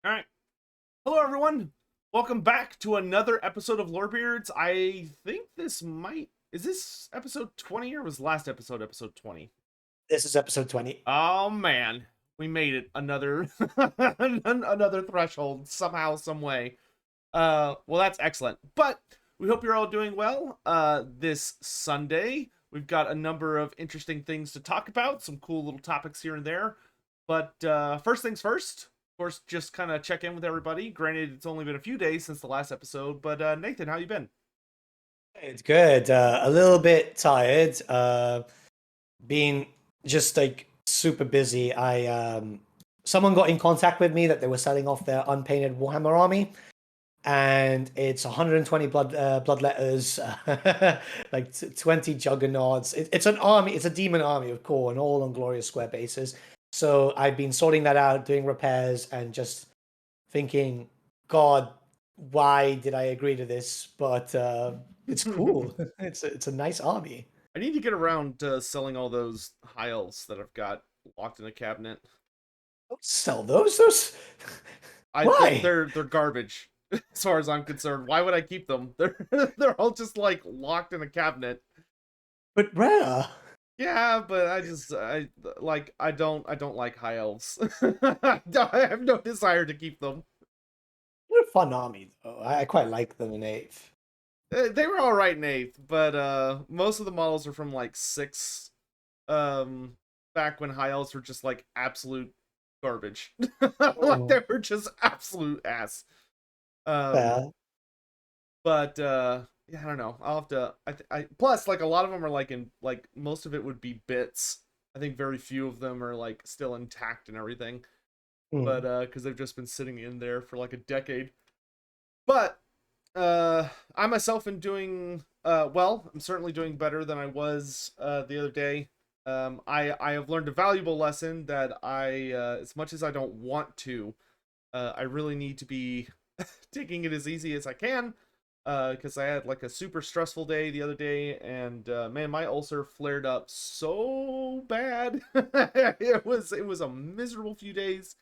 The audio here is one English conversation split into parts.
All right. Hello, everyone. Welcome back to another episode of Lorebeards. I think is this episode 20 or was last episode 20? This is episode 20. Oh, man. We made it. Another, another threshold somehow, some way. Well, that's excellent. But we hope you're all doing well. This Sunday, we've got a number of interesting things to talk about, some cool little topics here and there. But first things first, of course, just kind of check in with everybody. Granted, it's only been a few days since the last episode, but Nathan, how you been? It's good. A little bit tired. Being just like super busy. Someone got in contact with me that they were selling off their unpainted Warhammer army, and it's 120 bloodletters, like 20 juggernauts. It's an army. It's a demon army of core, and all on glorious square bases. So I've been sorting that out, doing repairs, and just thinking, God, why did I agree to this? But it's cool. It's a nice army. I need to get around to selling all those high elves that I've got locked in a cabinet. Don't sell those. Those why? They're garbage as far as I'm concerned. Why would I keep them? They're all just like locked in a cabinet. But rare. Yeah, but I don't like high elves. I have no desire to keep them. They're a fun army though. I quite like them in eighth. They were all right in eighth, but most of the models are from like six. Back when high elves were just like absolute garbage. Like Oh, they were just absolute ass. Um, fair. but yeah, I don't know. I'll have to. I plus like a lot of them are like in like most of it would be bits. I think very few of them are like still intact and everything. But Hmm. because they've just been sitting in there for like a decade. But I myself am doing well. I'm certainly doing better than I was the other day. I have learned a valuable lesson that as much as I don't want to, I really need to be taking it as easy as I can. Because I had like a super stressful day the other day, and man, my ulcer flared up so bad. It was a miserable few days.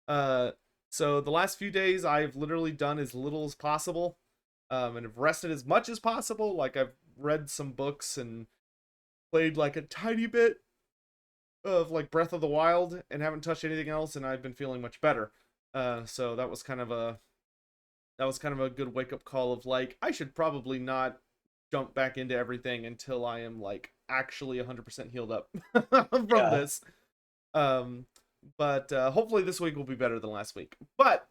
Uh, so the last few days, I've literally done as little as possible, and have rested as much as possible. Like I've read some books and played like a tiny bit of like Breath of the Wild, and haven't touched anything else, and I've been feeling much better. So that was kind of a good wake up call of like I should probably not jump back into everything until I am like actually 100% healed up from Yeah. this. Um, but hopefully this week will be better than last week. But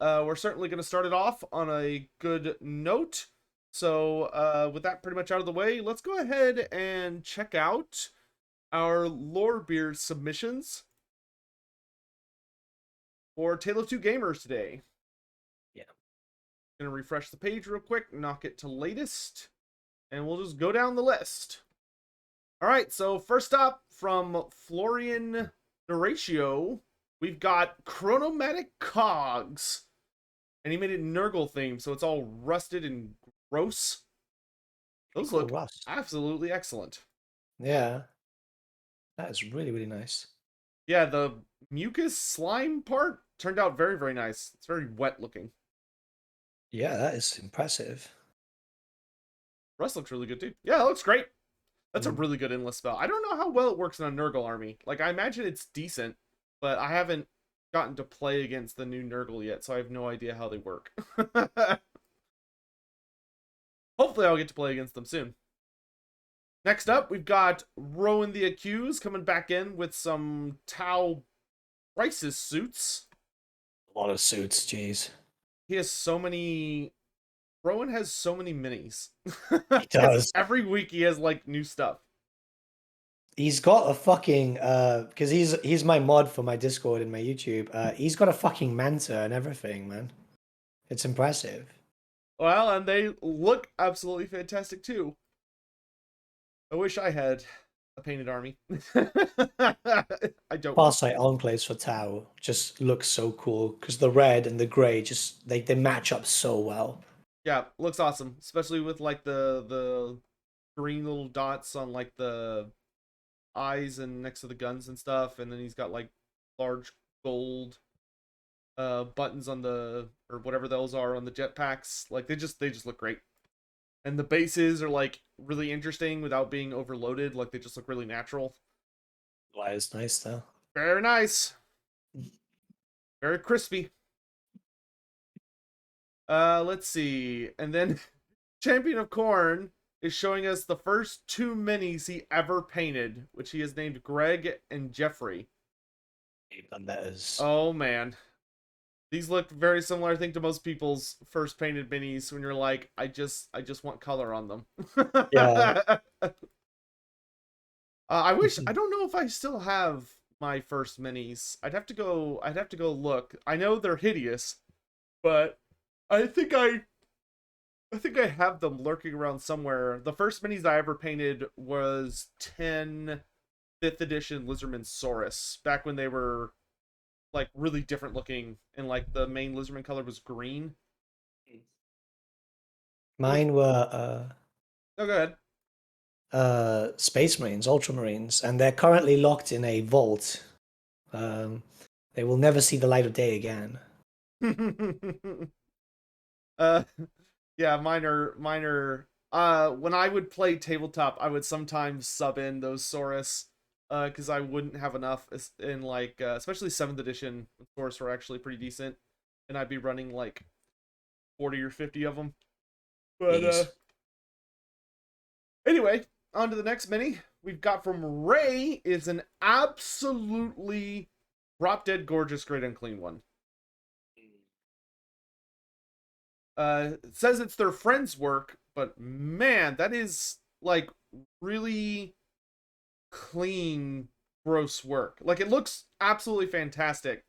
we're certainly going to start it off on a good note. So with that pretty much out of the way, let's go ahead and check out our lore beer submissions for Tale of Two Gamers today. Yeah. Gonna refresh the page real quick, knock it to latest, and we'll just go down the list. All right, so first up from Florian Horatio, we've got Chronomatic Cogs, and he made it Nurgle themed, so it's all rusted and gross. Pretty Those cool look rust. absolutely excellent. Yeah. That is really, really nice. Yeah, the mucus slime part turned out very, very nice. It's very wet looking. Yeah, that is impressive. Rust looks really good too. Yeah, it looks great. That's a Mm. really good endless spell. I don't know how well it works in a Nurgle army. Like, I imagine it's decent, but I haven't gotten to play against the new Nurgle yet, so I have no idea how they work. Hopefully, I'll get to play against them soon. Next up, we've got Rowan the Accused coming back in with some Tau Crisis suits. A lot of suits, jeez. He has so many. Rowan has so many minis. He Because does. every week he has, like, new stuff. He's got a fucking because he's my mod for my Discord and my YouTube. He's got a fucking manta and everything, man. It's impressive. Well, and they look absolutely fantastic too. I wish I had a painted army. I don't. Farsight Enclaves for Tau just looks so cool because the red and the gray just they match up so well. Yeah, looks awesome, especially with like the green little dots on like the eyes and next to the guns and stuff, and then he's got like large gold buttons on the, or whatever those are on the jetpacks. Like they just look great. And the bases are like really interesting without being overloaded. Like they just look really natural. Why is nice though. Very nice. Very crispy. Let's see. And then Champion of Corn is showing us the first two minis he ever painted, which he has named Greg and Jeffrey. Even letters. Oh man. These look very similar, I think, to most people's first painted minis when you're like, I just want color on them. Yeah. I don't know if I still have my first minis. I'd have to go look. I know they're hideous, but I think I have them lurking around somewhere. The first minis I ever painted was 10 5th edition Lizardman Saurus, back when they were like really different looking, and like the main Lizardman color was green. Mine were Oh, go ahead. Space Marines, Ultramarines, and they're currently locked in a vault. Um, they will never see the light of day again. uh yeah, mine are when I would play tabletop, I would sometimes sub in those Saurus because I wouldn't have enough in like especially 7th edition. Saurus were actually pretty decent, and I'd be running like 40 or 50 of them. But Jeez. anyway, on to the next mini. We've got from Ray is an absolutely drop dead gorgeous great unclean one. It says it's their friend's work, but man, that is like really clean, gross work. Like it looks absolutely fantastic.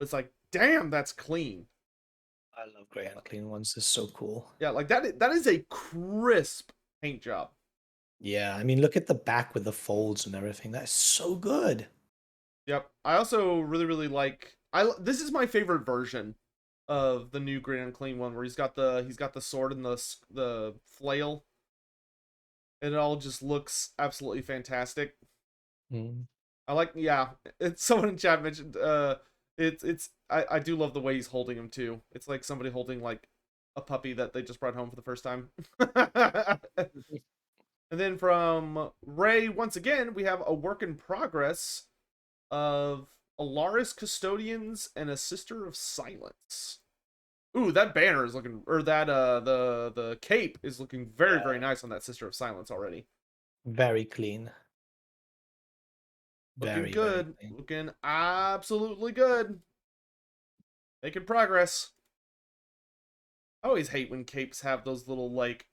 It's like, damn, that's clean. I love gray and clean ones. They're so cool. Yeah, like that is a crisp paint job. Yeah, I mean, look at the back with the folds and everything. That is so good. Yep. I also really like this is my favorite version of the new Great Unclean one, where he's got the sword and the flail, and it all just looks absolutely fantastic. Mm. I like, yeah. It's someone in chat mentioned I do love the way he's holding him too. It's like somebody holding like a puppy that they just brought home for the first time. And then from Ray, once again, we have a work in progress of Alaris Custodians and a Sister of Silence. Ooh, that banner is looking, or that the cape is looking very Yeah. nice on that Sister of Silence already. Very clean. Looking Very good. clean. Looking absolutely good. Making progress. I always hate when capes have those little like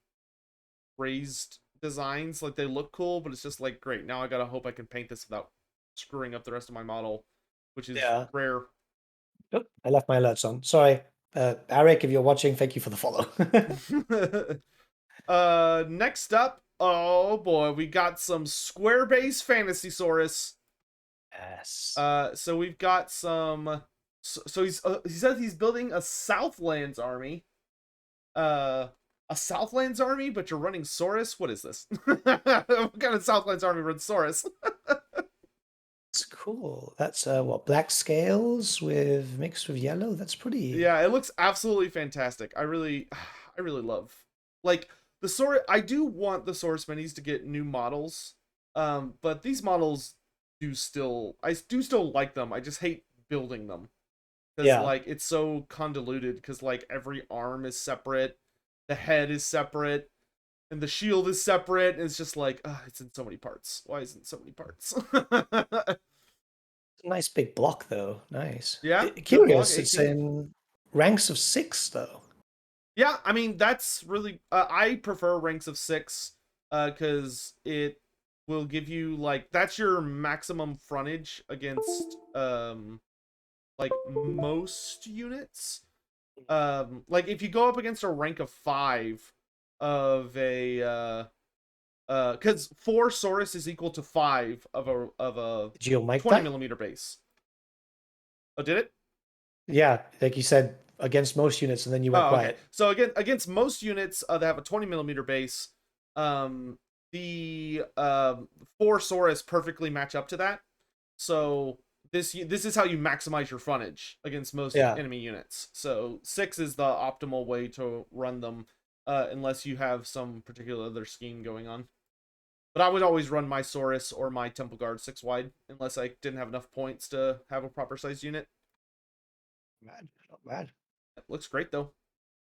raised designs. Like they look cool, but it's just like, great, now I gotta hope I can paint this without screwing up the rest of my model, which is Yeah. rare. Oh, I left my alerts on. Sorry. Eric, if you're watching, thank you for the follow. Next up, oh boy, we got some square base fantasy saurus. Yes. So we've got some. So he says he's building a Southlands army. A Southlands army, but you're running Saurus. What is this? What kind of Southlands army runs Saurus? It's cool. That's what, black scales with mixed with yellow? That's pretty. Yeah, it looks absolutely fantastic. I really love like the Saurus. I do want the Saurus minis to get new models. But these models I do still like them. I just hate building them because Yeah. like it's so convoluted. Because like every arm is separate, the head is separate, and the shield is separate. And it's just like, it's in so many parts. Why isn't it so many parts? It's a nice big block though. Nice. Yeah, good block. Curious, it's 18. in ranks of 6 though. Yeah, I mean that's really. I prefer ranks of 6, because it will give you like that's your maximum frontage against like most units. Like if you go up against a rank of 5 of a because 4 Saurus is equal to 5 of a Did your mic 20 die? millimeter base. Oh, did it? Yeah, like you said, against most units, and then you went Oh, okay. quiet. So again, against most units that have a 20 millimeter base, the 4 Saurus perfectly match up to that. So this is how you maximize your frontage against most Yeah. enemy units. So 6 is the optimal way to run them, unless you have some particular other scheme going on. But I would always run my Saurus or my Temple Guard 6 wide, unless I didn't have enough points to have a proper sized unit. Bad. Not bad. It looks great though.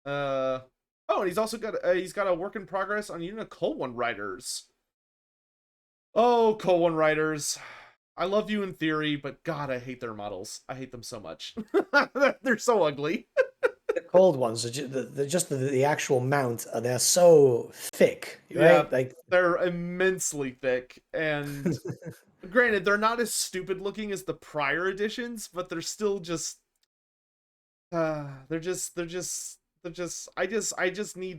Oh, and he's got a work in progress on unit of Cold One Riders. Oh, Cold One Riders. I love you in theory, but God, I hate their models. I hate them so much. They're so ugly. The cold ones are just the actual mount. They're so thick, Yeah, right? Like, they're immensely thick. And granted, they're not as stupid looking as the prior editions, but they're still just. I just need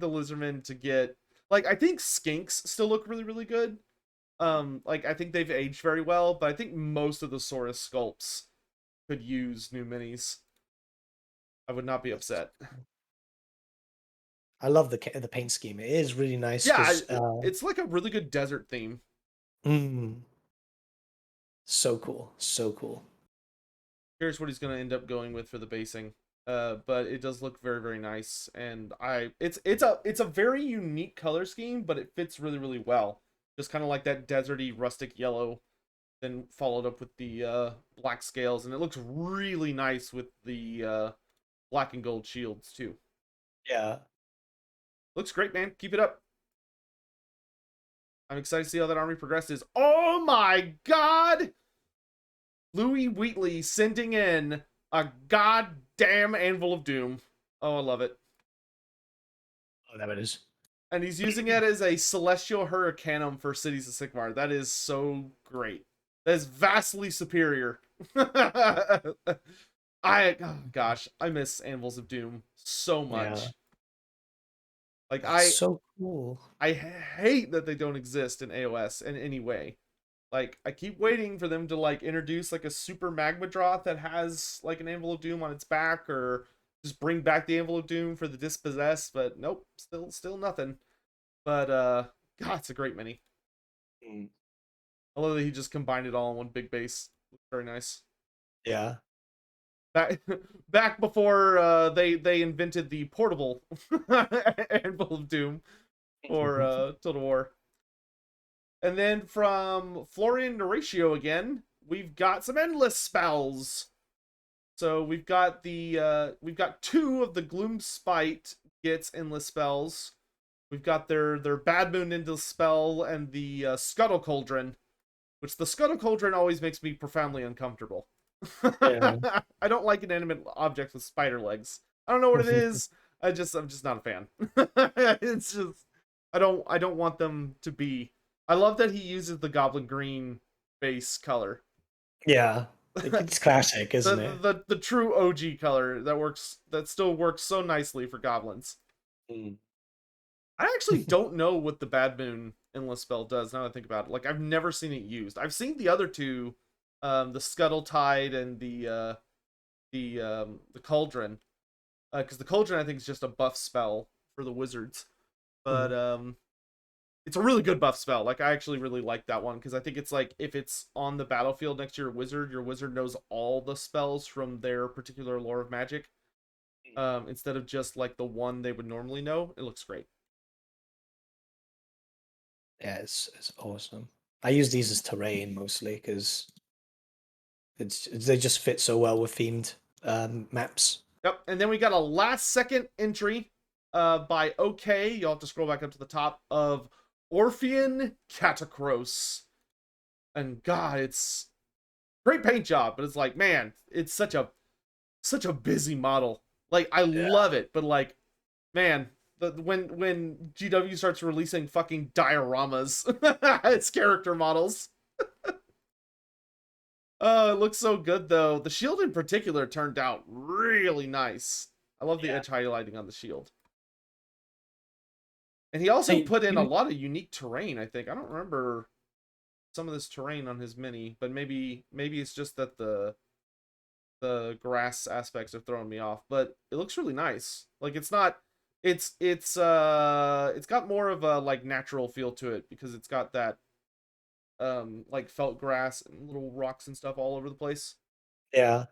the lizardmen to get. Like, I think skinks still look really, really good. Like, I think they've aged very well, but I think most of the Saurus sculpts could use new minis. I would not be upset. I love the paint scheme. It is really nice Yeah, because it's like a really good desert theme. So cool, so cool. Here's what he's going to end up going with for the basing. But it does look very, very nice, and it's a very unique color scheme, but it fits really, really well. Just kind of like that deserty rustic yellow, then followed up with the black scales, and it looks really nice with the black and gold shields too. Yeah. Looks great, man. Keep it up. I'm excited to see how that army progresses. Oh my god! Louis Wheatley sending in a goddamn Anvil of Doom. Oh, I love it. Oh, there it is. And he's using it as a Celestial Hurricanum for Cities of Sigmar. That is so great. That is vastly superior. Oh gosh, I miss Anvils of Doom so much. Yeah. Like That's so cool. I hate that they don't exist in AOS in any way. Like, I keep waiting for them to like introduce like a super magma drop that has like an Anvil of Doom on its back, or just bring back the Anvil of Doom for the dispossessed, but nope, still nothing. But God, it's a great mini. I love that he just combined it all in one big base. Very nice. Yeah. Back back before they invented the portable Anvil of Doom for Total War. And then from Florian Horatio again, we've got some endless spells. So we've got we've got 2 of the Gloom Spite gets endless spells. We've got their Bad Moon endless spell and the Scuttle Cauldron, which the Scuttle Cauldron always makes me profoundly uncomfortable. Yeah. I don't like inanimate objects with spider legs. I don't know what it is. I'm just not a fan. It's just I don't want them to be. I love that he uses the Goblin Green base color. Yeah. It's classic, isn't it? The true OG color that still works so nicely for goblins. I actually don't know what the Bad Moon endless spell does now that I think about it. Like, I've never seen it used. I've seen the other 2, the Scuttle Tide and the Cauldron. Because the Cauldron I think is just a buff spell for the wizards. But it's a really good buff spell. Like, I actually really like that one, because I think it's like, if it's on the battlefield next to your wizard knows all the spells from their particular lore of magic. Instead of just like the one they would normally know. It looks great. Yeah, it's awesome. I use these as terrain mostly because they just fit so well with themed maps. Yep, and then we got a last second entry by OK. You'll have to scroll back up to the top, of Orphean Catacross. And God, it's great paint job, but it's like, man, it's such a busy model. Like, I love it, but like, man, when GW starts releasing fucking dioramas as character models. Oh, it looks so good though. The shield in particular turned out really nice. I love the edge highlighting on the shield. And he also put in a lot of unique terrain, I think. I don't remember some of this terrain on his mini, but maybe it's just that the grass aspects are throwing me off, but it looks really nice. Like, it's got more of a like natural feel to it, because it's got that like felt grass and little rocks and stuff all over the place. Yeah.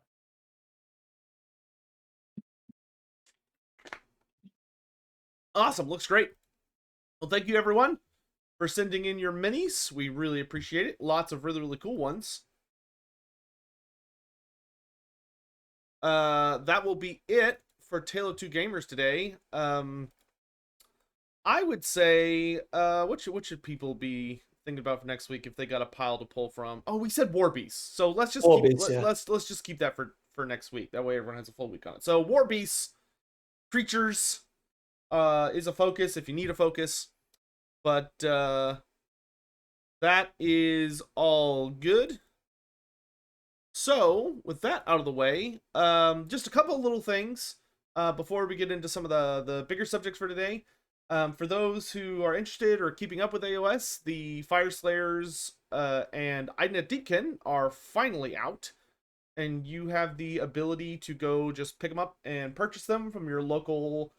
Awesome, looks great. Well, thank you everyone for sending in your minis. We really appreciate it. Lots of really cool ones. That will be it for Tale of Two Gamers today. I would say, what should people be thinking about for next week if they got a pile to pull from? Oh, we said War Beasts, so let's just keep Orbits, yeah. let's just keep that for next week. That way everyone has a full week on it. So War Beasts, creatures, is a focus if you need a focus, but that is all good. So, with that out of the way, just a couple of little things before we get into some of the bigger subjects for today. For those who are interested or keeping up with AOS, the Fire Slayers and Idnet Deepkin are finally out, and you have the ability to go just pick them up and purchase them from your local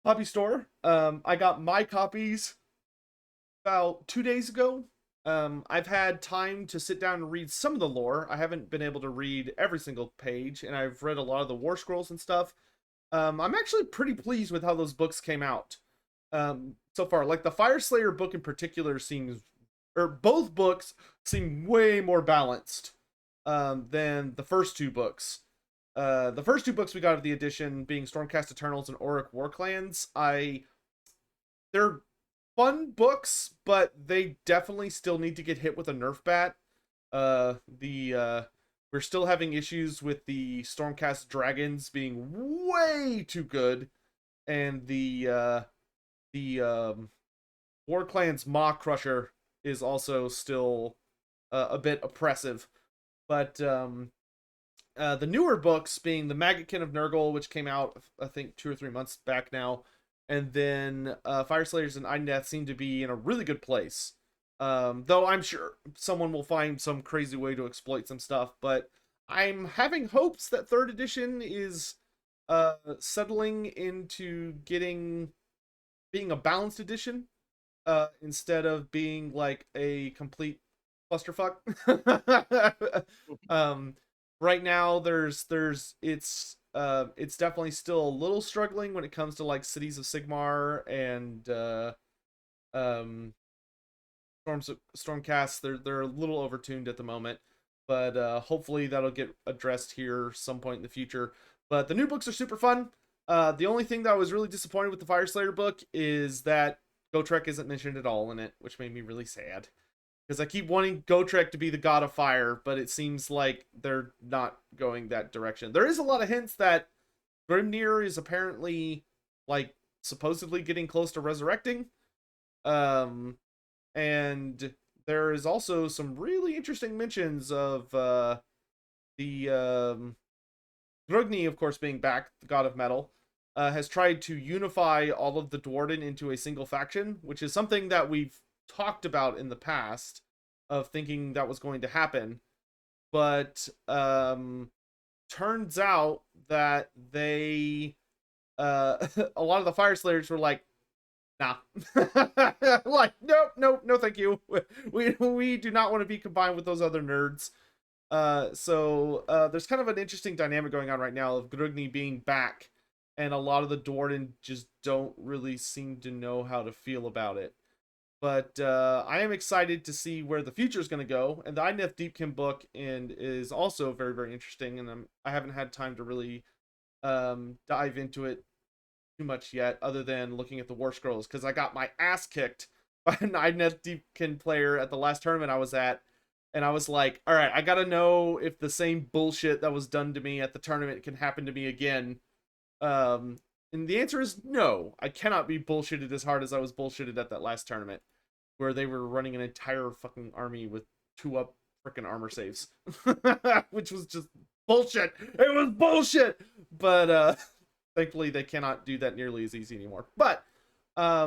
hobby store. I got my copies about 2 days ago. I've had time to sit down and read some of the lore. I haven't been able to read every single page, and I've read a lot of the war scrolls and stuff. I'm actually pretty pleased with how those books came out so far. Like the Fire Slayer book in particular seems, or both books seem way more balanced than the first two books. The first two books we got of the edition being Stormcast Eternals and Auric War Clans. They're fun books, but they definitely still need to get hit with a Nerf bat. We're still having issues with the Stormcast Dragons being way too good, and the War Clan's Maw Crusher is also still a bit oppressive. But the newer books being the Maggotkin of Nurgle, which came out I think 2 or 3 months back now, and then Fire Slayers and Eidendeath seem to be in a really good place. Though I'm sure someone will find some crazy way to exploit some stuff, but I'm having hopes that third edition is settling into being a balanced edition instead of being like a complete clusterfuck. um, right now, it's definitely still a little struggling when it comes to like Cities of Sigmar and um, Stormcast. They're a little overtuned at the moment, but hopefully that'll get addressed here some point in the future. But the new books are super fun. The only thing that I was really disappointed with the Fire Slayer book is that Gotrek isn't mentioned at all in it, which made me really sad. Because I keep wanting Gotrek to be the god of fire, but it seems like they're not going that direction. There is a lot of hints that Grimnir is apparently, like, supposedly getting close to resurrecting. Um, and there is also some really interesting mentions of the Grugni, of course, being back, the god of metal, has tried to unify all of the Dwarden into a single faction, which is something that we've talked about in the past of thinking that was going to happen. But turns out that they, a lot of the Fire Slayers were like, nah. Like, no, thank you. We do not want to be combined with those other nerds. So there's kind of an interesting dynamic going on right now of Grugni being back, and a lot of the Dwarden just don't really seem to know how to feel about it. But I am excited to see where the future is going to go, and the Idneth Deepkin book is also very interesting, and I haven't had time to really dive into it too much yet, other than looking at the War Scrolls, because I got my ass kicked by an Idneth Deepkin player at the last tournament I was at. And I was like, all right, I gotta know if the same bullshit that was done to me at the tournament can happen to me again. And the answer is no. I cannot be bullshitted as hard as I was bullshitted at that last tournament, where they were running an entire fucking army with 2-up freaking armor saves, which was just bullshit. It was bullshit. But thankfully, they cannot do that nearly as easy anymore. But I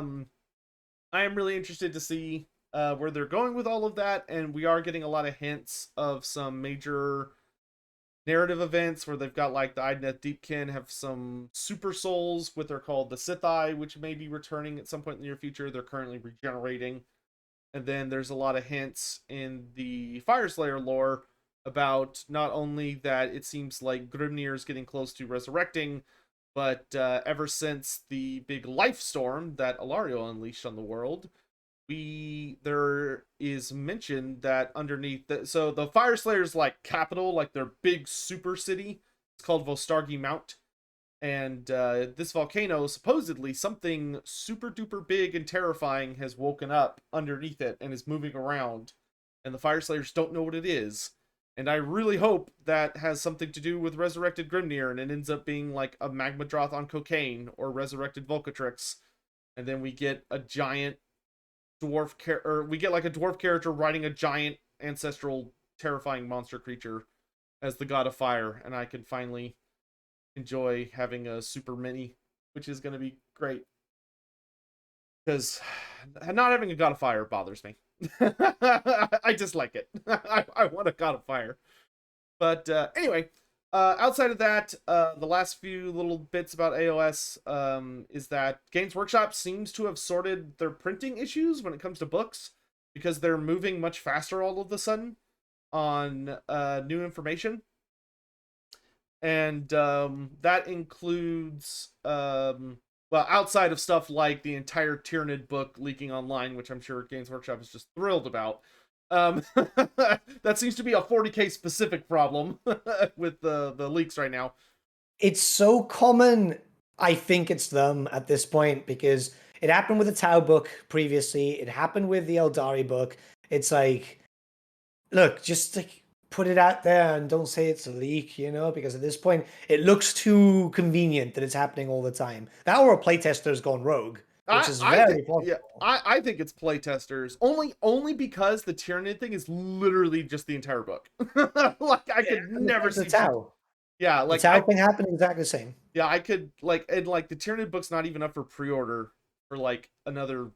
am really interested to see where they're going with all of that, and we are getting a lot of hints of some major narrative events where they've got like the Idneth Deepkin have some super souls, what they're called the Sithai, which may be returning at some point in the near future. They're currently regenerating, and then there's a lot of hints in the Fire Slayer lore about not only that it seems like Grimnir is getting close to resurrecting, but ever since the big life storm that Alario unleashed on the world, there is mention that underneath so the Fire Slayer's like capital, like their big super city, it's called Vostargi Mount. And this volcano, supposedly something super duper big and terrifying has woken up underneath it and is moving around, and the Fire Slayers don't know what it is. And I really hope that has something to do with resurrected Grimnir, and it ends up being like a Magmadroth on cocaine or resurrected Volcatrix, and then we get a giant or we get like a dwarf character riding a giant ancestral terrifying monster creature as the god of fire, and I can finally enjoy having a super mini, which is going to be great because not having a god of fire bothers me. I dislike it. I want a god of fire. But anyway, outside of that, the last few little bits about AOS is that Games Workshop seems to have sorted their printing issues when it comes to books, because they're moving much faster all of a sudden on new information. And that includes, well, outside of stuff like the entire Tyranid book leaking online, which I'm sure Games Workshop is just thrilled about. That seems to be a 40k specific problem with the leaks right now. It's so common. I think it's them at this point, because it happened with the Tau book previously. It happened with the Eldari book. It's like, look, just like put it out there and don't say it's a leak, you know, because at this point it looks too convenient that it's happening all the time. That or a playtester's gone rogue, which is very possible. Yeah, I think it's playtesters only because the Tyranid thing is literally just the entire book. Like I could never see the Tau. Yeah, The like Tau thing happened exactly the same. yeah, I could and like the Tyranid book's not even up for pre-order for like another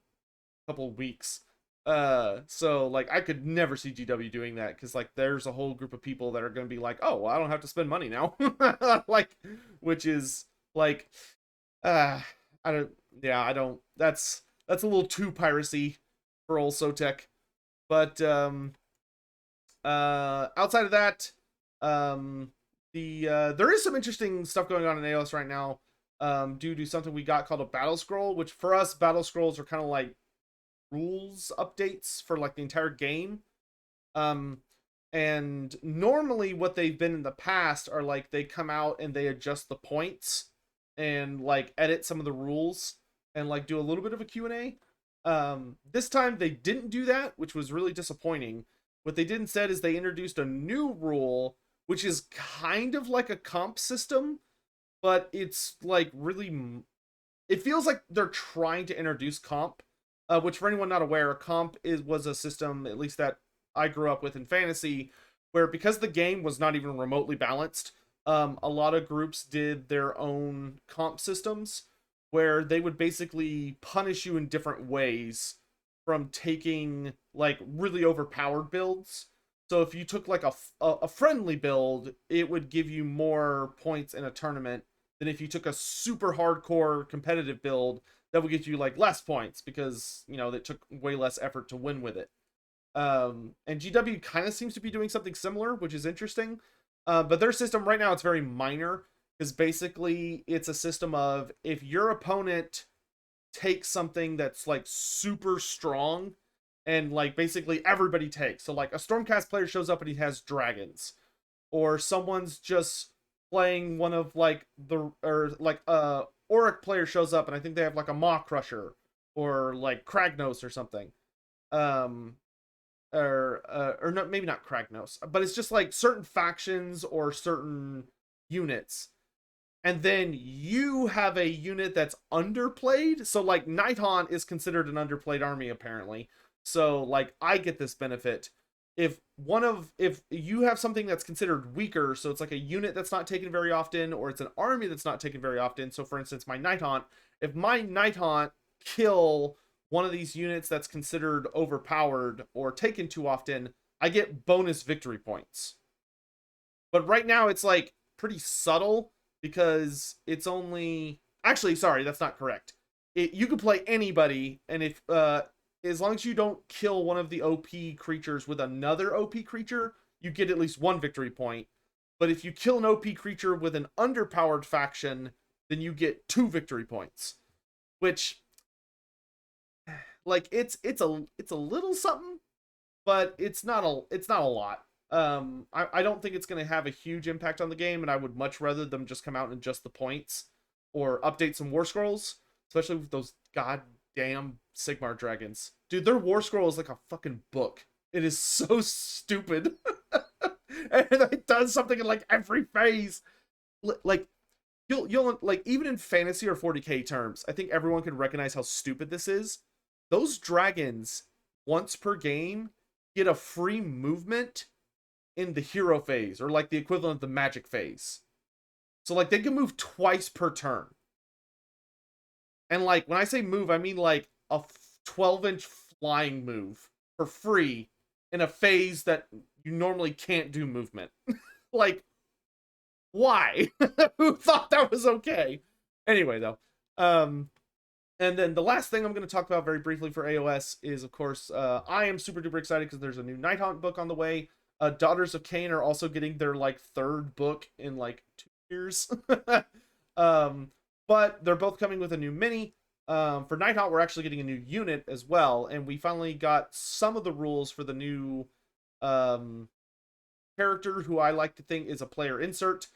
couple of weeks. So like I could never see GW doing that, because like there's a whole group of people that are going to be like, oh, well, I don't have to spend money now. Like, which is like I don't I don't that's a little too piracy for old Sotek. But outside of that, there is some interesting stuff going on in AOS right now, due to something we got called a battle scroll, which for us battle scrolls are kind of like rules updates for like the entire game. And normally what they've been in the past are like they come out and they adjust the points and like edit some of the rules and like do a little bit of a Q&A. This time they didn't do that, which was really disappointing. What they did instead is they introduced a new rule, which is kind of like a comp system, but it's like really, it feels like they're trying to introduce comp, which for anyone not aware, a comp was a system, at least that I grew up with in fantasy, where because the game was not even remotely balanced, a lot of groups did their own comp systems where they would basically punish you in different ways from taking like really overpowered builds. So if you took like a friendly build, it would give you more points in a tournament than if you took a super hardcore competitive build that would get you like less points, because you know it took way less effort to win with it. And GW kind of seems to be doing something similar, which is interesting. But their system right now, it's very minor, because basically it's a system of if your opponent takes something that's like super strong and like basically everybody takes, so like a Stormcast player shows up and he has dragons, or someone's just playing one of like the, or like Auric player shows up and I think they have like a Maw Crusher or like Kragnos or something, or no, maybe not Kragnos, but it's just like certain factions or certain units. And then you have a unit that's underplayed. So like Nighthaunt is considered an underplayed army apparently. So like I get this benefit. If you have something that's considered weaker, so it's like a unit that's not taken very often, or it's an army that's not taken very often. So for instance, my Nighthaunt, if my Nighthaunt kill one of these units that's considered overpowered or taken too often, I get bonus victory points. But right now it's like pretty subtle, because it's only, actually, sorry, that's not correct. You could play anybody, and if as long as you don't kill one of the OP creatures with another OP creature, you get at least 1 victory point. But if you kill an OP creature with an underpowered faction, then you get 2 victory points. Which, like, it's a little something, but it's not a lot. I don't think it's going to have a huge impact on the game, and I would much rather them just come out and adjust the points or update some war scrolls, especially with those goddamn Sigmar dragons. Dude, their war scroll is like a fucking book. It is so stupid. And it does something in like every phase. Like you'll like, even in fantasy or 40k terms, I think everyone can recognize how stupid this is. Those dragons once per game get a free movement in the hero phase, or like the equivalent of the magic phase. So like they can move twice per turn. And like when I say move, I mean like a 12-inch flying move for free in a phase that you normally can't do movement. Like, why? Who thought that was okay? Anyway, though. And then the last thing I'm going to talk about very briefly for AOS is, of course, I am super duper excited because there's a new Nighthaunt book on the way. Daughters of Cain are also getting their like 3rd book in like 2 years. But they're both coming with a new mini. For Nighthaunt, we're actually getting a new unit as well, and we finally got some of the rules for the new character who I like to think is a player insert,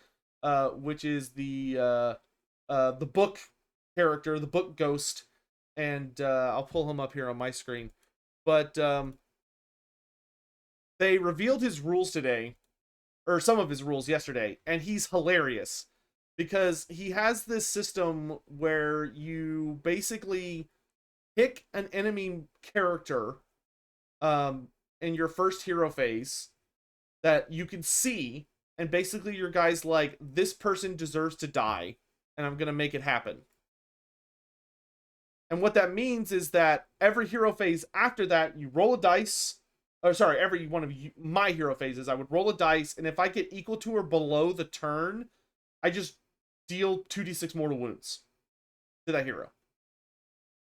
which is the book character, the book ghost, and I'll pull him up here on my screen. But they revealed his rules today, or some of his rules yesterday, and he's hilarious because he has this system where you basically pick an enemy character in your first hero phase that you can see, and basically your guy's like, this person deserves to die, and I'm gonna make it happen. And what that means is that every hero phase after that, you roll a dice. Or sorry, every one of my hero phases, I would roll a dice, and if I get equal to or below the turn, I just deal 2d6 mortal wounds to that hero.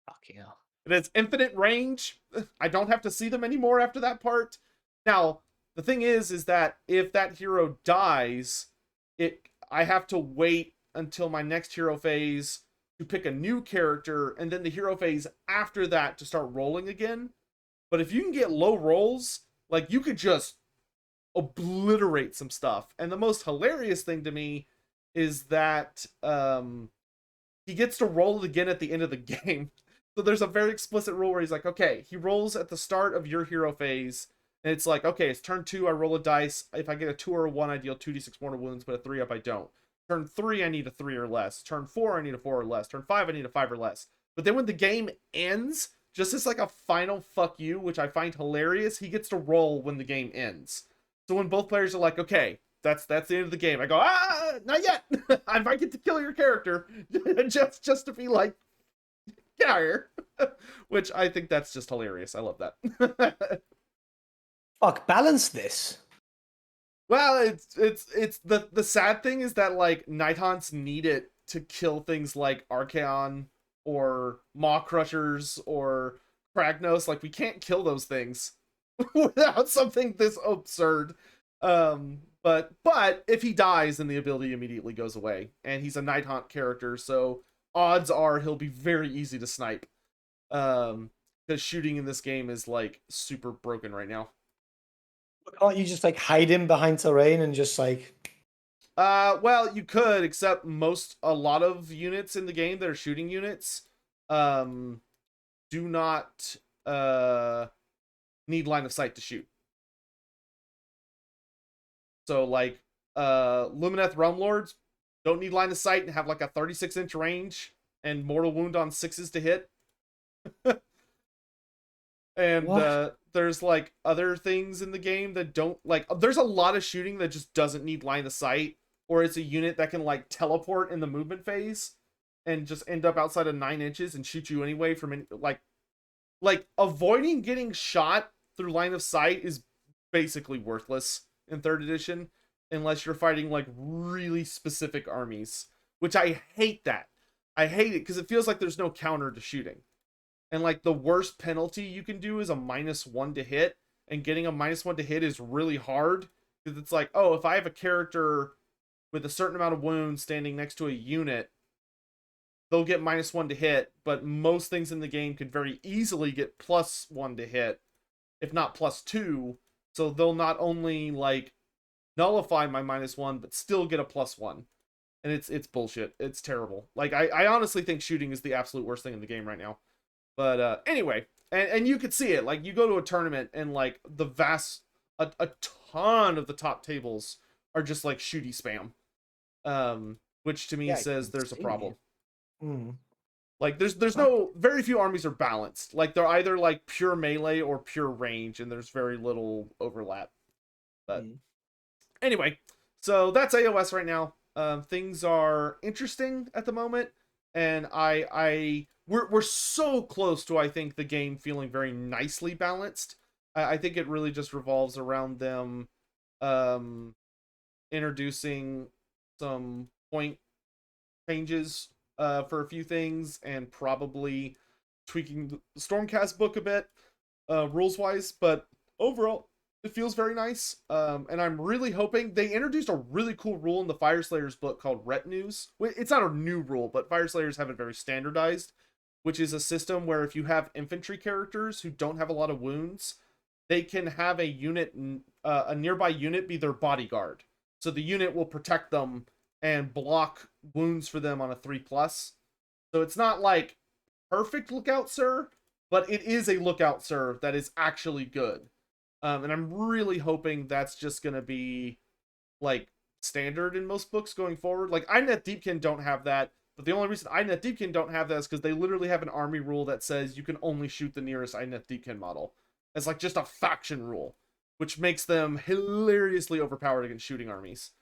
Fucking hell. It has infinite range. I don't have to see them anymore after that part. Now, the thing is that if that hero dies, I have to wait until my next hero phase to pick a new character, and then the hero phase after that to start rolling again. But if you can get low rolls, like, you could just obliterate some stuff. And the most hilarious thing to me is that he gets to roll it again at the end of the game. So there's a very explicit rule where he's like, okay, he rolls at the start of your hero phase, and it's like, okay, it's turn 2, I roll a dice. If I get a 2 or a 1, I deal 2d6 mortal wounds, but a 3 up, I don't. Turn 3, I need a 3 or less. Turn 4, I need a 4 or less. Turn 5, I need a 5 or less. But then when the game ends, just as like a final fuck you, which I find hilarious, he gets to roll when the game ends. So when both players are like, okay, that's the end of the game, I go, not yet. I might get to kill your character just to be like, get out of here. Which I think that's just hilarious. I love that. Fuck, balance this. Well, it's the sad thing is that like Nighthaunts need it to kill things like Archaon or Maw Crushers or Kragnos. Like, we can't kill those things without something this absurd. But if he dies, then the ability immediately goes away, and he's a Nighthaunt character, so odds are he'll be very easy to snipe. Because shooting in this game is like super broken right now. Can't you just like hide him behind terrain and just like... Well, you could, except a lot of units in the game that are shooting units, do not, need line of sight to shoot. So, like, Lumineth Realm Lords don't need line of sight and have like a 36-inch range and mortal wound on 6s to hit. And, there's like other things in the game that don't, like, there's a lot of shooting that just doesn't need line of sight, or it's a unit that can like teleport in the movement phase and just end up outside of 9 inches and shoot you anyway from any, like avoiding getting shot through line of sight is basically worthless in 3rd edition unless you're fighting like really specific armies, which I hate that. I hate it because it feels like there's no counter to shooting. And like the worst penalty you can do is a -1 to hit, and getting a -1 to hit is really hard Because it's like, oh, if I have a character with a certain amount of wounds standing next to a unit, they'll get -1 to hit, but most things in the game could very easily get +1 to hit, if not +2. So they'll not only like nullify my -1, but still get a +1. And it's bullshit. It's terrible. Like I honestly think shooting is the absolute worst thing in the game right now. But anyway, and you could see it. Like you go to a tournament and like a ton of the top tables are just like shooty spam. Which to me Yeah, says there's a problem. Mm. Like there's no very few armies are balanced. Like they're either like pure melee or pure range, and there's very little overlap. But anyway, so that's AOS right now. Things are interesting at the moment, and we're so close to, I think, the game feeling very nicely balanced. I think it really just revolves around them introducing some point changes for a few things, and probably tweaking the Stormcast book a bit rules wise, but overall it feels very nice. And I'm really hoping they introduced a really cool rule in the Fireslayers book called Retinues. It's not a new rule, but Fireslayers have it very standardized, which is a system where if you have infantry characters who don't have a lot of wounds, they can have a unit, a nearby unit, be their bodyguard. So the unit will protect them and block wounds for them on a 3+. So it's not like perfect Lookout Sir, but it is a Lookout Sir that is actually good. And I'm really hoping that's just going to be like standard in most books going forward. Like Inet Deepkin don't have that, but the only reason Inet Deepkin don't have that is because they literally have an army rule that says you can only shoot the nearest Inet Deepkin model. It's like just a faction rule, which makes them hilariously overpowered against shooting armies.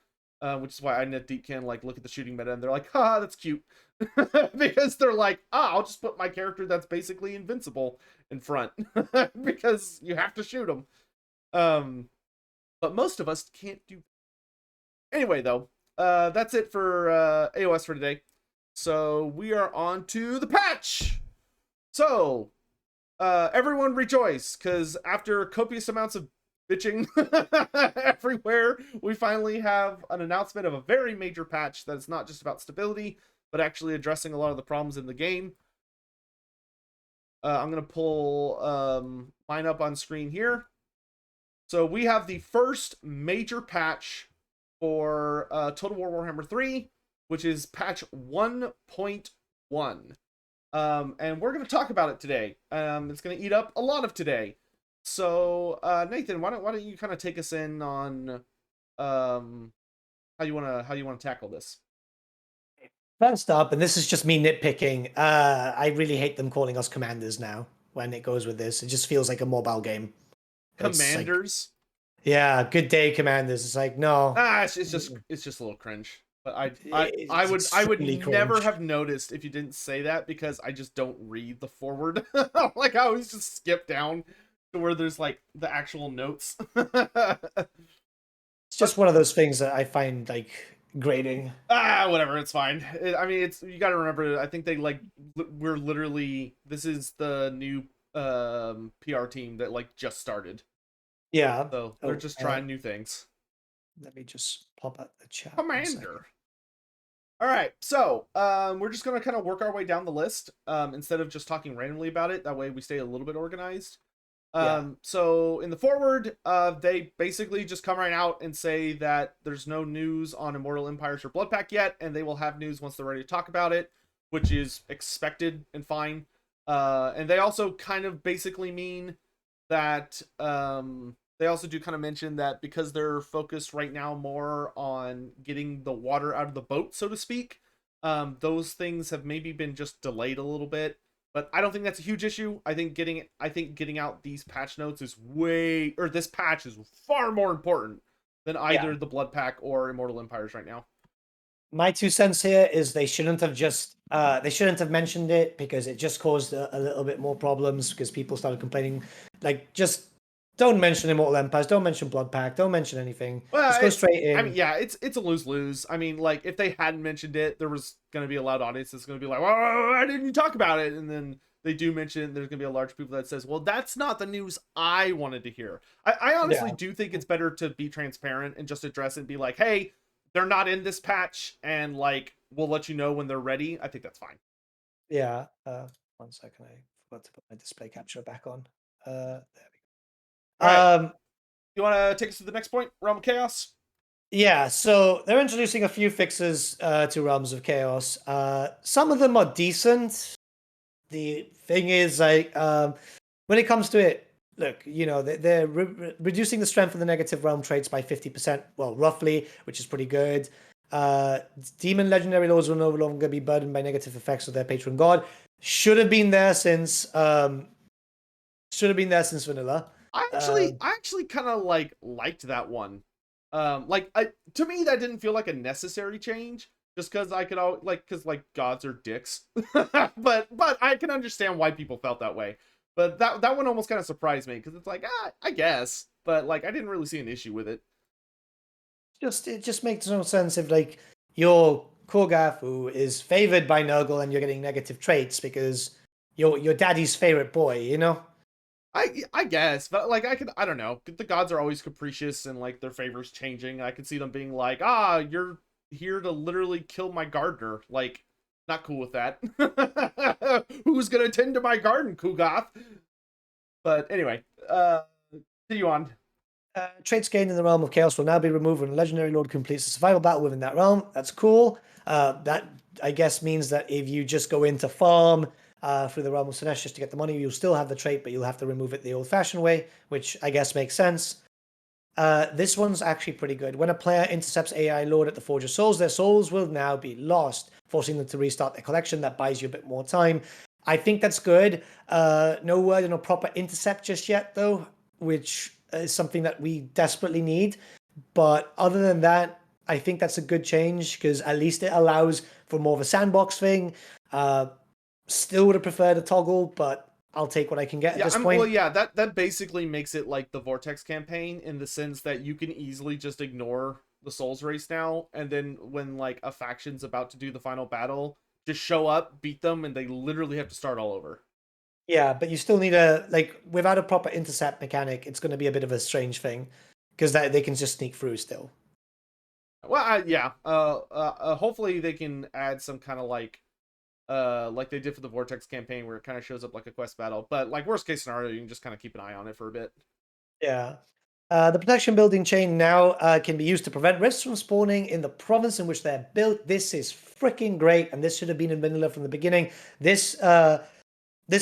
Which is why Inet Deepkin like look at the shooting meta and they're like, "Ha, that's cute," because they're like, I'll just put my character that's basically invincible in front because you have to shoot them." But most of us can't do. Anyway, though, that's it for AOS for today. So we are on to the patch. So everyone rejoice, because after copious amounts of bitching everywhere, we finally have an announcement of a very major patch that's not just about stability, but actually addressing a lot of the problems in the game. I'm going to pull mine up on screen here. So we have the first major patch for Total War Warhammer 3, which is patch 1.1. And we're going to talk about it today. It's going to eat up a lot of today. So Nathan, why don't you kind of take us in on how you want to tackle this? First up, and this is just me nitpicking, I really hate them calling us commanders now when it goes with this. It just feels like a mobile game. Commanders? Like, yeah, good day, commanders. It's like, no. It's just a little cringe. But I would never have noticed if you didn't say that, because I just don't read the forward. Like I always just skip down to where there's like the actual notes. It's just one of those things that I find like grating. Whatever, it's fine. I mean, it's, you got to remember, I think they like, we're literally, this is the new PR team that like just started. Yeah. So they're just trying new things. Let me just pop out the chat. Commander. All right, so we're just gonna kind of work our way down the list instead of just talking randomly about it. That way we stay a little bit organized. So in the forward, they basically just come right out and say that there's no news on Immortal Empires or Bloodpack yet, and they will have news once they're ready to talk about it, which is expected and fine. And they also kind of basically mean that they also do kind of mention that because they're focused right now more on getting the water out of the boat, so to speak, those things have maybe been just delayed a little bit. But I don't think that's a huge issue. I think getting out these patch notes is this patch is far more important than either the Blood Pack or Immortal Empires right now. My 2 cents here is they shouldn't have mentioned it, because it just caused a little bit more problems, because people started complaining. Like, just don't mention Immortal Empires, don't mention Blood Pack, don't mention anything. Well, just go straight in. I mean, yeah, it's a lose-lose. I mean, like, if they hadn't mentioned it, there was going to be a loud audience that's going to be like, well, why didn't you talk about it? And then they do mention there's going to be a large people that says, well, that's not the news I wanted to hear. I honestly Yeah. do think it's better to be transparent and just address it and be like, hey, they're not in this patch, and like we'll let you know when they're ready. I think that's fine. Yeah. 1 second, I forgot to put my display capture back on. There we All right, go. you want to take us to the next point, Realm of Chaos? Yeah, so they're introducing a few fixes to Realms of Chaos. Some of them are decent. The thing is, like, when it comes to it, look, they're reducing the strength of the negative realm traits by 50%, well, roughly, which is pretty good. Demon legendary lords will no longer be burdened by negative effects of their patron god. Should have been there since vanilla. I actually kind of liked that one. To me that didn't feel like a necessary change, just because I could all because gods are dicks. but I can understand why people felt that way. But that one almost kind of surprised me because it's like, I guess, but like I didn't really see an issue with it. It just makes no sense if like your Korgath who is favored by Nurgle and you're getting negative traits because you're your daddy's favorite boy, you know? I guess, but like I don't know. The gods are always capricious and like their favors changing. I could see them being like, you're here to literally kill my gardener. Like, not cool with that. Who's gonna tend to my garden, Kugoth? But anyway, continue on. Traits gained in the realm of chaos will now be removed when a legendary lord completes a survival battle within that realm. That's cool. That I guess means that if you just go into farm through the realm of Sinesh just to get the money, you'll still have the trait, but you'll have to remove it the old-fashioned way, which I guess makes sense. This one's actually pretty good. When a player intercepts AI Lord at the Forge of Souls, their souls will now be lost, forcing them to restart their collection. That buys you a bit more time. I think that's good. No word on a proper intercept just yet, though, which is something that we desperately need. But other than that, I think that's a good change because at least it allows for more of a sandbox thing. Still would have preferred a toggle, but I'll take what I can get at this Well, point. yeah, that basically makes it like the Vortex campaign in the sense that you can easily just ignore the Souls race now, and then when like a faction's about to do the final battle, just show up, beat them, and they literally have to start all over. Yeah, but you still need without a proper intercept mechanic, it's going to be a bit of a strange thing because they can just sneak through still. Well, yeah. Hopefully they can add some kind of like they did for the Vortex campaign where it kind of shows up like a quest battle. But like worst case scenario, you can just kind of keep an eye on it for a bit. Yeah. The protection building chain now can be used to prevent rifts from spawning in the province in which they're built. This is freaking great, and this should have been in vanilla from the beginning. This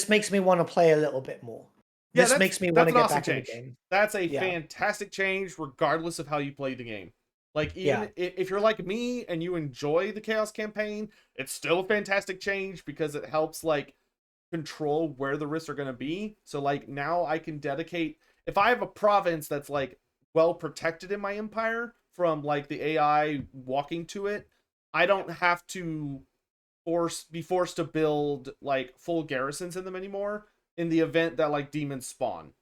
makes me want to play a little bit more. Yeah, This makes me want that's to an get awesome back in the change. game. That's a Yeah, fantastic change, regardless of how you play the game. Like yeah, even if you're like me and you enjoy the Chaos campaign, it's still a fantastic change because it helps like control where the risks are going to be. So like now I can dedicate if I have a province that's like well protected in my empire from like the AI walking to it, I don't have to be forced to build like full garrisons in them anymore in the event that like demons spawn.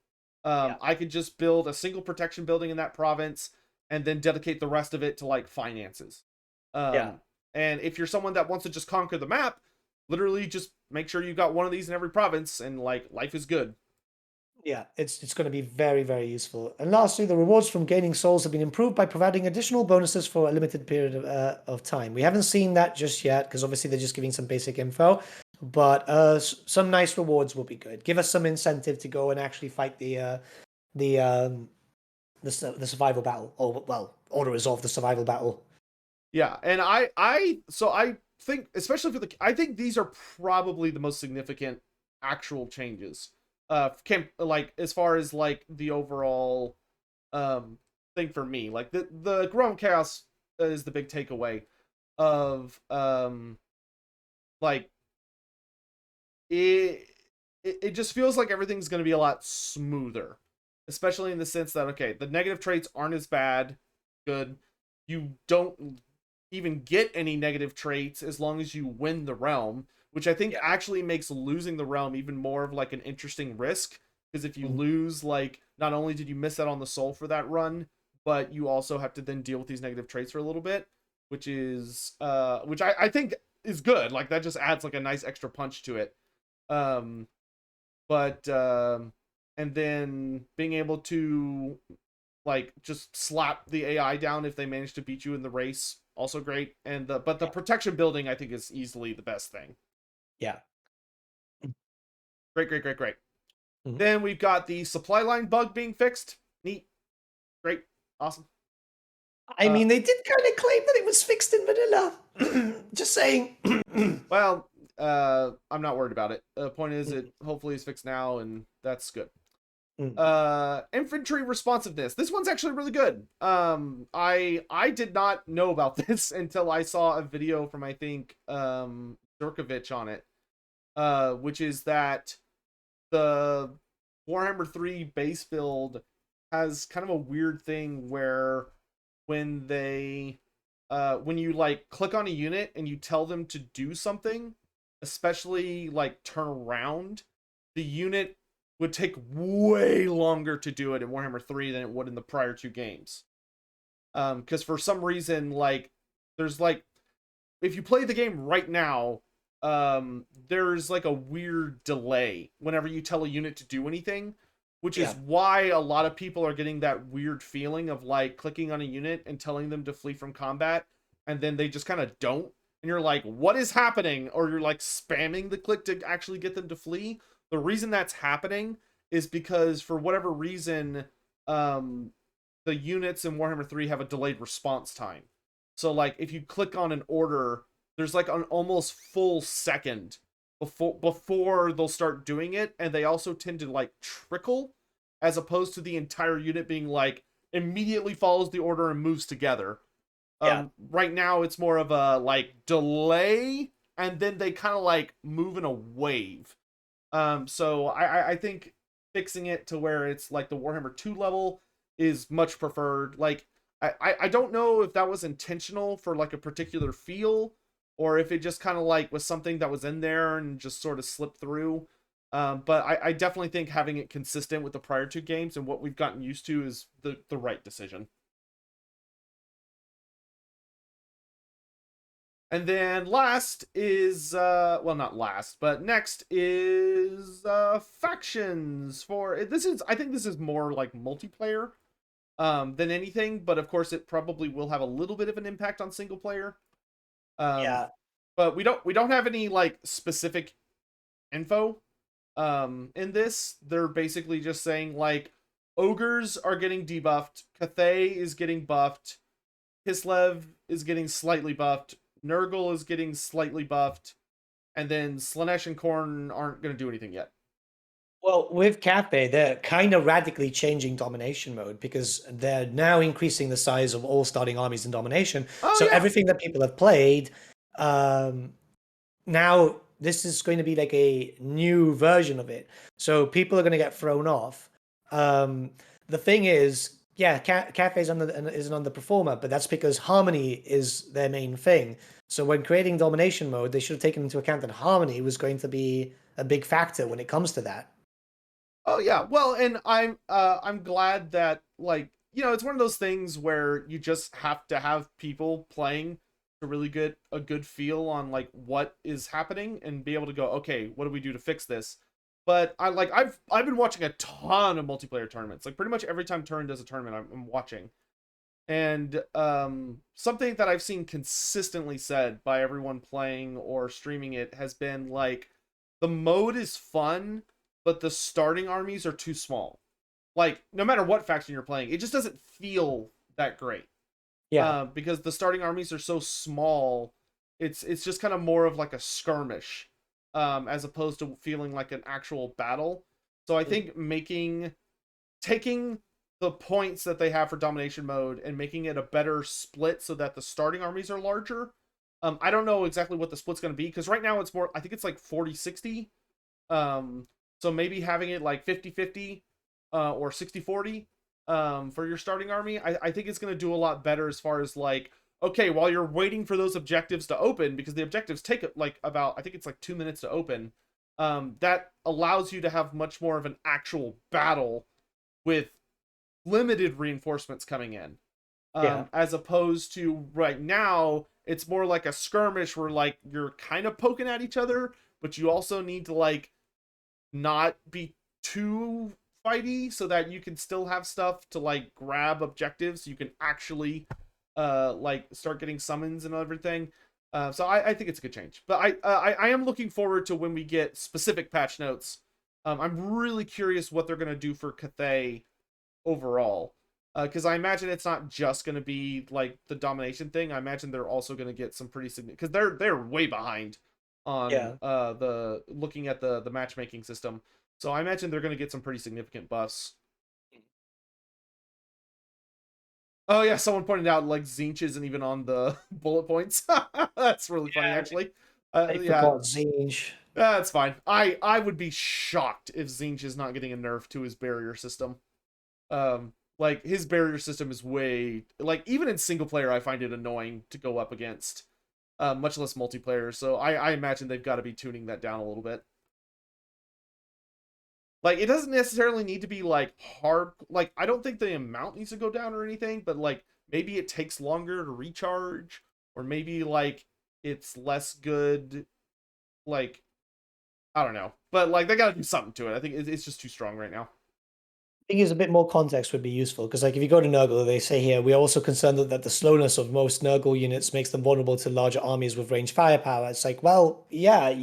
yeah, I could just build a single protection building in that province and then dedicate the rest of it to like finances. yeah. Um, and if you're someone that wants to just conquer the map, literally just make sure you got one of these in every province, and like life is good. Yeah, it's going to be very, very useful. And lastly, the rewards from gaining souls have been improved by providing additional bonuses for a limited period of time. We haven't seen that just yet because obviously they're just giving some basic info, but some nice rewards will be good. Give us some incentive to go and actually fight the the survival battle, or to resolve the survival battle. Yeah, and I think especially for I think these are probably the most significant actual changes. Like as far as like the overall thing for me, like the Realm of Chaos is the big takeaway of like it it just feels like everything's going to be a lot smoother, especially in the sense that okay, the negative traits aren't as bad. Good. You don't even get any negative traits as long as you win the realm, which I think Yeah. actually makes losing the realm even more of like an interesting risk. Because if you lose, like, not only did you miss out on the soul for that run, but you also have to then deal with these negative traits for a little bit, which I think is good. Like that just adds like a nice extra punch to it. Um, but and then being able to like just slap the AI down if they manage to beat you in the race, also great. And the Yeah. protection building I think is easily the best thing. Yeah. Great, great, great, great. Mhm. Then we've got the supply line bug being fixed. Neat, great, awesome. I mean, they did kind of claim that it was fixed in vanilla. Just saying. Well, I'm not worried about it. The point is, it hopefully is fixed now, and that's good. Mm. Infantry responsiveness. This one's actually really good. I did not know about this until I saw a video from, I think, Zurkovich on it. Which is that the Warhammer 3 base build has kind of a weird thing where when when you like click on a unit and you tell them to do something, especially like turn around, the unit would take way longer to do it in Warhammer 3 than it would in the prior two games. Because for some reason, like there's like if you play the game right now, there's like a weird delay whenever you tell a unit to do anything, which is Yeah. why a lot of people are getting that weird feeling of like clicking on a unit and telling them to flee from combat, and then they just kind of don't. And you're like, what is happening? Or you're like spamming the click to actually get them to flee. The reason that's happening is because for whatever reason, um, the units in Warhammer 3 have a delayed response time. So like if you click on an order, there's like an almost full second before they'll start doing it, and they also tend to like trickle as opposed to the entire unit being like immediately follows the order and moves together. Yeah. Right now it's more of a like delay and then they kind of like move in a wave. So I think fixing it to where it's like the Warhammer 2 level is much preferred. Like I don't know if that was intentional for like a particular feel or if it just kind of like was something that was in there and just sort of slipped through. But I definitely think having it consistent with the prior two games and what we've gotten used to is the right decision. And then last is well not last, but next is factions for this is I think this is more like multiplayer than anything, but of course it probably will have a little bit of an impact on single player. Um Yeah. but we don't have any like specific info in this. They're basically just saying like ogres are getting debuffed, Cathay is getting buffed, Kislev is getting slightly buffed, Nurgle is getting slightly buffed, and then Slanesh and Khorne aren't going to do anything yet. Well, with Cafe, they're kind of radically changing domination mode because they're now increasing the size of all starting armies in domination. Oh So yeah. everything that people have played, um, now this is going to be like a new version of it. So people are going to get thrown off. Um, the thing is, yeah, Cafe is an underperformer, but that's because Harmony is their main thing. So when creating domination mode, they should have taken into account that Harmony was going to be a big factor when it comes to that. Oh yeah. Well, and I'm glad that like, it's one of those things where you just have to have people playing to really get a good feel on like what is happening and be able to go, okay, what do we do to fix this? But I've been watching a ton of multiplayer tournaments. Like pretty much every time Turn does a tournament, I'm watching. And something that I've seen consistently said by everyone playing or streaming it has been like the mode is fun, but the starting armies are too small. Like no matter what faction you're playing, it just doesn't feel that great. Yeah. Because the starting armies are so small, it's just kind of more of like a skirmish, as opposed to feeling like an actual battle. So I think taking the points that they have for domination mode and making it a better split so that the starting armies are larger. I don't know exactly what the split's going to be because right now it's more, I think it's like 40-60. So maybe having it like 50-50 or 60-40 for your starting army, I think it's going to do a lot better as far as like, okay, while you're waiting for those objectives to open, because the objectives take like about, I think it's like 2 minutes to open, that allows you to have much more of an actual battle with limited reinforcements coming in. Yeah. As opposed to right now, it's more like a skirmish where like you're kind of poking at each other, but you also need to like not be too fighty, so that you can still have stuff to like grab objectives. You can actually like start getting summons and everything. So I think it's a good change. But I am looking forward to when we get specific patch notes. I'm really curious what they're gonna do for Cathay overall. Because I imagine it's not just going to be like the domination thing. I imagine they're also going to get some pretty significant, because they're way behind on Yeah. the looking at the matchmaking system. So I imagine they're going to get some pretty significant buffs. Oh yeah, someone pointed out like Zinch isn't even on the bullet points. That's really funny, Yeah, actually. they Yeah, forgot Zinj. that's fine. I would be shocked if Zinch is not getting a nerf to his barrier system. Like his barrier system is way like even in single player I find it annoying to go up against, much less multiplayer. So I imagine they've got to be tuning that down a little bit. Like it doesn't necessarily need to be like hard. Like I don't think the amount needs to go down or anything, but like maybe it takes longer to recharge, or maybe like it's less good. Like I don't know, but like they got to do something to it. I think it's just too strong right now. I think is a bit more context would be useful because, like, if you go to Nurgle, they say here we are also concerned that the slowness of most Nurgle units makes them vulnerable to larger armies with ranged firepower. It's like, well, yeah,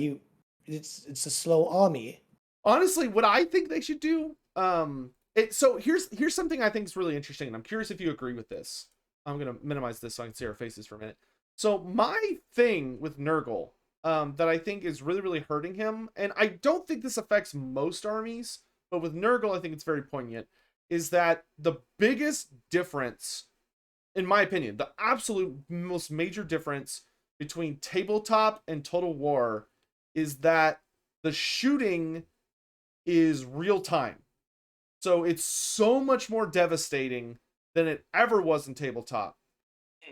it's a slow army. Honestly, what I think they should do, so here's something I think is really interesting, and I'm curious if you agree with this. I'm gonna minimize this so I can see our faces for a minute. So my thing with Nurgle, that I think is really really hurting him, and I don't think this affects most armies, but with Nurgle I think it's very poignant, is that the biggest difference, in my opinion, the absolute most major difference between tabletop and Total War is that the shooting is real time. So it's so much more devastating than it ever was in tabletop.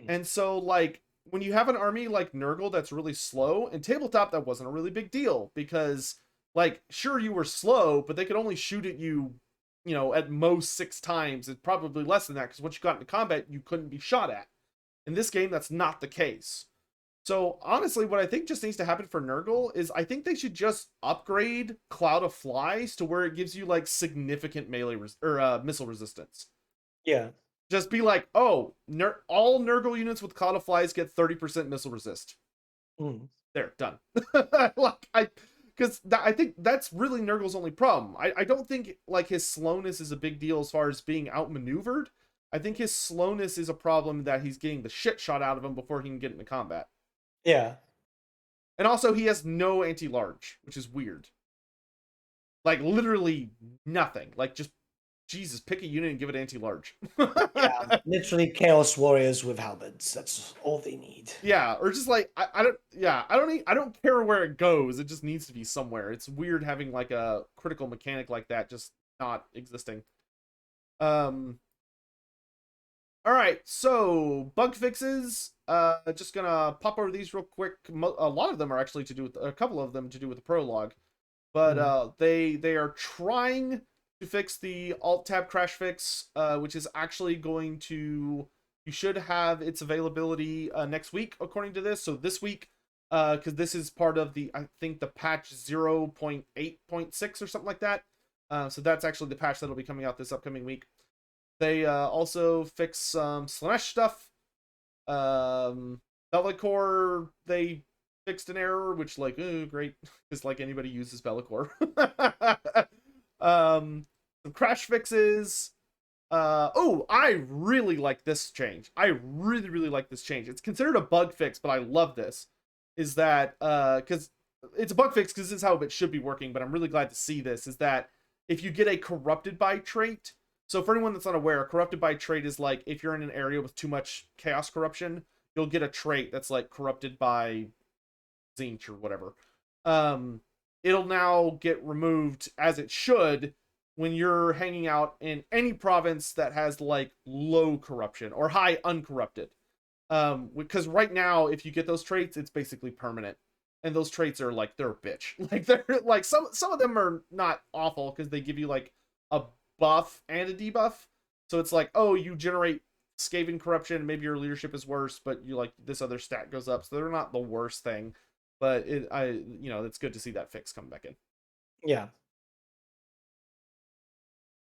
And so like when you have an army like Nurgle that's really slow, in tabletop that wasn't a really big deal, because like sure you were slow, but they could only shoot at you, at most 6 times. It's probably less than that, because once you got into combat you couldn't be shot at. In this game that's not the case. So honestly, what I think just needs to happen for Nurgle is I think they should just upgrade Cloud of Flies to where it gives you like significant melee or missile resistance. Yeah. Just be like, oh, all Nurgle units with Cloud of Flies get 30% missile resist. Mm. There, done. Like because I think that's really Nurgle's only problem. I don't think like his slowness is a big deal as far as being outmaneuvered. I think his slowness is a problem that he's getting the shit shot out of him before he can get into combat. Yeah. And also, he has no anti-large, which is weird. Like literally nothing. Like just Jesus, pick a unit and give it anti-large. Yeah. Literally chaos warriors with halberds. That's all they need. Yeah, or just like I don't. Yeah, I don't care where it goes. It just needs to be somewhere. It's weird having like a critical mechanic like that just not existing. Um. All right, so bug fixes. Just gonna pop over these real quick. A lot of them are actually to do with a couple of them to do with the prologue. But they are trying to fix the alt tab crash fix, which is actually going to, you should have its availability next week according to this. So this week, because this is part of the, I think the patch 0.8.6 or something like that. So that's actually the patch that'll be coming out this upcoming week. They also fix some Slanesh stuff. Bellicor, they fixed an error, which like, great, because like anybody uses Bellicor. Some crash fixes. Oh, I really like this change. I really, really like this change. It's considered a bug fix, but I love this. Is that because it's a bug fix because this is how it should be working, but I'm really glad to see this, is that if you get a corrupted by trait, so for anyone that's not aware, a corrupted by trait is like if you're in an area with too much chaos corruption, you'll get a trait that's like corrupted by Zinch or whatever. Um, it'll now get removed as it should when you're hanging out in any province that has like low corruption or high uncorrupted. Because right now, if you get those traits, it's basically permanent, and those traits are like they're a bitch. Like they're like some of them are not awful because they give you like a buff and a debuff. So it's like, oh, you generate Skaven corruption, maybe your leadership is worse, but you like this other stat goes up. So they're not the worst thing, but it's good to see that fix come back in. Yeah.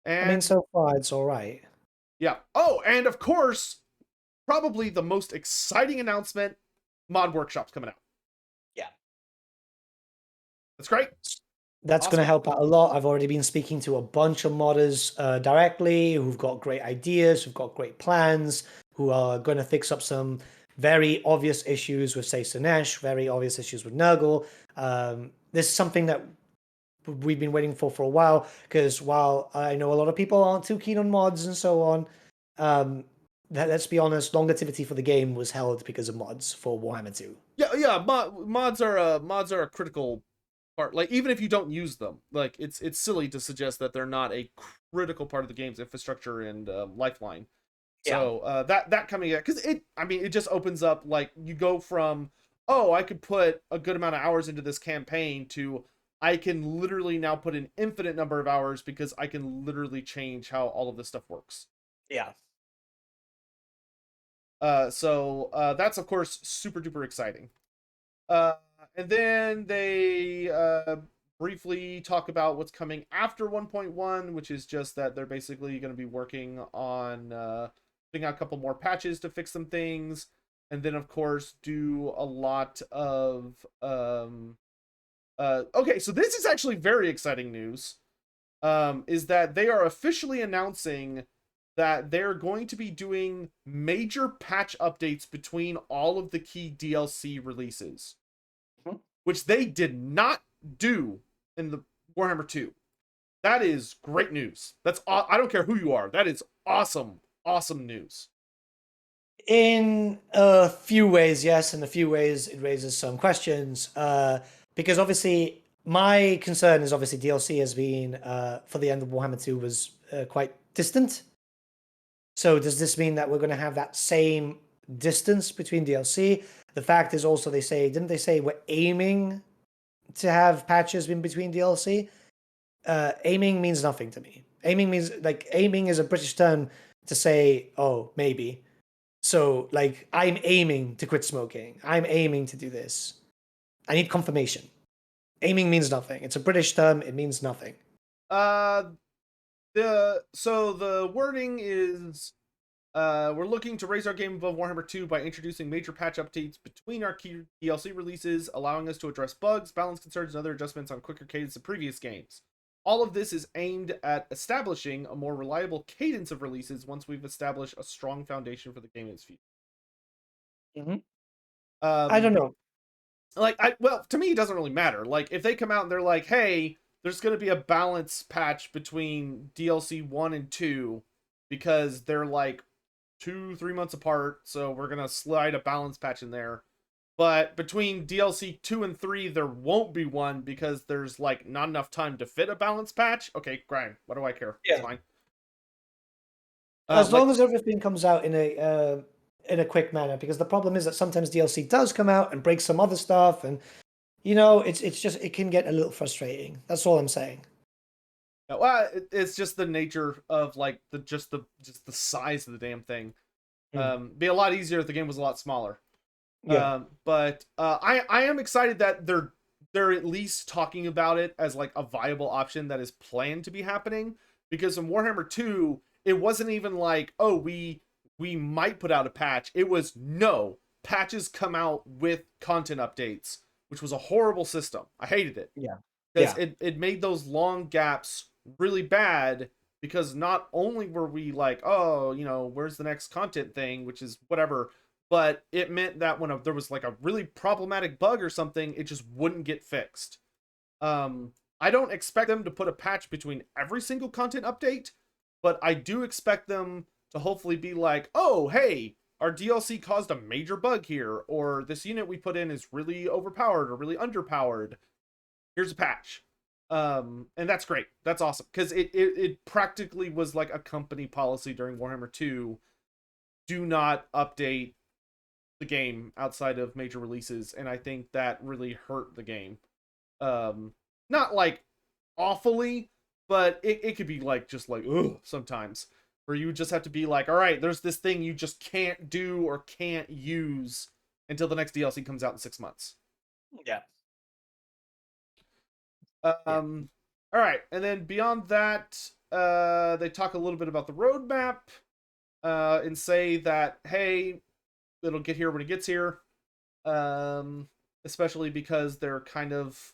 I mean, And so far it's all right. yeah. Oh, and of course, probably the most exciting announcement, Mod Workshop's coming out. Yeah. That's great. That's going to Awesome. help out a lot. I've already been speaking to a bunch of modders directly who've got great ideas, who've got great plans, who are going to fix up some very obvious issues with, say, Sinesh, very obvious issues with Nurgle. This is something that we've been waiting for a while, because while I know a lot of people aren't too keen on mods and so on, um, let's be honest, longevity for the game was held because of mods for Warhammer 2. Yeah, yeah. Mods are a critical part. Like even if you don't use them, like it's silly to suggest that they're not a critical part of the game's infrastructure and lifeline. Yeah. So that coming out, because I mean, it just opens up, like you go from, oh, I could put a good amount of hours into this campaign to I can literally now put an infinite number of hours because I can literally change how all of this stuff works. Yeah. So that's of course super duper exciting. Uh, and then they briefly talk about what's coming after 1.1, which is just that they're basically going to be working on putting out a couple more patches to fix some things, and then of course do a lot of okay, so this is actually very exciting news. Is that they are officially announcing that they're going to be doing major patch updates between all of the key DLC releases, Mhm. which they did not do in the Warhammer 2. That is great news. I don't care who you are. That is awesome, awesome news. In a few ways, yes. In a few ways, it raises some questions. Because obviously, my concern is obviously DLC has been for the end of Warhammer 2 was quite distant. So does this mean that we're going to have that same distance between DLC? The fact is also didn't they say we're aiming to have patches in between DLC? Aiming means nothing to me. Aiming is a British term to say, oh, maybe. So, like, I'm aiming to quit smoking. I'm aiming to do this. I need confirmation. Aiming means nothing. It's a British term. It means nothing. Uh, the wording is we're looking to raise our game above Warhammer 2 by introducing major patch updates between our key DLC releases, allowing us to address bugs, balance concerns, and other adjustments on quicker cadence of previous games. All of this is aimed at establishing a more reliable cadence of releases once we've established a strong foundation for the game in its future. Mm-hmm. I Um, don't know. well, to me, it doesn't really matter. Like, if they come out and they're like, hey, there's going to be a balance patch between DLC 1 and 2 because they're like 2-3 months apart, so we're gonna slide a balance patch in there. But between DLC 2 and 3, there won't be one because there's like not enough time to fit a balance patch. Okay, grind. What do I care? It's Yeah. fine. As Like long as everything comes out in a quick manner, because the problem is that sometimes DLC does come out and break some other stuff, and it's just it can get a little frustrating. That's all I'm saying. well, it's just the nature of like the size of the damn thing. Mm. Be a lot easier if the game was a lot smaller. Yeah. But I am excited that they're at least talking about it as like a viable option that is planned to be happening, because in Warhammer 2 it wasn't even like, oh, we might put out a patch. It was, no, patches come out with content updates, which was a horrible system. I hated it Yeah. because Yeah. it made those long gaps really bad, because not only were we like, oh, where's the next content thing, which is whatever, but it meant that when there was like a really problematic bug or something, it just wouldn't get fixed. I don't expect them to put a patch between every single content update, but I do expect them to hopefully be like, oh, hey, our DLC caused a major bug here, or this unit we put in is really overpowered or really underpowered. Here's a patch. And that's great. That's awesome, because it practically was like a company policy during Warhammer 2: do not update the game outside of major releases, and I think that really hurt the game. Not like awfully, but it could be like just like, ugh, sometimes, where you just have to be like, all right, there's this thing you just can't do or can't use until the next DLC comes out in 6 months. Yeah. Yeah. Um, all right, and then beyond that, they talk a little bit about the roadmap, and say that, hey, it'll get here when it gets here. Especially because they're kind of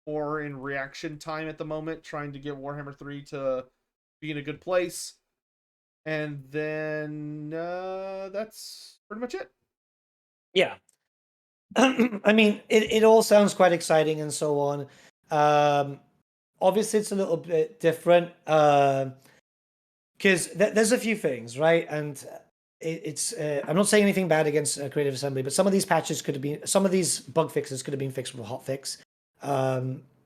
more in reaction time at the moment, trying to get Warhammer 3 to be in a good place. And then that's pretty much it. Yeah. I mean, it all sounds quite exciting and so on. Obviously, it's a little bit different because there's a few things, right? And it's I'm not saying anything bad against Creative Assembly, but some of these patches could have been, some of these bug fixes could have been fixed with a hotfix.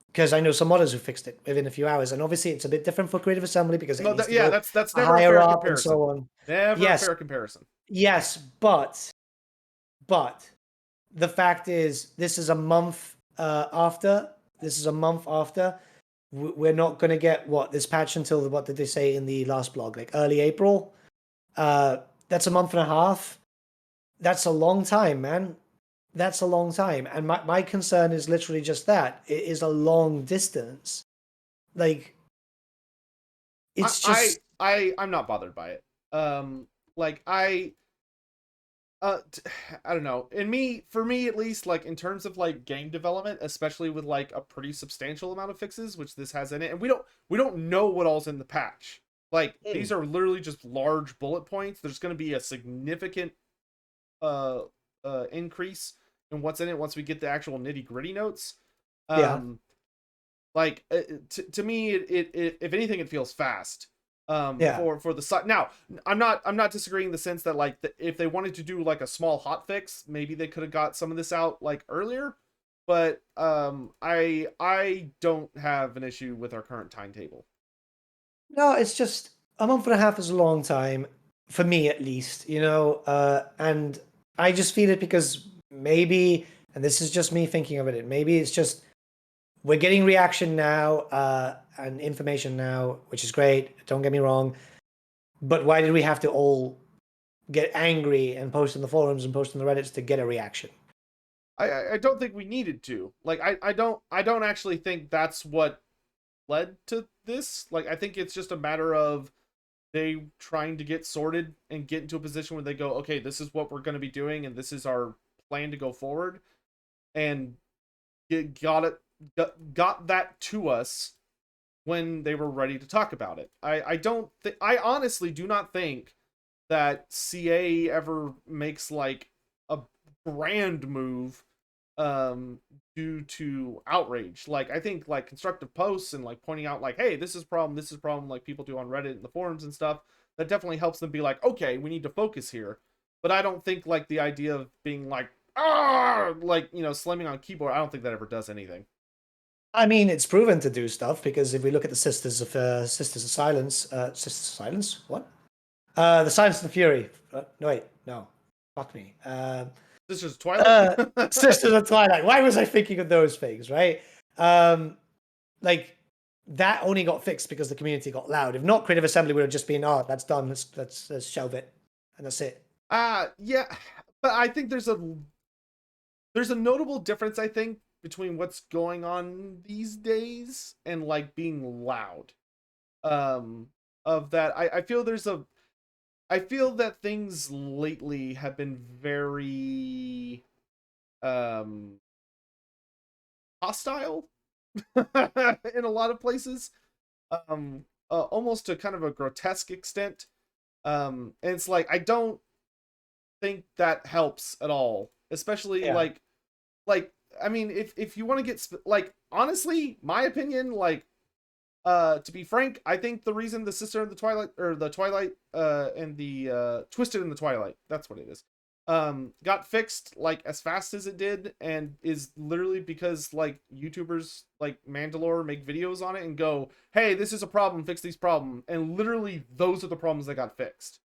Because I know some modders who fixed it within a few hours, and obviously it's a bit different for Creative Assembly because it No, needs to yeah, go that's never a higher fair up and comparison. so on. Never Yes. a fair comparison. Yes, but the fact is, this is a month after. This is a month after. We're not going to get this patch until what did they say in the last blog? Like early April. That's a month and a half. That's a long time, man. That's a long time. And my concern is literally just that. It is a long distance. Like, it's just. I'm not bothered by it. Like I don't know. For me at least, like in terms of like game development, especially with like a pretty substantial amount of fixes, which this has in it, and we don't know what all's in the patch. Like these are literally just large bullet points. There's going to be a significant increase in what's in it once we get the actual nitty gritty notes. Yeah. Like to me, it if anything, it feels fast. Yeah. For the site. Now, I'm not disagreeing in the sense that like if they wanted to do like a small hot fix, maybe they could have got some of this out like earlier. But I don't have an issue with our current timetable. No, it's just a month and a half is a long time for me, at least, and I just feel it because maybe, and this is just me thinking of it, maybe it's just we're getting reaction now and information now, which is great. Don't get me wrong, but why did we have to all get angry and post in the forums and post in the Reddits to get a reaction? I don't think we needed to. Like I don't actually think that's what led to this. Like I think it's just a matter of they trying to get sorted and get into a position where they go, okay, this is what we're going to be doing and this is our plan to go forward, and got that to us when they were ready to talk about it. I honestly do not think that CA ever makes like a brand move due to outrage. Like I think like constructive posts and like pointing out like, hey, this is a problem, like people do on Reddit and the forums and stuff, that definitely helps them be like, okay, we need to focus here. But I don't think like the idea of being like, like, slamming on keyboard, I don't think that ever does anything. I mean, it's proven to do stuff because if we look at the Sisters of Silence, what? The Silence and Fury. No, wait, no, fuck me. Sisters of Twilight. Sisters of Twilight. Why was I thinking of those things, right? Like that only got fixed because the community got loud. If not, Creative Assembly would have just been, oh, that's done. Let's shelve it, and that's it. Yeah, but I think there's a notable difference, I think, between what's going on these days and like being loud. Of that, I feel I feel that things lately have been very hostile in a lot of places, almost to kind of a grotesque extent. And it's like I don't think that helps at all, especially like I mean, if you want to get like honestly, my opinion, like to be frank, I think the reason the Sister in the Twilight, or the Twilight and the Twisted in the Twilight, that's what it is, got fixed like as fast as it did, and is literally because like YouTubers like Mandalore make videos on it and go, hey, this is a problem, fix these problems, and literally those are the problems that got fixed.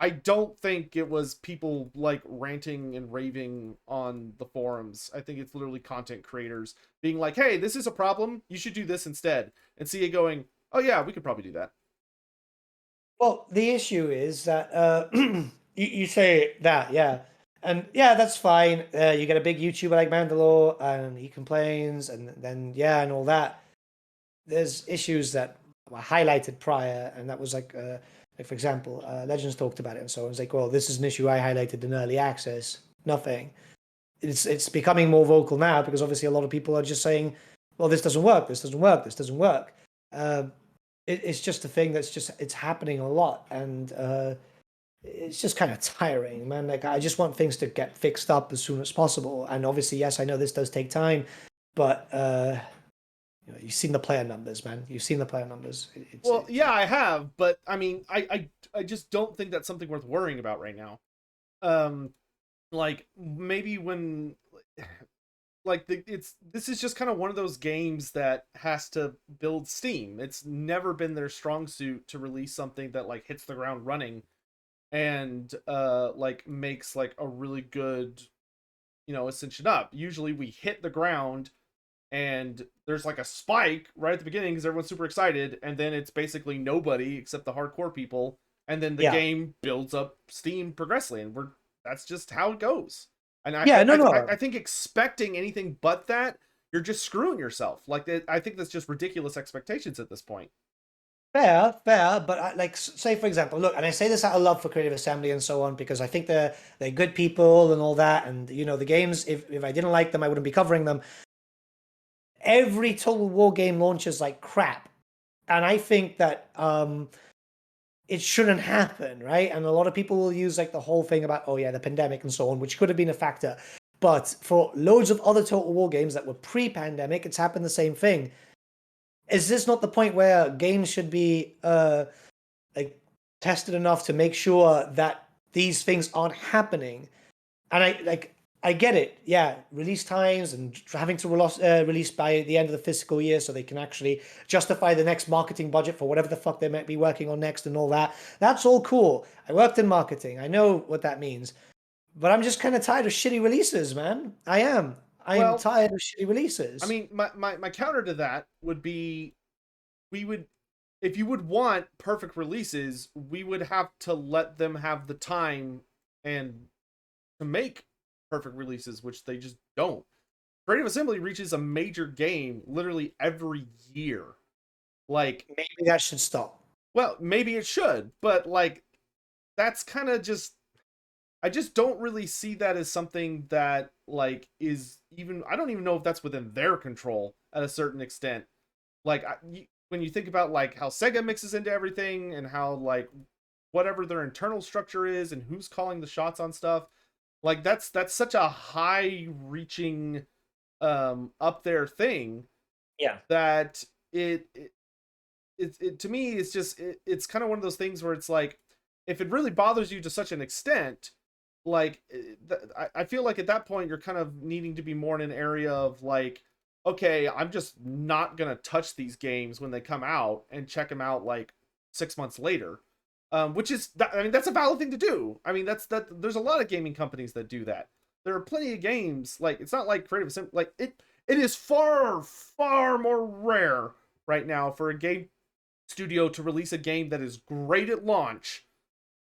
I don't think it was people like ranting and raving on the forums. I think it's literally content creators being like, hey, this is a problem, you should do this instead, and CA going, oh yeah, we could probably do that. Well, the issue is that you say that, yeah, and yeah, that's fine. You get a big YouTuber like Mandalore, and he complains, and then and all that. There's issues that highlighted prior, and that was like for example, Legends talked about it, and so I was like, well, this is an issue I highlighted in early access. Nothing. It's becoming more vocal now because obviously a lot of people are just saying, well, this doesn't work, this doesn't work, this doesn't work. It's just a thing that's just it's happening a lot, and it's just kind of tiring, man. Like I just want things to get fixed up as soon as possible. And obviously, yes, I know this does take time, but you've seen the player numbers, man. You've seen the player numbers. Well, yeah, I have, but I mean, I just don't think that's something worth worrying about right now. Um, like maybe when like this is just kind of one of those games that has to build steam. It's never been their strong suit to release something that like hits the ground running and like makes like a really good, ascension up. Usually we hit the ground and there's like a spike right at the beginning because everyone's super excited, and then it's basically nobody except the hardcore people, and then the Yeah, game builds up steam progressively, and we're that's just how it goes. And yeah, no, I no, think expecting anything but that, you're just screwing yourself. Like I think that's just ridiculous expectations at this point. fair, fair. But like, say for example, look, and I say this out of love for Creative Assembly and so on because I think they're good people and all that, and the games. If I didn't like them, I wouldn't be covering them. Every Total War game launches like crap, and I think that it shouldn't happen, right? And a lot of people will use like the whole thing about, oh yeah, the pandemic and so on, which could have been a factor. But for loads of other Total War games that were pre-pandemic, it's happened the same thing. Is this not the point where games should be like tested enough to make sure that these things aren't happening? And I get it, yeah, release times and having to release by the end of the fiscal year so they can actually justify the next marketing budget for whatever the fuck they might be working on next and all that. That's all cool. I worked in marketing. I know what that means. But I'm just kind of tired of shitty releases, man. I am. I am Well, tired of shitty I releases. mean, my counter to that would be we would if you would want perfect releases, we would have to let them have the time and to make perfect releases, which they just don't. Creative Assembly reaches a major game literally every year. Like, Maybe that should stop. well, maybe it should, but like that's kind of just I just don't really see that as something that like is even I don't even know if that's within their control at a certain extent. Like when you think about like how Sega mixes into everything and how like whatever their internal structure is and who's calling the shots on stuff, like that's such a high reaching up there thing Yeah. that it to me it's just it's kind of one of those things where it's like if it really bothers you to such an extent, like I feel like at that point you're kind of needing to be more in an area of like, okay, I'm just not gonna touch these games when they come out and check them out like 6 months later. Which is I mean that's a valid thing to do. I mean that there's a lot of gaming companies that do that. There are plenty of games like it's not like Creative like it is far more rare right now for a game studio to release a game that is great at launch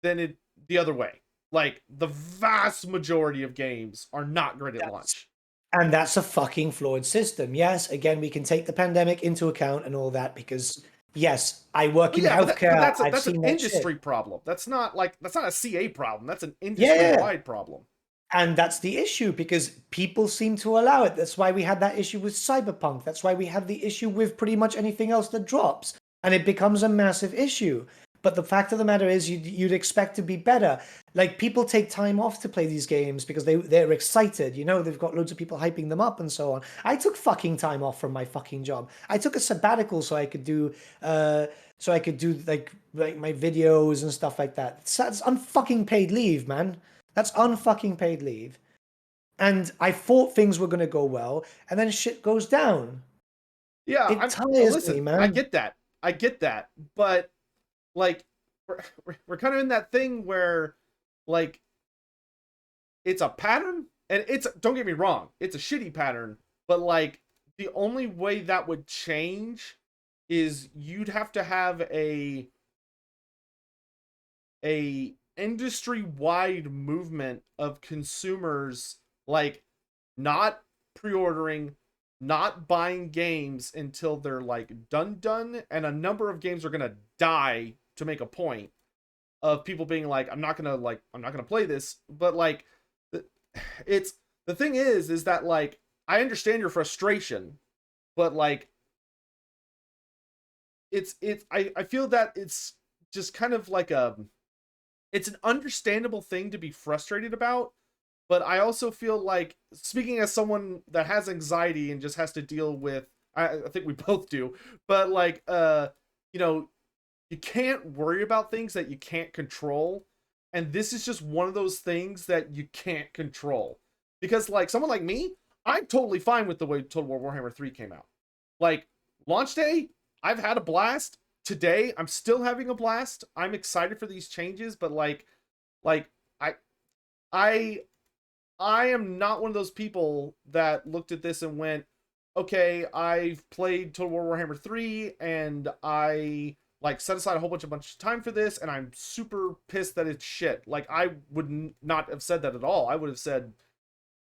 than it the other way. Like the vast majority of games are not great at That's launch. and that's a fucking flawed system. Yes, again, we can take the pandemic into account and all that because yes, I work Well, in yeah, but healthcare. I've that's an seen that shit. industry problem. That's not a CA problem. That's an Yeah, industry yeah, yeah. wide problem. And that's the issue because people seem to allow it. That's why we had that issue with Cyberpunk. That's why we have the issue with pretty much anything else that drops. And it becomes a massive issue. But the fact of the matter is, you'd expect to be better. Like, people take time off to play these games because they're excited. They've got loads of people hyping them up and so on. I took fucking time off from my fucking job. I took a sabbatical so I could do. Like my videos and stuff like that. That's unfucking paid leave, man. That's unfucking paid leave. And I thought things were going to go well, and then shit goes down. Yeah, It I'm tires me, listen, I man. get that. I get that. But like we're, we're kind of in that thing where like it's a pattern and it's don't get me wrong, it's a shitty pattern, but like the only way that would change is you'd have to have a industry wide movement of consumers like not pre-ordering not buying games until they're like done, and a number of games are gonna die to make a point of people being like, I'm not gonna play this. But like, it's the thing is that like I understand your frustration, but like I feel that it's just kind of like it's an understandable thing to be frustrated about, but I also feel like, speaking as someone that has anxiety and just has to deal with, I think we both do, but like you know, you can't worry about things that you can't control, and this is just one of those things that you can't control. Because like someone like me, I'm totally fine with the way Total War Warhammer 3 came out. Like, launch day, I've had a blast. Today I'm still having a blast. I'm excited for these changes, but like I I I am not one of those people that looked at this and went, okay, I've played Total War Warhammer 3 and I like set aside a bunch of time for this and I'm super pissed that it's shit. Like, I would not have said that at all. I would have said,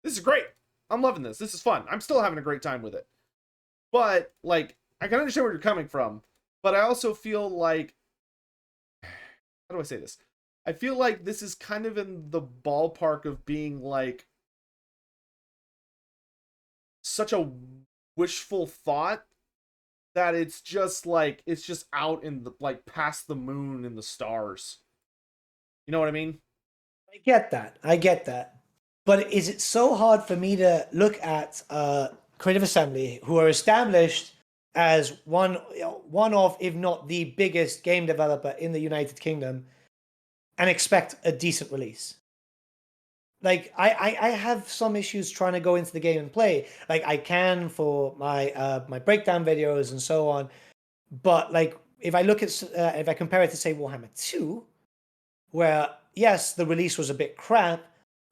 this is great. I'm loving this. This is fun. I'm still having a great time with it. But like, I can understand where you're coming from, but I also feel like, how do I say this? I feel like this is kind of in the ballpark of being like such a wishful thought that it's just like it's just out in the like past the moon and the stars. You know what I mean? I get that. I get that. But is it so hard for me to look at Creative Assembly, who are established as one of, if not the biggest game developer in the United Kingdom, and expect a decent release? Like I have some issues trying to go into the game and play. Like I can for my breakdown videos and so on, but like if I look at if I compare it to say Warhammer 2, where yes, the release was a bit crap,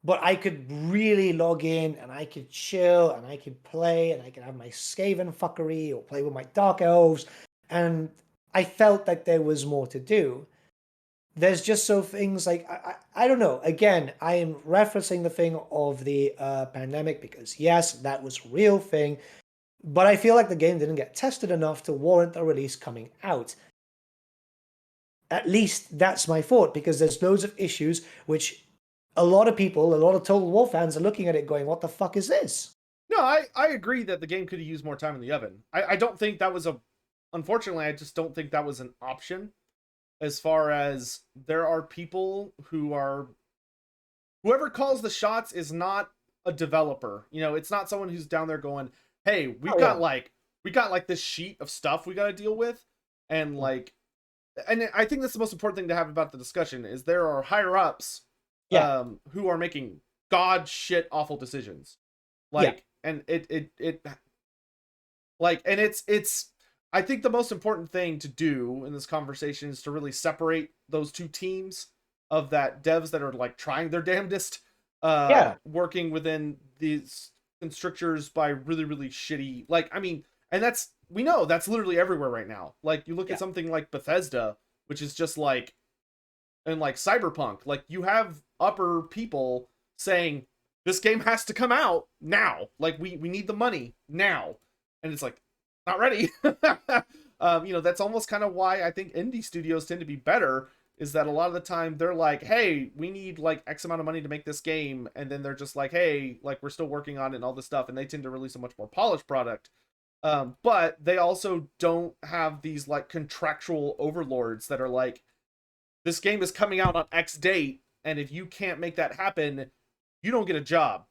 but I could really log in and I could chill and I could play and I could have my Skaven fuckery or play with my Dark Elves, and I felt that there was more to do. There's just so things like I don't know. Again, I am referencing the thing of the pandemic because yes, that was a real thing, but I feel like the game didn't get tested enough to warrant a release coming out. At least that's my thought, because there's loads of issues which a lot of people, a lot of Total War fans are looking at it going, what the fuck is this? No, I agree that the game could have used more time in the oven. I don't think that was a, unfortunately, I just don't think that was an option. As far as there are people who are, whoever calls the shots is not a developer. You know, it's not someone who's down there going, hey, Oh yeah. we got like this sheet of stuff we got to deal with, and like, and I think that's the most important thing to have about the discussion is there are higher ups Yeah. who are making god shit awful decisions. Yeah. Like, and it like, and it's I think the most important thing to do in this conversation is to really separate those two teams of that devs that are like trying their damnedest, Yeah. working within these constrictors by really shitty, like, I mean, and that's, we know that's literally everywhere right now. Like, you look Yeah. at something like Bethesda, which is just like, and like Cyberpunk, like, you have upper people saying this game has to come out now, like, we need the money now, and it's like, not ready. You know, that's almost kind of why I think indie studios tend to be better, is that a lot of the time they're like, hey, we need like X amount of money to make this game, and then they're just like, hey, like, we're still working on it and all this stuff, and they tend to release a much more polished product. But they also don't have these like contractual overlords that are like, this game is coming out on X date, and if you can't make that happen, you don't get a job.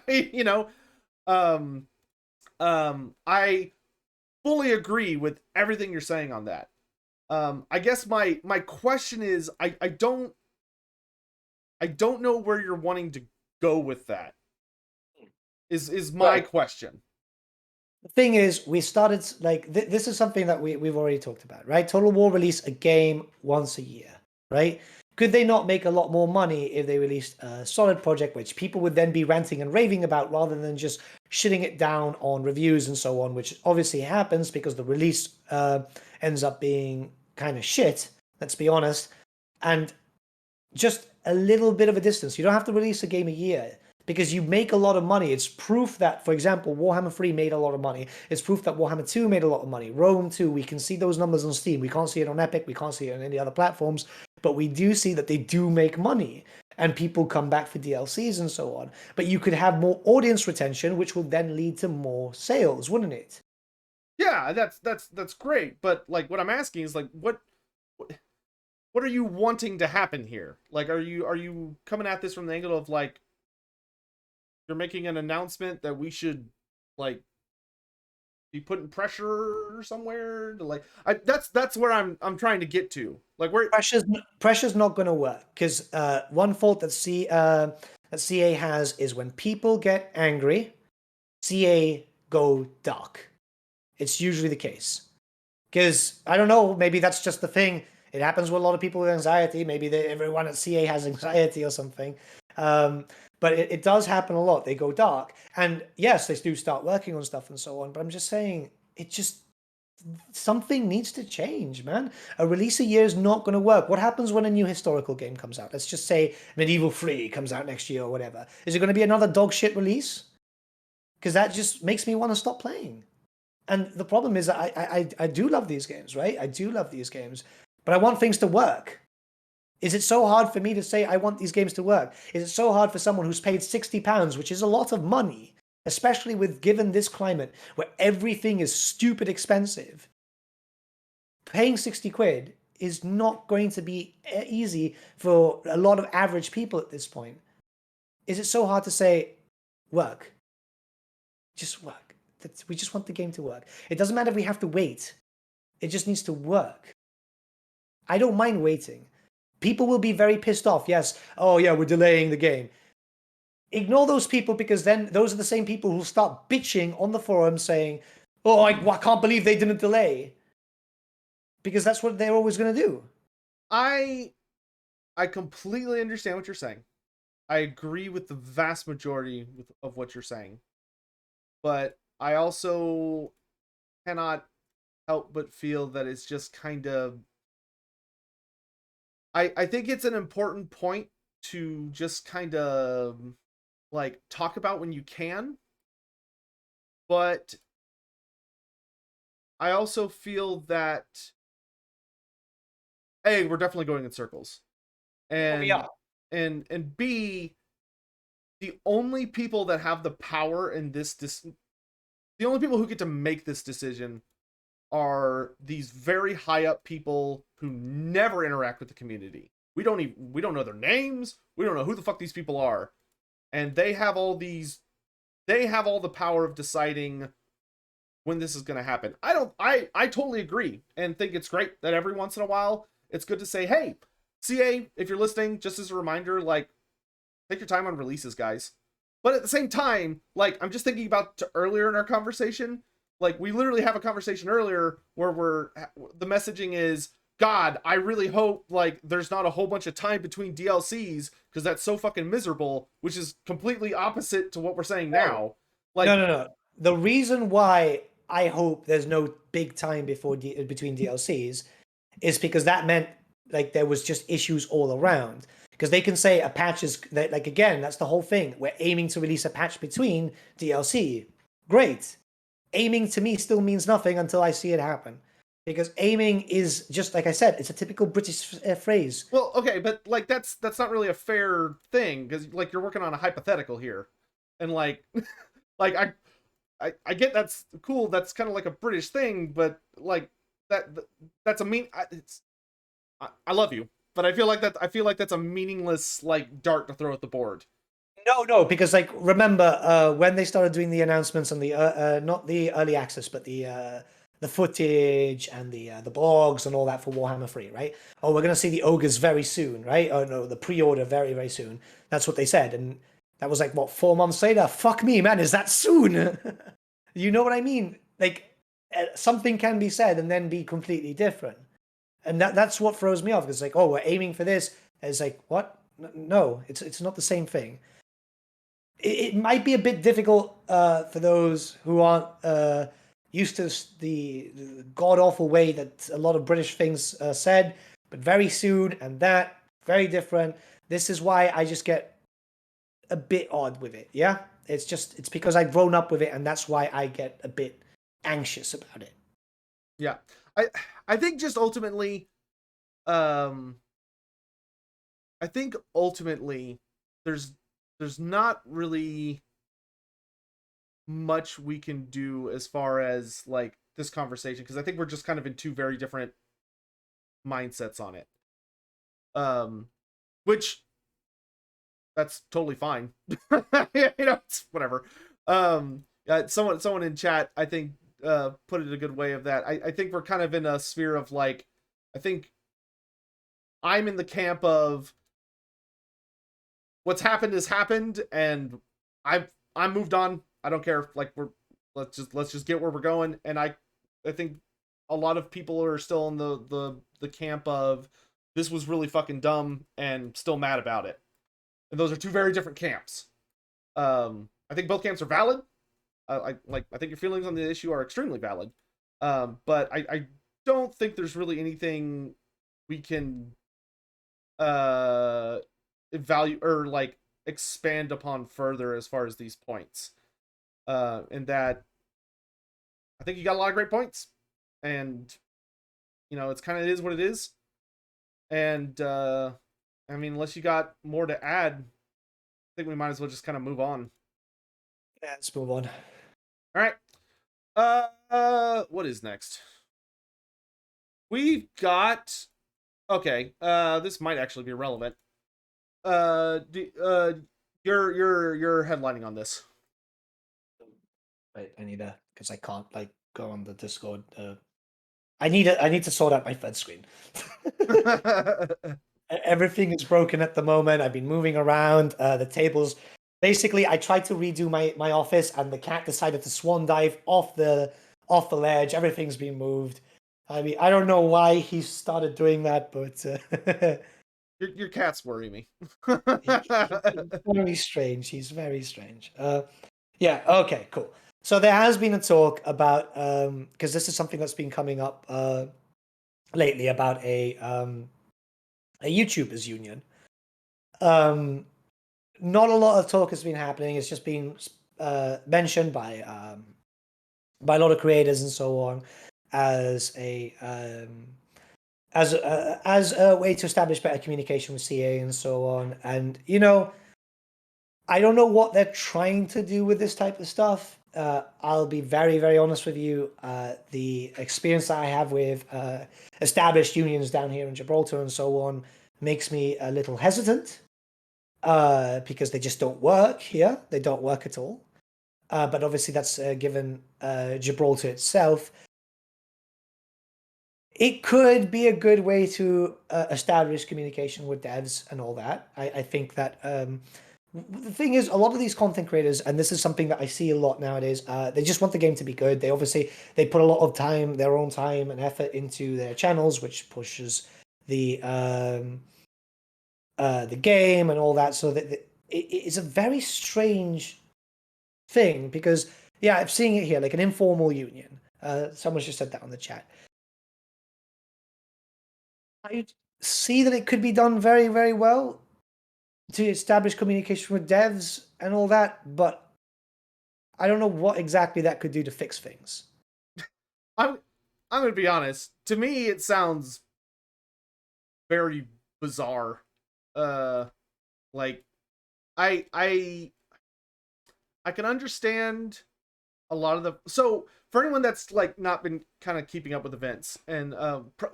You know, um, I fully agree with everything you're saying on that. I guess my question is, I don't know where you're wanting to go with that. Is my Right. question. The thing is, we started like this is something that we've already talked about, right? Total War release a game once a year, right? Could they not make a lot more money if they released a solid project which people would then be ranting and raving about rather than just shitting it down on reviews and so on, which obviously happens because the release ends up being kind of shit, let's be honest, and just a little bit of a distance. You don't have to release a game a year. because you make a lot of money. It's proof that, for example, Warhammer 3 made a lot of money. It's proof that Warhammer 2 made a lot of money. Rome 2, we can see those numbers on Steam. We can't see it on Epic. We can't see it on any other platforms. But we do see that they do make money. And people come back for DLCs and so on. But you could have more audience retention, which will then lead to more sales, wouldn't it? Yeah, that's great. But like, what I'm asking is like, what are you wanting to happen here? Like, are you coming at this from the angle of like, you're making an announcement that we should like be putting pressure somewhere to like, that's where I'm trying to get to. Like, where Pressure's not going to work, because one fault that CA has is when people get angry, CA go dark. It's usually the case. Because, I don't know, maybe that's just the thing. It happens with a lot of people with anxiety. Maybe everyone at CA has anxiety or something. But it does happen a lot. They go dark. And yes, they do start working on stuff and so on. But I'm just saying, something needs to change, man. A release a year is not going to work. What happens when a new historical game comes out? Let's just say Medieval 3 comes out next year or whatever. Is it going to be another dog shit release? Because that just makes me want to stop playing. And the problem is that I do love these games, right? I do love these games, but I want things to work. Is it so hard for me to say I want these games to work? Is it so hard for someone who's paid £60, which is a lot of money, especially with given this climate where everything is stupid expensive? Paying 60 quid is not going to be easy for a lot of average people at this point. Is it so hard to say, work? Just work. We just want the game to work. It doesn't matter if we have to wait. It just needs to work. I don't mind waiting. People will be very pissed off. Yes. Oh, yeah, we're delaying the game. Ignore those people, because then those are the same people who start bitching on the forum saying, oh, I can't believe they didn't delay. Because that's what they're always going to do. I completely understand what you're saying. I agree with the vast majority of what you're saying. But I also cannot help but feel that it's just kind of... I think it's an important point to just kind of like talk about when you can. But I also feel that A, we're definitely going in circles. And we are. And B, the only people that have the power in the only people who get to make this decision are these very high up people who never interact with the community. We don't know their names. We don't know who the fuck these people are. And they have all the power of deciding when this is going to happen. I totally agree and think it's great that every once in a while it's good to say, hey, CA, if you're listening, just as a reminder, like, take your time on releases, guys. But at the same time, like, I'm just thinking about earlier in our conversation, like, we literally have a conversation earlier where the messaging is, God, I really hope, like, there's not a whole bunch of time between DLCs, because that's so fucking miserable, which is completely opposite to what we're saying now. Like, No. The reason why I hope there's no big time between DLCs is because that meant, like, there was just issues all around. Because they can say a patch is, like, again, that's the whole thing. We're aiming to release a patch between DLC. Great. Aiming to me still means nothing until I see it happen. Because aiming is just, like I said, it's a typical British phrase. Well, okay, but like that's not really a fair thing, because like you're working on a hypothetical here, and like, like I get that's cool. That's kind of like a British thing, but like that's a I love you, but I feel like that's a meaningless like dart to throw at the board. No, because, like, remember when they started doing the announcements on the not the early access, but the footage and the blogs and all that for Warhammer 3, right? Oh, we're gonna see the ogres very soon, right? Oh no, the pre-order very, very soon. That's what they said, and that was like what, 4 months later. Fuck me, man, is that soon? You know what I mean? Like, something can be said and then be completely different, and that's what throws me off. It's like, oh, we're aiming for this. It's like, what? No, it's not the same thing. It might be a bit difficult for those who aren't used to the god awful way that a lot of British things said, but very soon, and that very different. This is why I just get a bit odd with it. Yeah, it's because I've grown up with it, and that's why I get a bit anxious about it. Yeah. I think just ultimately, um I think ultimately there's not really much we can do as far as like this conversation, because I think we're just kind of in two very different mindsets on it. Um which that's totally fine. It's whatever. Someone in chat, I think, put it a good way of that. I think we're kind of in a sphere of like, I think I'm in the camp of what's happened has happened, and I'm moved on. I don't care. Like, let's just get where we're going. And I think a lot of people are still in the camp of this was really fucking dumb and still mad about it. And those are two very different camps. I think both camps are valid. I think your feelings on the issue are extremely valid. But I don't think there's really anything we can value or like expand upon further as far as these points. And that I think you got a lot of great points, and it's kind of, it is what it is. And I mean, unless you got more to add, I think we might as well just kind of move on. Yeah, let's move on. All right. What is next? We've got, okay. This might actually be relevant. You're headlining on this. Wait, I need to, because I can't like go on the Discord. I need to sort out my third screen. Everything is broken at the moment. I've been moving around. The tables. Basically, I tried to redo my office, and the cat decided to swan dive off the ledge. Everything's been moved. I mean, I don't know why he started doing that, but Your cats worry me. he's very strange. He's very strange. Yeah. Okay. Cool. So there has been a talk about because this is something that's been coming up lately about a YouTubers union. Not a lot of talk has been happening. It's just been mentioned by a lot of creators and so on as as a way to establish better communication with CA and so on. And I don't know what they're trying to do with this type of stuff. I'll be very, very honest with you. The experience that I have with established unions down here in Gibraltar and so on makes me a little hesitant because they just don't work here. They don't work at all. But obviously, that's given Gibraltar itself. It could be a good way to establish communication with devs and all that. I think that the thing is, a lot of these content creators, and this is something that I see a lot nowadays, they just want the game to be good. They put a lot of time, their own time and effort into their channels, which pushes the game and all that. So that it's a very strange thing because, yeah, I'm seeing it here, like an informal union. Someone's just said that on the chat. I see that it could be done very, very well to establish communication with devs and all that, but I don't know what exactly that could do to fix things. I'm I'm gonna be honest. To me, it sounds very bizarre. Uh, like I I can understand a lot of the, so for anyone that's like not been kind of keeping up with events, and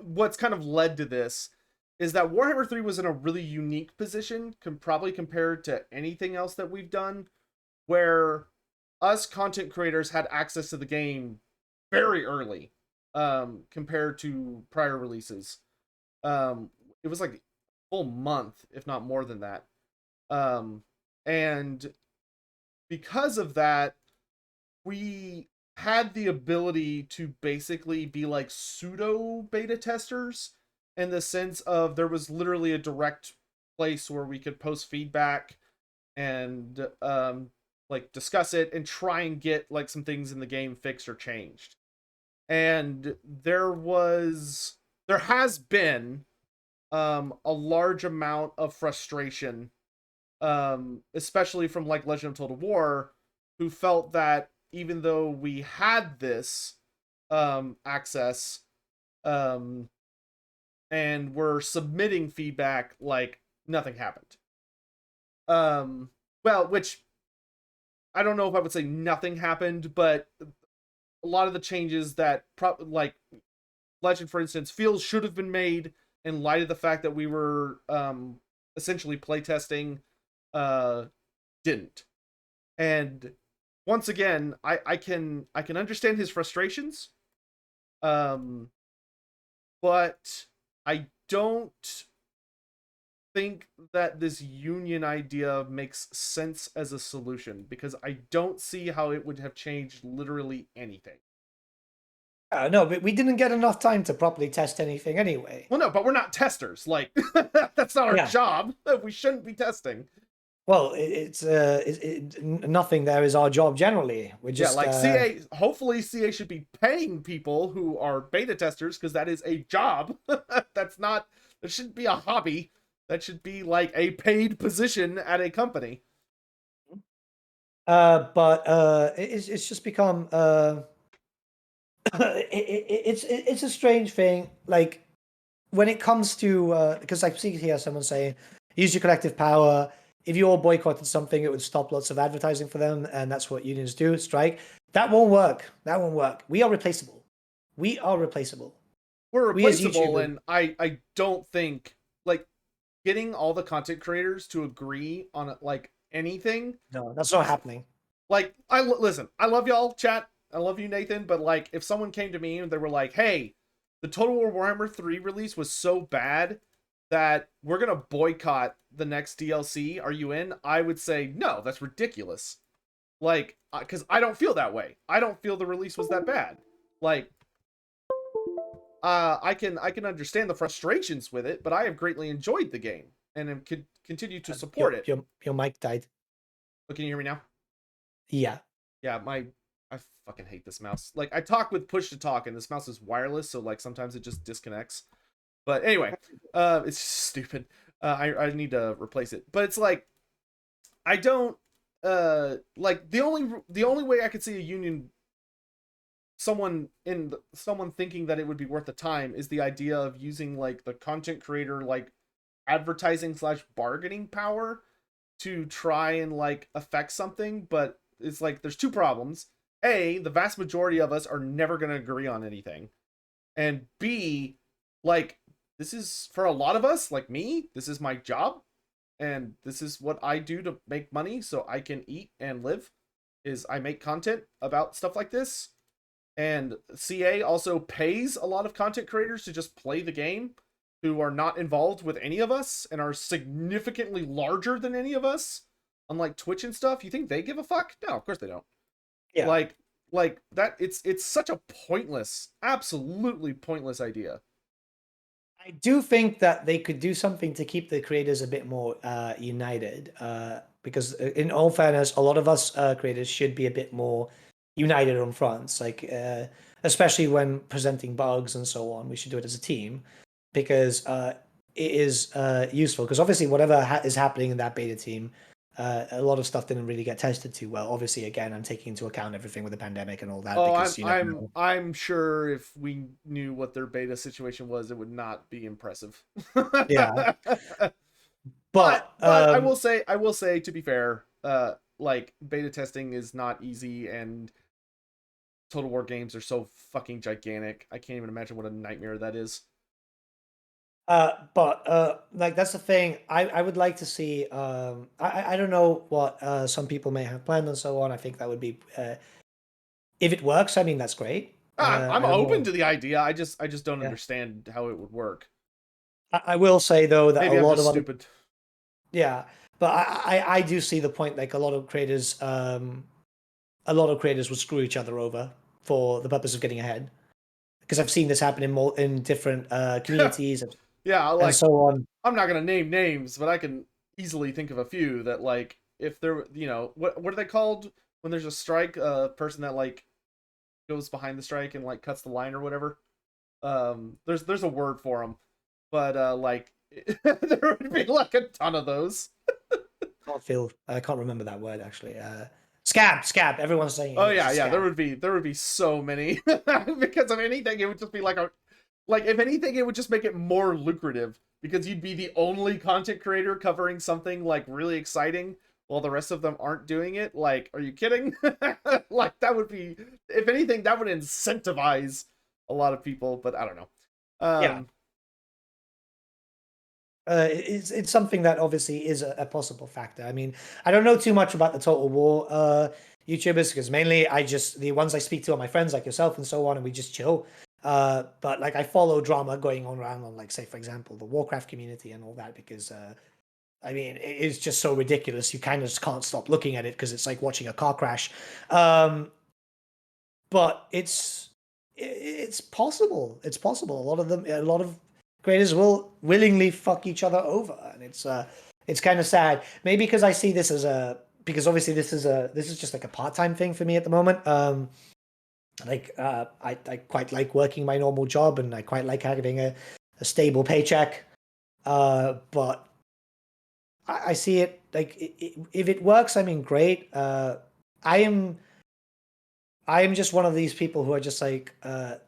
what's kind of led to this is that Warhammer 3 was in a really unique position, probably compared to anything else that we've done, where us content creators had access to the game very early, compared to prior releases. It was like a full month, if not more than that. Um, and because of that, we had the ability to basically be like pseudo beta testers, in the sense of there was literally a direct place where we could post feedback and like discuss it and try and get like some things in the game fixed or changed. And there has been a large amount of frustration especially from like Legend of Total War, who felt that even though we had this access, um, and were submitting feedback, like nothing happened. Well, which I don't know if I would say nothing happened, but a lot of the changes that like Legend, for instance, feels should have been made in light of the fact that we were essentially playtesting, uh, didn't. And once again, I can understand his frustrations, um, but I don't think that this union idea makes sense as a solution because I don't see how it would have changed literally anything. No, but we didn't get enough time to properly test anything anyway. Well, no, but we're not testers. Like, that's not our Yeah. job. We shouldn't be testing. Well, nothing there is our job generally. We're Yeah, just like CA, hopefully CA should be paying people who are beta testers because that is a job. That's not, that shouldn't be a hobby. That should be like a paid position at a company. but it's just become it's a strange thing. Like when it comes to because I see here someone saying use your collective power. If you all boycotted something, it would stop lots of advertising for them, and that's what unions do. Strike. That won't work. That won't work. We are replaceable. We are replaceable. We're We as replaceable, YouTubers. and I don't think like getting all the content creators to agree on like anything. No, that's not happening. Like I listen, I love y'all, chat. I love you, Nathan. But like, if someone came to me and they were like, "Hey, the Total War Warhammer 3 release was so bad that we're gonna boycott the next DLC. Are you in?" I would say no. That's ridiculous. Like, because I don't feel that way. I don't feel the release was that bad. Like, I can understand the frustrations with it, but I have greatly enjoyed the game and could continue to support it. Your mic died. But can you hear me now? Yeah. Yeah, I fucking hate this mouse. Like, I talk with push to talk, and this mouse is wireless, so like sometimes it just disconnects. But anyway, it's stupid. I need to replace it. But it's like I don't like the only way I could see a union, someone thinking that it would be worth the time, is the idea of using like the content creator like advertising slash bargaining power to try and like affect something. But it's like there's two problems. A, the vast majority of us are never going to agree on anything, and B, like, this is for a lot of us, like me, this is my job, and this is what I do to make money so I can eat and live, is I make content about stuff like this. And CA also pays a lot of content creators to just play the game who are not involved with any of us and are significantly larger than any of us, unlike Twitch and stuff. You think they give a fuck? No, of course they don't. Yeah. Like that, it's such a pointless, absolutely pointless idea. I do think that they could do something to keep the creators a bit more united. Because in all fairness, a lot of us creators should be a bit more united on fronts. Like especially when presenting bugs and so on, we should do it as a team because it is useful. Because obviously, whatever is happening in that beta team, a lot of stuff didn't really get tested too well. Obviously, again, I'm taking into account everything with the pandemic and all that Oh, because you never know. I'm sure if we knew what their beta situation was, it would not be impressive. Yeah, but but I will say to be fair, like beta testing is not easy, and Total War games are so fucking gigantic. I can't even imagine what a nightmare that is. like that's the thing. I would like to see. I don't know what some people may have planned and so on. I think that would be if it works. I mean, that's great. I'm I don't open know. to the idea. I just don't Yeah, understand how it would work. I will say though that a Maybe I'm lot just of other stupid. yeah, but I do see the point. Like a lot of creators would screw each other over for the purpose of getting ahead. Because I've seen this happen in more in different communities Yeah, and like so on. I'm not gonna name names, but I can easily think of a few that like if there, what are they called when there's a strike? A person that like goes behind the strike and like cuts the line or whatever. There's a word for them, but like there would be like a ton of those. I can't remember that word actually. Scab. Everyone's saying Oh it's yeah, a yeah. scab. There would be so many because of anything. It would just be like a like if anything, it would just make it more lucrative because you'd be the only content creator covering something like really exciting while the rest of them aren't doing it. Like, are you kidding? Like that would be, if anything, that would incentivize a lot of people. But I don't know. Yeah. It's something that obviously is a possible factor. I mean, I don't know too much about the Total War YouTubers because mainly the ones I speak to are my friends like yourself and so on, and we just chill. But like I follow drama going on around on like say for example the Warcraft community and all that because I mean it is just so ridiculous. You kind of just can't stop looking at it because it's like watching a car crash. But it's possible. It's possible. A lot of creators will willingly fuck each other over, and it's kind of sad. Maybe because I see this as because obviously this is just like a part-time thing for me at the moment. I quite like working my normal job, and I quite like having a stable paycheck. But I see it like if it works, I mean, great. I am I am just one of these people who are just like,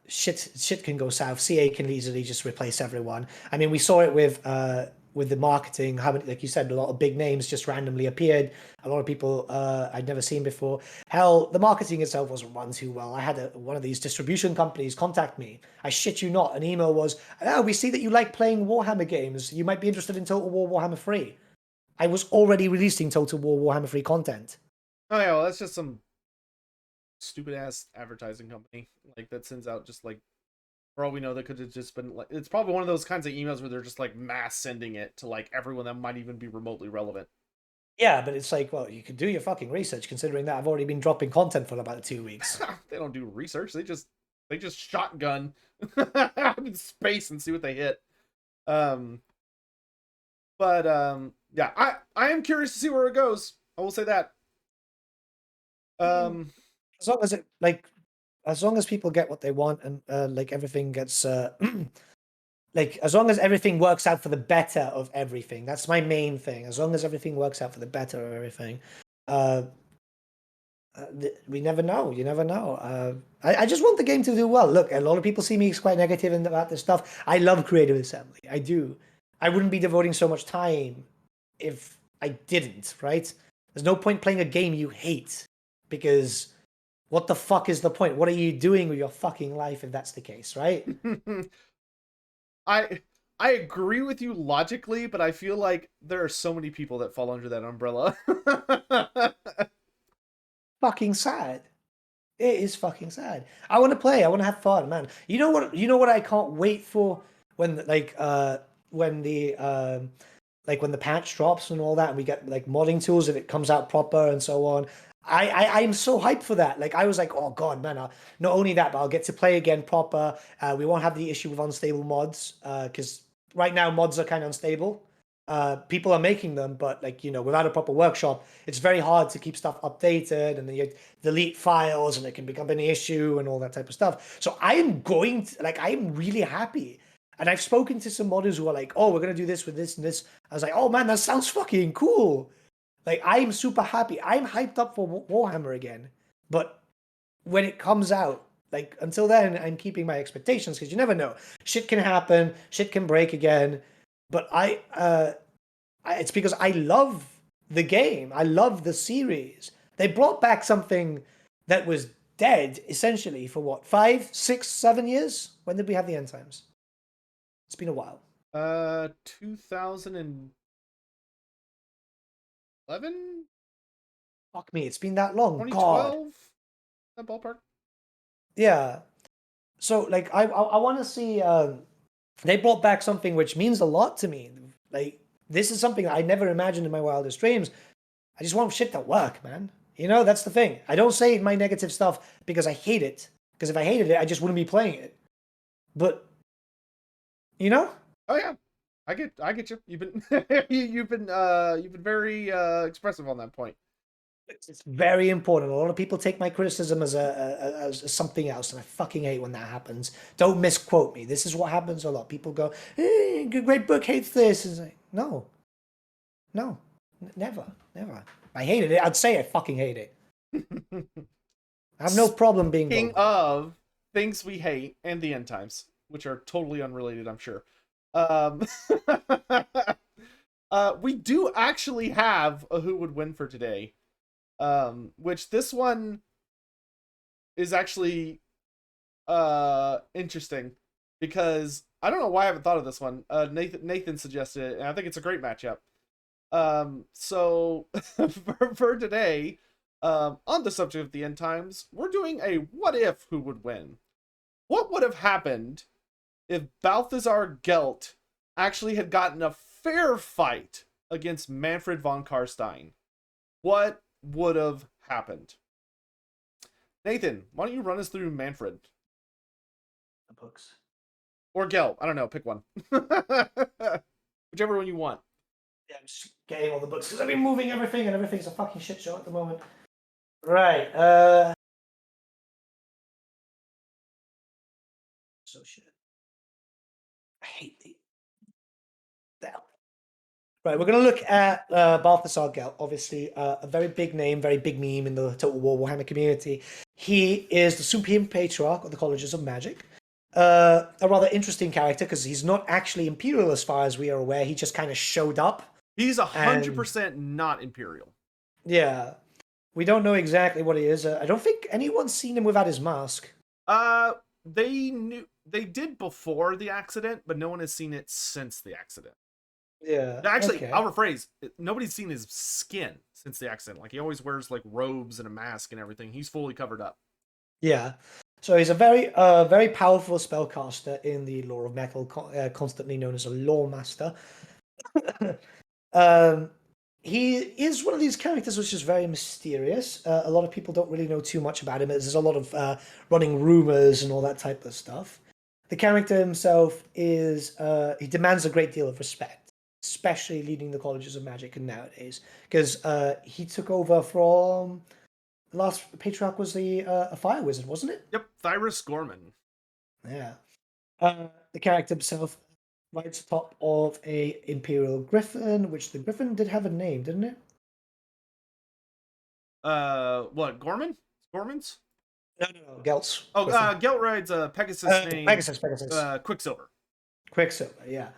shit can go south. CA can easily just replace everyone. I mean, we saw it with the marketing. How many, like you said, a lot of big names just randomly appeared. A lot of people I'd never seen before. Hell, the marketing itself wasn't run too well. I had one of these distribution companies contact me. I shit you not. An email was, "Oh, we see that you like playing Warhammer games. You might be interested in Total War Warhammer 3." I was already releasing Total War Warhammer 3 content. Oh yeah, well, that's just some stupid ass advertising company like that sends out just like, for all we know, that could have just been like, it's probably one of those kinds of emails where they're just like mass sending it to like everyone that might even be remotely relevant. Yeah, but it's like, well, you could do your fucking research considering that I've already been dropping content for about 2 weeks. They don't do research. They just shotgun in space and see what they hit. Um, yeah, I am curious to see where it goes. I will say that. Um, As long as it like, as long as people get what they want and like everything gets like as long as everything works out for the better of everything. That's my main thing. As long as everything works out for the better of everything. Uh, we never know. You never know. I just want the game to do well. Look, a lot of people see me as quite negative about this stuff. I love creative assembly. I do. I wouldn't be devoting so much time if I didn't, right? There's no point playing a game you hate because what the fuck is the point? What are you doing with your fucking life if that's the case, right? I I agree with you logically, but I feel like there are so many people that fall under that umbrella. Fucking sad. It is fucking sad. I want to play. I want to have fun, man. You know what? You know what I can't wait for when when the when the patch drops and all that, and we get like modding tools if it comes out proper and so on. I'm so hyped for that. Like I was like, oh god, man! Not only that, but I'll get to play again proper. We won't have the issue with unstable mods because right now mods are kind of unstable. People are making them, but like without a proper workshop, it's very hard to keep stuff updated, and then you delete files, and it can become an issue and all that type of stuff. So I am I'm really happy. And I've spoken to some modders who are like, "Oh, we're gonna do this with this and this." I was like, "Oh man, that sounds fucking cool!" Like I'm super happy. I'm hyped up for Warhammer again. But when it comes out, like until then, I'm keeping my expectations because you never know. Shit can happen. Shit can break again. But it's because I love the game. I love the series. They brought back something that was dead essentially for what 5, 6, 7 years. When did we have the end times? It's been a while. 2011. Fuck me, it's been that long. God. 2012, that ballpark. Yeah. So like I want to see they brought back something which means a lot to me. Like this is something I never imagined in my wildest dreams. I just want shit to work, man. That's the thing. I don't say my negative stuff because I hate it. Because if I hated it, I just wouldn't be playing it. But you know, Oh yeah, I get you. You've been you've been very expressive on that point. it's very important. A lot of people take my criticism as something else, and I fucking hate when that happens. Don't misquote me. This is what happens a lot. People go, "Hey, great book hates this." It's like, no, no. Never, never. I hated it. I'd say I fucking hate it. I have no problem being King both. of things we hate and the end times, which are totally unrelated, I'm sure. Um, we do actually have a who would win for today. Which this one is actually interesting because I don't know why I haven't thought of this one. Nathan suggested it, and I think it's a great matchup. So for today, on the subject of the end times, we're doing a what if who would win. What would have happened if Balthasar Gelt actually had gotten a fair fight against Manfred von Karstein? What would have happened? Nathan, why don't you run us through Manfred? The books. Or Gelt? I don't know, pick one. Whichever one you want. Yeah, I'm just getting all the books because I've been moving everything and everything's a fucking shit show at the moment. Right. So shit. I hate the. Right, we're going to look at Balthasar Gelt, obviously a very big name, very big meme in the Total War Warhammer community. He is the Supreme Patriarch of the Colleges of Magic. A rather interesting character because he's not actually Imperial as far as we are aware. He just kind of showed up. He's And 100% not Imperial. yeah, we don't know exactly what he is. I don't think anyone's seen him without his mask. They did before the accident, but no one has seen it since the accident. Yeah. Actually, Okay. I'll rephrase. Nobody's seen his skin since the accident. Like he always wears like robes and a mask and everything. He's fully covered up. Yeah. So he's a very powerful spellcaster in the lore of metal, constantly known as a Loremaster. um, he is one of these characters which is very mysterious. A lot of people don't really know too much about him. There's a lot of running rumors and all that type of stuff. The character himself is he demands a great deal of respect, especially leading the colleges of magic and nowadays, because he took over from the last patriarch was a fire wizard, wasn't it? Yep, Thyrus Gorman. Yeah. The character himself rides atop of a imperial griffin, which the griffin did have a name, didn't it? What Gorman? Gorman's? No, Gelt's Oh, griffin. Gelt rides a Pegasus named Pegasus. Quicksilver. Quicksilver, yeah.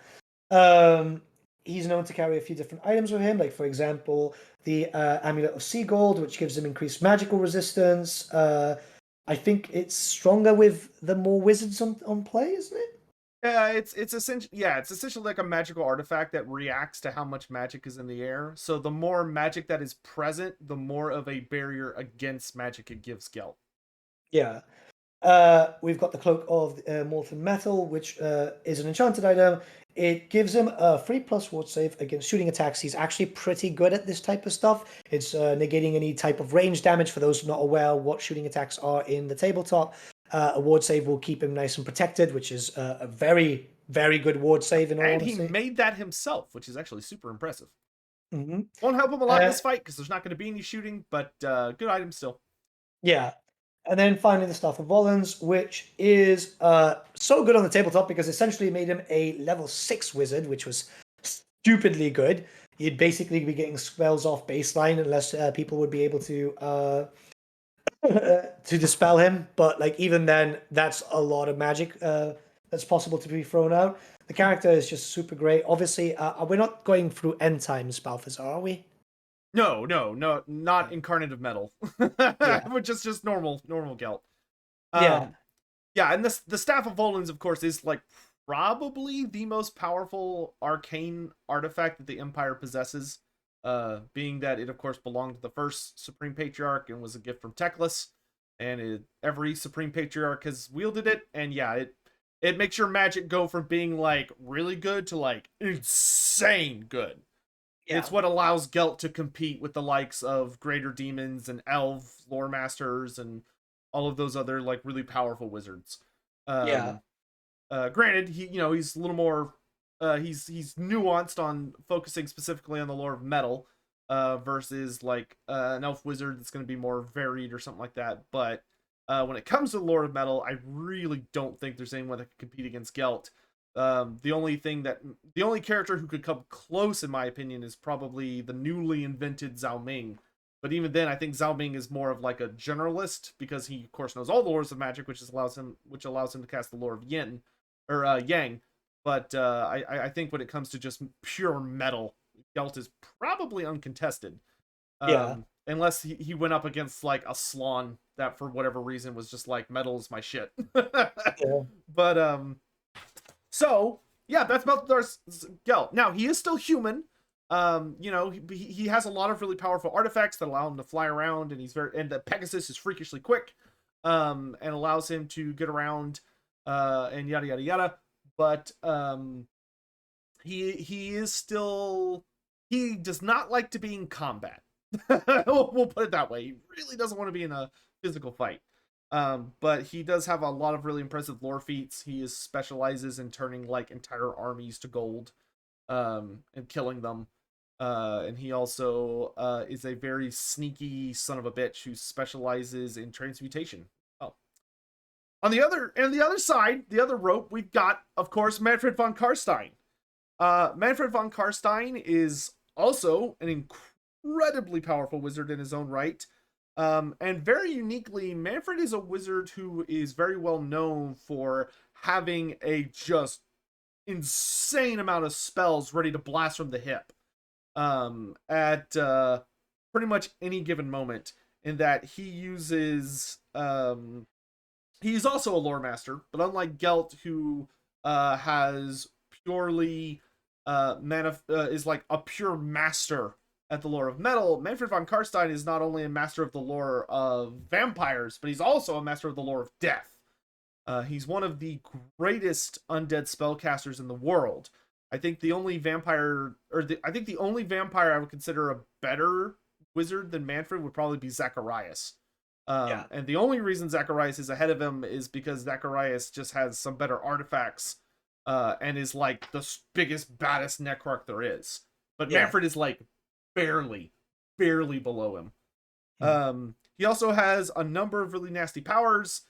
Um, he's known to carry a few different items with him, like for example, the Amulet of Sea Gold, which gives him increased magical resistance. I think it's stronger with the more wizards on play, isn't it? Yeah, it's essentially it's essentially like a magical artifact that reacts to how much magic is in the air. So the more magic that is present, the more of a barrier against magic it gives Gelt. Yeah. We've got the Cloak of Molten Metal, which is an enchanted item. It gives him a 3+ ward save against shooting attacks. He's actually pretty good at this type of stuff. It's negating any type of range damage. For those not aware what shooting attacks are in the tabletop, a ward save will keep him nice and protected, which is a very, very good ward save in all And he honesty. made that himself, which is actually super impressive. Mm-hmm. Won't help him a lot in this fight because there's not going to be any shooting, but good item still. Yeah. And then finally the Staff of Volans, which is so good on the tabletop because essentially made him a level 6 wizard, which was stupidly good. You'd basically be getting spells off baseline unless people would be able to to dispel him. But like even then, that's a lot of magic that's possible to be thrown out. The character is just super great. Obviously, we're not going through end times, Balthazar, are we? No, not incarnate of metal. Yeah. Which is just normal Gelt. Yeah. Yeah, and the Staff of Volans, of course, is like probably the most powerful arcane artifact that the Empire possesses. Being that it, of course, belonged to the first Supreme Patriarch and was a gift from Teclis, and every Supreme Patriarch has wielded it, and yeah, it makes your magic go from being like really good to like insane good. Yeah. It's what allows Gelt to compete with the likes of Greater Demons and Elf Loremasters and all of those other like really powerful wizards. Yeah. Granted, he's a little more he's nuanced on focusing specifically on the lore of metal versus like an elf wizard that's going to be more varied or something like that. But when it comes to the lore of metal, I really don't think there's anyone that can compete against Gelt. The only character who could come close, in my opinion, is probably the newly invented Zhao Ming. But even then, I think Zhao Ming is more of like a generalist because he, of course, knows all the lores of magic, which allows him to cast the lore of Yin or Yang. But I think when it comes to just pure metal, Gelt is probably uncontested. Yeah. Unless he went up against like a Slon that for whatever reason was just like metal is my shit. Yeah. But so yeah, that's Balthasaar's Gelt. Now he is still human. He has a lot of really powerful artifacts that allow him to fly around, and the Pegasus is freakishly quick, and allows him to get around, and yada yada yada. But he is still he does not like to be in combat. We'll put it that way. He really doesn't want to be in a physical fight. But he does have a lot of really impressive lore feats. He specializes in turning like entire armies to gold, and killing them. And he also is a very sneaky son of a bitch who specializes in transmutation. Oh, on the other side, the other rope, we've got, of course, Manfred von Karstein. Manfred von Karstein is also an incredibly powerful wizard in his own right. And very uniquely, Manfred is a wizard who is very well known for having a just insane amount of spells ready to blast from the hip, at pretty much any given moment. In that he's also a Loremaster, but unlike Gelt, who has purely is like a pure master at the lore of metal, Manfred von Karstein is not only a master of the lore of vampires, but he's also a master of the lore of death. He's one of the greatest undead spellcasters in the world. I think the only vampire I would consider a better wizard than Manfred would probably be Zacharias. Yeah. And the only reason Zacharias is ahead of him is because Zacharias just has some better artifacts, and is like the biggest, baddest Necrarch there is. But Yeah. Manfred is like barely below him. Mm. He also has a number of really nasty powers.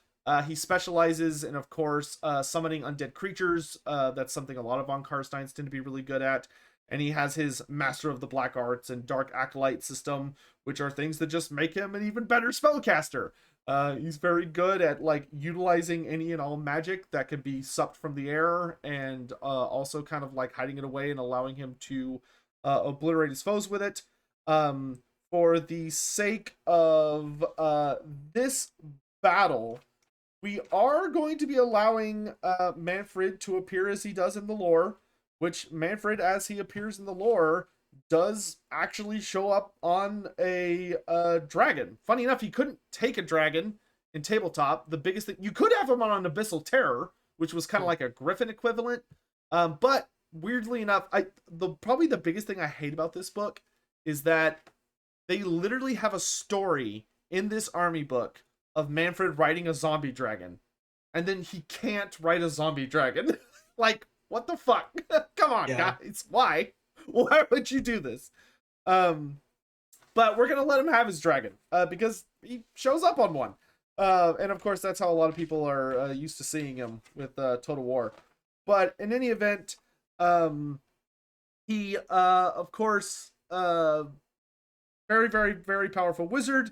He specializes in, of course, summoning undead creatures. That's something a lot of Von Karsteins tend to be really good at. And he has his Master of the Black Arts and Dark Acolyte system, which are things that just make him an even better spellcaster. He's very good at like utilizing any and all magic that can be supped from the air, and also kind of like hiding it away and allowing him to obliterate his foes with it. For the sake of this battle, we are going to be allowing Manfred to appear as he does in the lore, which Manfred, as he appears in the lore, does actually show up on a dragon. Funny enough, he couldn't take a dragon in Tabletop. The biggest thing, you could have him on an Abyssal Terror, which was kind of like a Griffin equivalent. But weirdly enough, probably the biggest thing I hate about this book is that they literally have a story in this army book of Manfred riding a zombie dragon, and then he can't ride a zombie dragon. Like, what the fuck? Come on, Yeah. guys. Why? Why would you do this? But we're gonna let him have his dragon, because he shows up on one. And of course, that's how a lot of people are used to seeing him with Total War. But in any event, he, of course, very, very, very powerful wizard.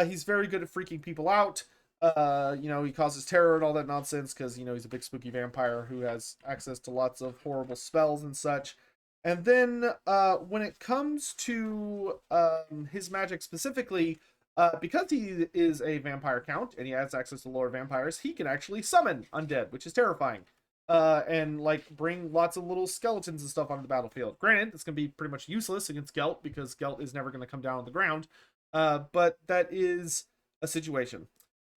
He's very good at freaking people out. He causes terror and all that nonsense because, he's a big spooky vampire who has access to lots of horrible spells and such. And then when it comes to his magic specifically, because he is a vampire count and he has access to lore vampires, he can actually summon undead, which is terrifying. And like bring lots of little skeletons and stuff onto the battlefield. Granted, it's going to be pretty much useless against Gelt because Gelt is never going to come down on the ground. But that is a situation.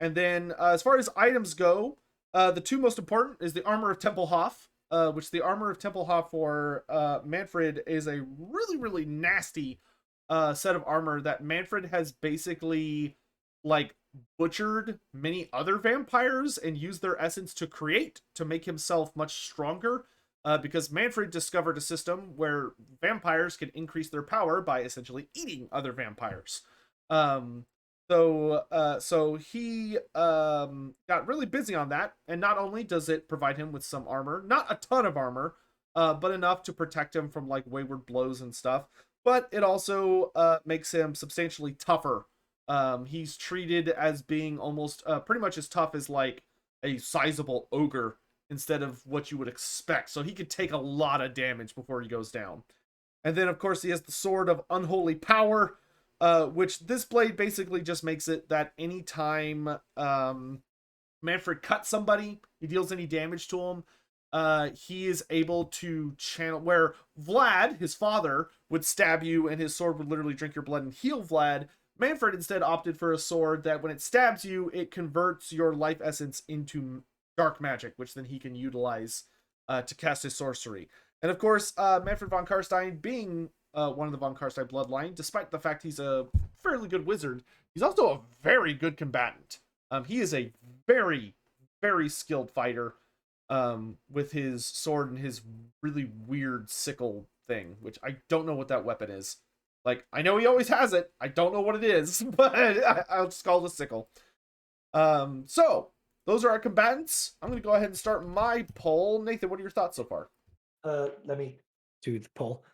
And then as far as items go, the two most important is the Armor of Tempelhof, which the Armor of Tempelhof for Manfred is a really, really nasty set of armor that Manfred has basically like butchered many other vampires and used their essence to create to make himself much stronger, because Manfred discovered a system where vampires can increase their power by essentially eating other vampires. So he got really busy on that, and not only does it provide him with some armor, not a ton of armor, but enough to protect him from like wayward blows and stuff, but it also makes him substantially tougher. He's treated as being almost pretty much as tough as like a sizable ogre instead of what you would expect. So he could take a lot of damage before he goes down. And then, of course, he has the Sword of Unholy Power, which this blade basically just makes it that anytime Manfred cuts somebody, he deals any damage to him, he is able to channel. Where Vlad, his father, would stab you and his sword would literally drink your blood and heal Vlad, Manfred instead opted for a sword that when it stabs you, it converts your life essence into dark magic, which then he can utilize to cast his sorcery. And of course, Manfred von Karstein, being one of the von Karstein bloodline, despite the fact he's a fairly good wizard, he's also a very good combatant. He is a very, very skilled fighter with his sword and his really weird sickle thing, which I don't know what that weapon is. Like, I know he always has it. I don't know what it is, but I'll just call it a sickle. So, those are our combatants. I'm going to go ahead and start my poll. Nathan, what are your thoughts so far? Let me do the poll.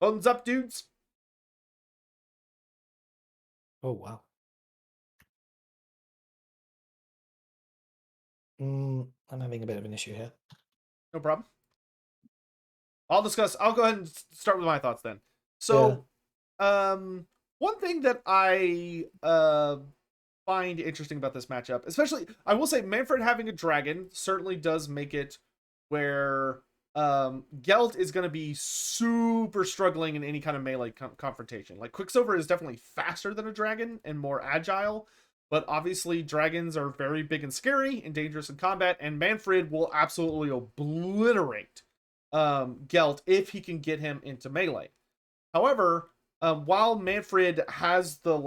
Thumbs up, dudes. Oh, wow. I'm having a bit of an issue here. No problem. I'll go ahead and start with my thoughts then. So, one thing that I find interesting about this matchup, especially, I will say Manfred having a dragon certainly does make it where Gelt is going to be super struggling in any kind of melee confrontation. Like, Quicksilver is definitely faster than a dragon and more agile, but obviously dragons are very big and scary and dangerous in combat, and Manfred will absolutely obliterate Gelt if he can get him into melee. However, while Manfred has the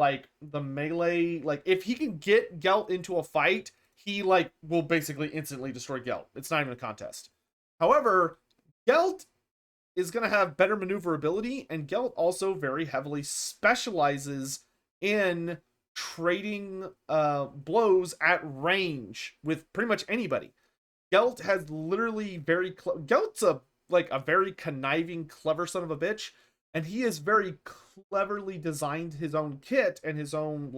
melee, like if he can get Gelt into a fight, he like will basically instantly destroy Gelt. It's not even a contest. However, Gelt is going to have better maneuverability, and Gelt also very heavily specializes in trading blows at range with pretty much anybody. Gelt has literally Gelt's a very conniving, clever son of a bitch, and he has very cleverly designed his own kit and his own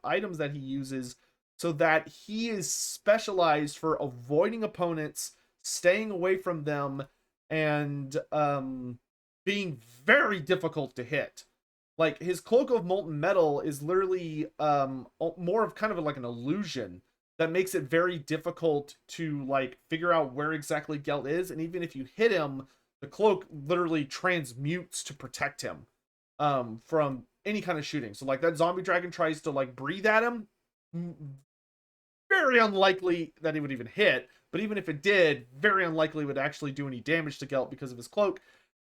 items that he uses so that he is specialized for avoiding opponents, staying away from them, and being very difficult to hit. Like his cloak of molten metal is literally more of kind of like an illusion that makes it very difficult to like figure out where exactly Gelt is, and even if you hit him, the cloak literally transmutes to protect him from any kind of shooting. So like that zombie dragon tries to like breathe at him, very unlikely that he would even hit, but even if it did, very unlikely it would actually do any damage to Gelt because of his cloak.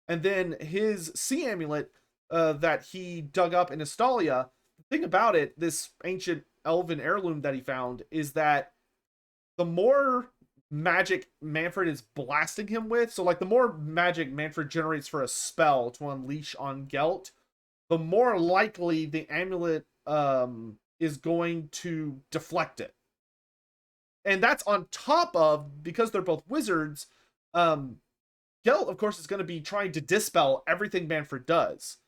And then his sea amulet that he dug up in Estalia, the thing about it, this ancient elven heirloom that he found, is that the more magic Manfred is blasting him with, so like the more magic Manfred generates for a spell to unleash on Gelt, the more likely the amulet is going to deflect it. And that's on top of, because they're both wizards, Gelt, of course, is going to be trying to dispel everything Manfred does.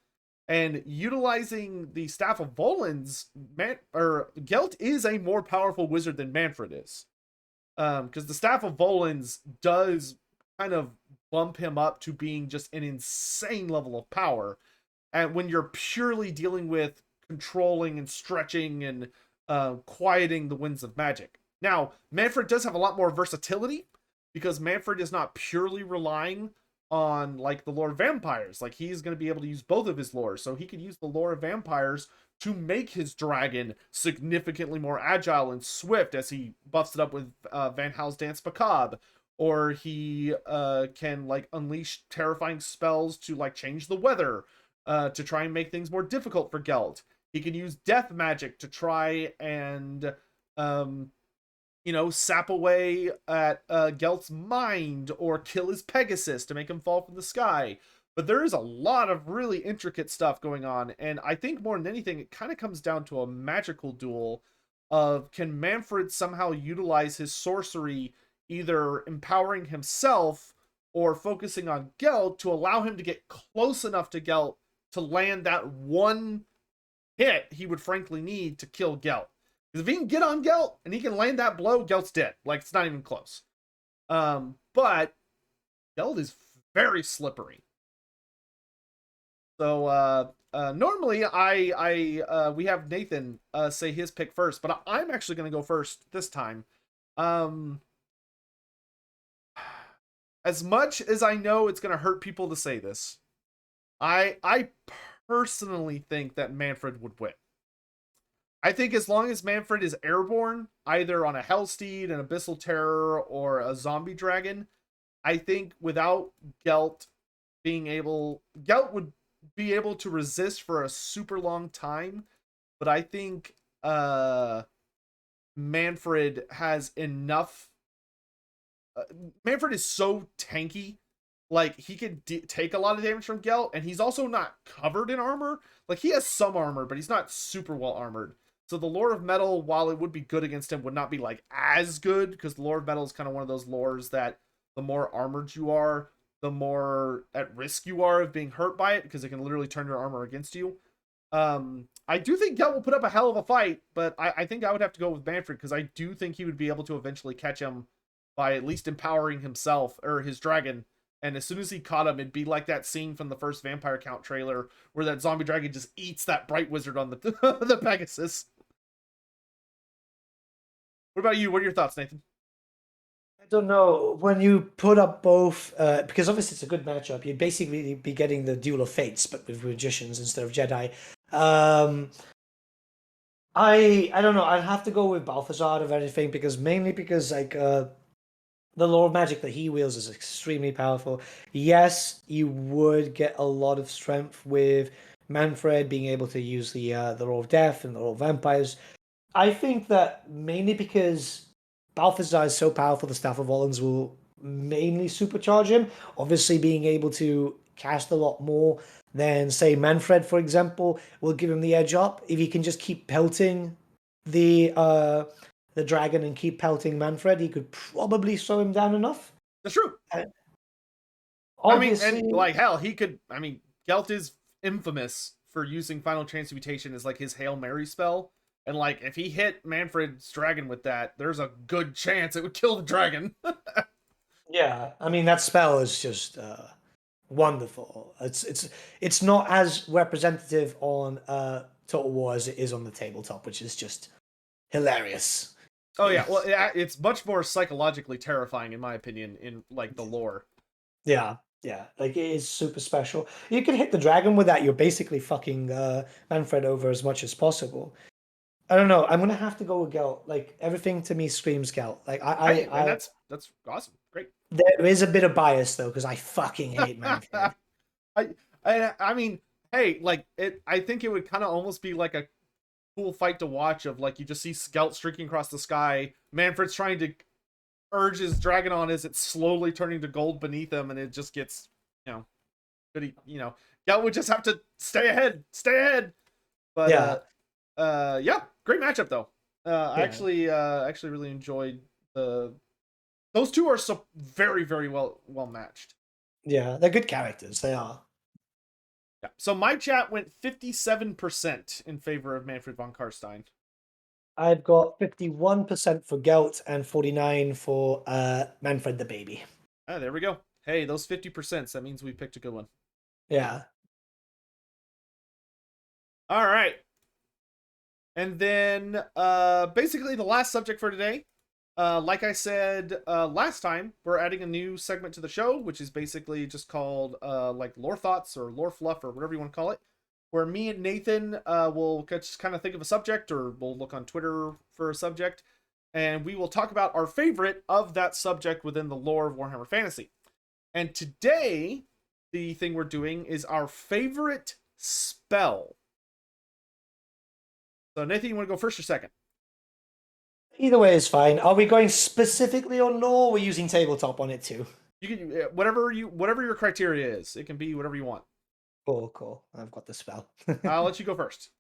And utilizing the Staff of Volans, Gelt is a more powerful wizard than Manfred is. Because the Staff of Volans does kind of bump him up to being just an insane level of power. And when you're purely dealing with controlling and stretching and quieting the winds of magic. Now, Manfred does have a lot more versatility because Manfred is not purely relying on like the lore of vampires. Like he's going to be able to use both of his lores, so he could use the lore of vampires to make his dragon significantly more agile and swift as he buffs it up with Van Hal's Dance Macabre, or he can like unleash terrifying spells to like change the weather, to try and make things more difficult for Gelt. He can use death magic to try and sap away at Gelt's mind or kill his Pegasus to make him fall from the sky. But there is a lot of really intricate stuff going on, and I think more than anything, it kind of comes down to a magical duel of can Manfred somehow utilize his sorcery, either empowering himself or focusing on Gelt to allow him to get close enough to Gelt to land that one hit he would frankly need to kill Gelt. Because if he can get on Gelt and he can land that blow, Gelt's dead. Like, it's not even close. But Gelt is very slippery. So normally we have Nathan say his pick first, but I'm actually going to go first this time. As much as I know it's going to hurt people to say this, I personally think that Manfred would win. I think as long as Manfred is airborne, either on a Hellsteed, an Abyssal Terror, or a Zombie Dragon, I think without Gelt Gelt would be able to resist for a super long time, but I think Manfred has enough. Manfred is so tanky. Like, he can take a lot of damage from Gelt, and he's also not covered in armor. Like, he has some armor, but he's not super well armored. So the Lore of Metal, while it would be good against him, would not be, like, as good, because the Lore of Metal is kind of one of those lores that the more armored you are, the more at risk you are of being hurt by it, because it can literally turn your armor against you. I do think Gelt will put up a hell of a fight, but I think I would have to go with Manfred, because I do think he would be able to eventually catch him by at least empowering himself, or his dragon. And as soon as he caught him, it'd be like that scene from the first Vampire Count trailer where that zombie dragon just eats that bright wizard on the the Pegasus. What about you? What are your thoughts, Nathan? I don't know. When you put up both, because obviously it's a good matchup, you'd basically be getting the Duel of Fates, but with magicians instead of Jedi. I don't know. I'd have to go with Balthazar of anything, mainly because the lore of magic that he wields is extremely powerful. Yes, you would get a lot of strength with Manfred being able to use the lore of death and the lore of vampires. I think that mainly because Balthazar is so powerful, the Staff of Volans will mainly supercharge him. Obviously, being able to cast a lot more than, say, Manfred, for example, will give him the edge up. If he can just keep pelting the dragon and keep pelting Manfred, he could probably slow him down enough. That's true. Obviously, and like hell, he could. Gelt is infamous for using Final Transmutation as like his Hail Mary spell. And like, if he hit Manfred's dragon with that, there's a good chance it would kill the dragon. yeah, that spell is just wonderful. It's not as representative on Total War as it is on the tabletop, which is just hilarious. Oh yeah, well, it's much more psychologically terrifying, in my opinion, in like the lore. Yeah, like it is super special. You can hit the dragon with that. You're basically fucking Manfred over as much as possible. I don't know. I'm gonna have to go with Gelt. Like, everything to me screams Gelt. Like that's awesome. Great. There is a bit of bias though, because I fucking hate Manfred. Hey, like it. I think it would kind of almost be like a cool fight to watch. Of like, you just see Gelt streaking across the sky. Manfred's trying to urge his dragon on as it's slowly turning to gold beneath him, and it just gets, Gelt would just have to stay ahead. But yeah, great matchup though. I actually really enjoyed those two are so very, very well matched. Yeah, they're good characters. They are. Yeah. So my chat went 57% in favor of Manfred von Karstein. I've got 51% for Gelt and 49% for Manfred the Baby. Ah, there we go. Hey, those 50%, that means we picked a good one. Yeah. All right. And then basically the last subject for today, like I said last time, we're adding a new segment to the show, which is basically just called like Lore Thoughts or Lore Fluff or whatever you want to call it, where me and Nathan will just kind of think of a subject, or we'll look on Twitter for a subject, and we will talk about our favorite of that subject within the lore of Warhammer Fantasy. And today, the thing we're doing is our favorite spell. So Nathan, you want to go first or second? Either way is fine. Are we going specifically on lore? Or we're using tabletop on it too. You can whatever your criteria is. It can be whatever you want. Cool, cool. I've got the spell. I'll let you go first.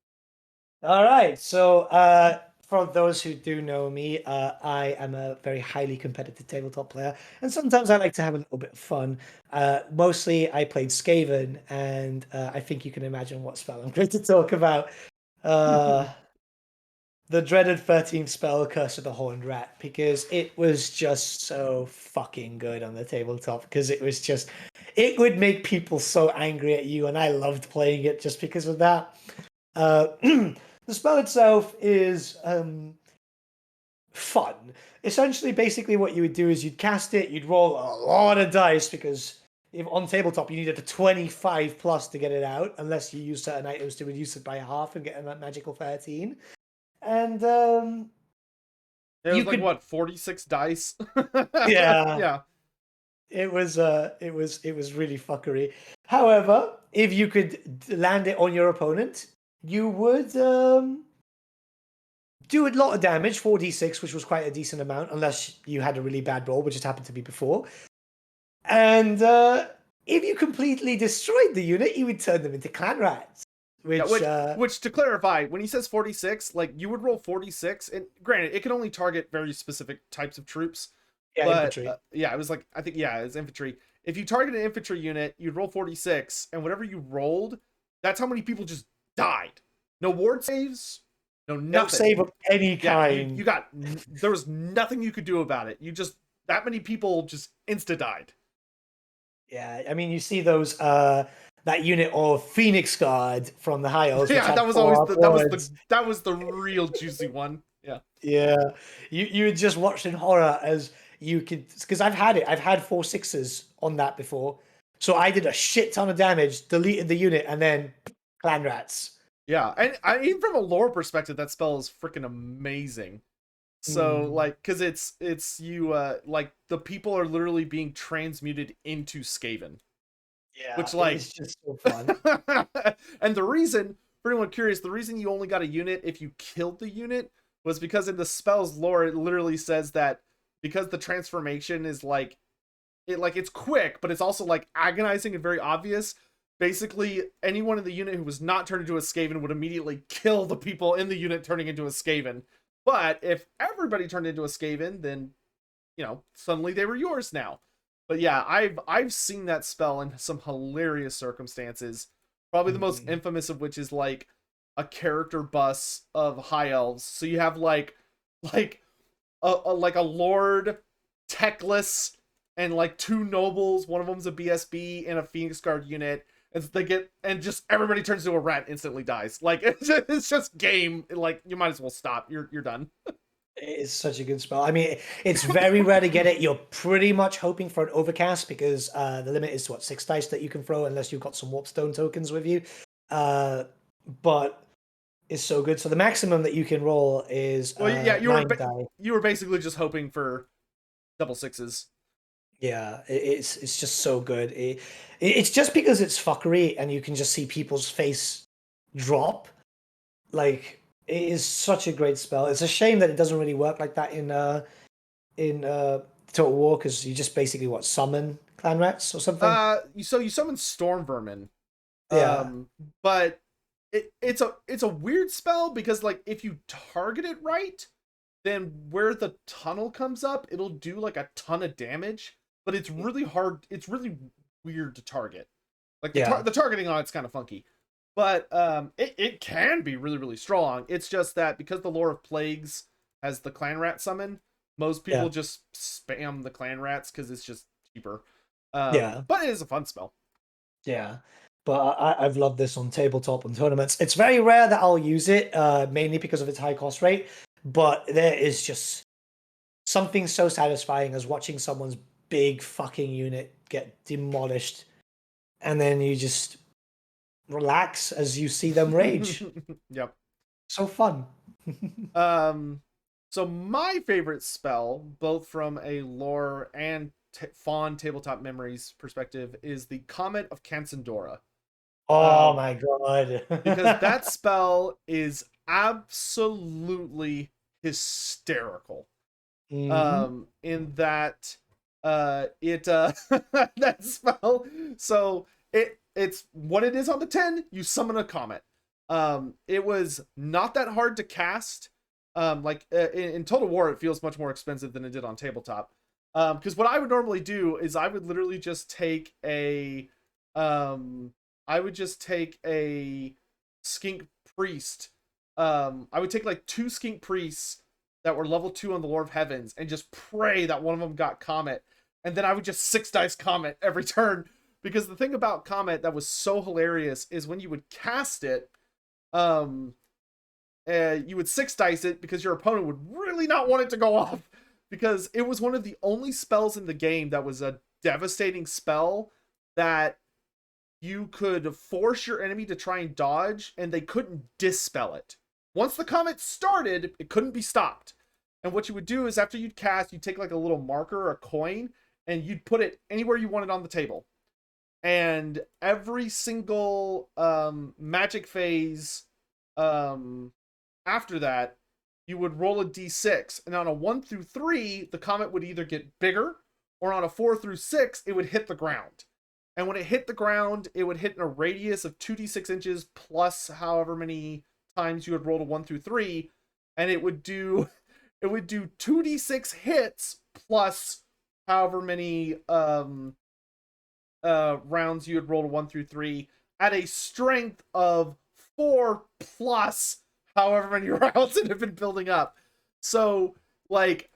All right. So, for those who do know me, I am a very highly competitive tabletop player, and sometimes I like to have a little bit of fun. Mostly, I played Skaven, and I think you can imagine what spell I'm going to talk about. Uh, the dreaded 13th spell, Curse of the Horned Rat, because it was just so fucking good on the tabletop. Because it would make people so angry at you, and I loved playing it just because of that. The spell itself is fun. Essentially, basically, what you would do is you'd cast it, you'd roll a lot of dice because if on tabletop you needed a 25 plus to get it out, unless you use certain items to reduce it by half and get a magical 13. And It was you like could, what, 46 dice? yeah, Yeah. it was really fuckery. However, if you could land it on your opponent, you would do a lot of damage, 4d6, which was quite a decent amount, unless you had a really bad roll, which has happened to me before. And if you completely destroyed the unit, you would turn them into clan rats. Which to clarify, when he says 46, like you would roll 46, and granted, it can only target very specific types of troops. Yeah, But infantry. yeah, it was like I think yeah, it's infantry. If you target an infantry unit, you'd roll 46, and whatever you rolled, that's how many people just died. No ward saves, no No nothing. save of any Yeah, kind. you got there was nothing you could do about it. You just that many people just insta died. Yeah, I mean, you see those that unit of Phoenix Guard from the High Elves. Yeah, that was always that was the real juicy one. Yeah. Yeah, you would just watch in horror as you could, because I've had it. I've had 4/6s on that before, so I did a shit ton of damage, deleted the unit, and then clan rats. Yeah, and even from a lore perspective, that spell is freaking amazing. So like, cause it's you like the people are literally being transmuted into Skaven, Yeah, which like, it's just so fun. and the reason for anyone curious, the reason you only got a unit if you killed the unit was because in the spell's lore it literally says that because the transformation is like it's quick, but it's also like agonizing and very obvious. Basically, anyone in the unit who was not turned into a Skaven would immediately kill the people in the unit turning into a Skaven. But if everybody turned into a Skaven, then suddenly they were yours now. But yeah, I've seen that spell in some hilarious circumstances. Probably the most infamous of which is like a character bus of high elves. So you have like a lord techless and like two nobles. One of them's a BSB and a Phoenix Guard unit. And they get and just everybody turns into a rat, instantly dies. Like it's just game. Like you might as well stop. You're done. It's such a good spell. I mean, it's very rare to get it. You're pretty much hoping for an overcast because the limit is what 6 dice that you can throw unless you've got some warpstone tokens with you. But it's so good. So the maximum that you can roll is Well, yeah, 9 die. you were basically just hoping for double sixes. Yeah, it's just so good. It's just because it's fuckery and you can just see people's face drop. Like it is such a great spell. It's a shame that it doesn't really work like that in Total War because you just basically summon clan rats or something. So you summon storm vermin. Yeah, But it's a weird spell because like if you target it right, then where the tunnel comes up, it'll do like a ton of damage. But it's really hard. It's really weird to target. Like the targeting on it's kind of funky. But it can be really, really strong. It's just that because the lore of plagues has the clan rat summon, most people just spam the clan rats because it's just cheaper. But it is a fun spell. Yeah. But I've loved this on tabletop and tournaments. It's very rare that I'll use it, mainly because of its high cost rate. But there is just something so satisfying as watching someone's big fucking unit get demolished, and then you just relax as you see them rage. Yep. So fun. So my favorite spell, both from a lore and fond tabletop memories perspective, is the Comet of Cansandora. Oh Um, my god. because that spell is absolutely hysterical. Hmm. In that it that spell, so it's what it is on the 10, you summon a comet. It was not that hard to cast. Like in Total War it feels much more expensive than it did on tabletop. Because what I would normally do is I would literally just take a um I would just take a skink priest. I would take like two skink priests that were level 2 on the Lord of Heavens and just pray that one of them got Comet. And then I would just 6 dice Comet every turn. Because the thing about Comet that was so hilarious is when you would cast it, um, you would 6 dice it because your opponent would really not want it to go off. Because it was one of the only spells in the game that was a devastating spell that you could force your enemy to try and dodge and they couldn't dispel it. Once the comet started, it couldn't be stopped. And what you would do is after you'd cast, you'd take like a little marker or a coin and you'd put it anywhere you wanted on the table. And every single magic phase after that, you would roll a d6. And on a 1 through 3, the comet would either get bigger, or on a 4 through 6, it would hit the ground. And when it hit the ground, it would hit in a radius of 2d6 inches plus however many times you would roll a 1 through 3. And it would do 2d6 hits plus however many rounds you would roll a 1 through 3 at a strength of 4 plus however many rounds it had been building up. So like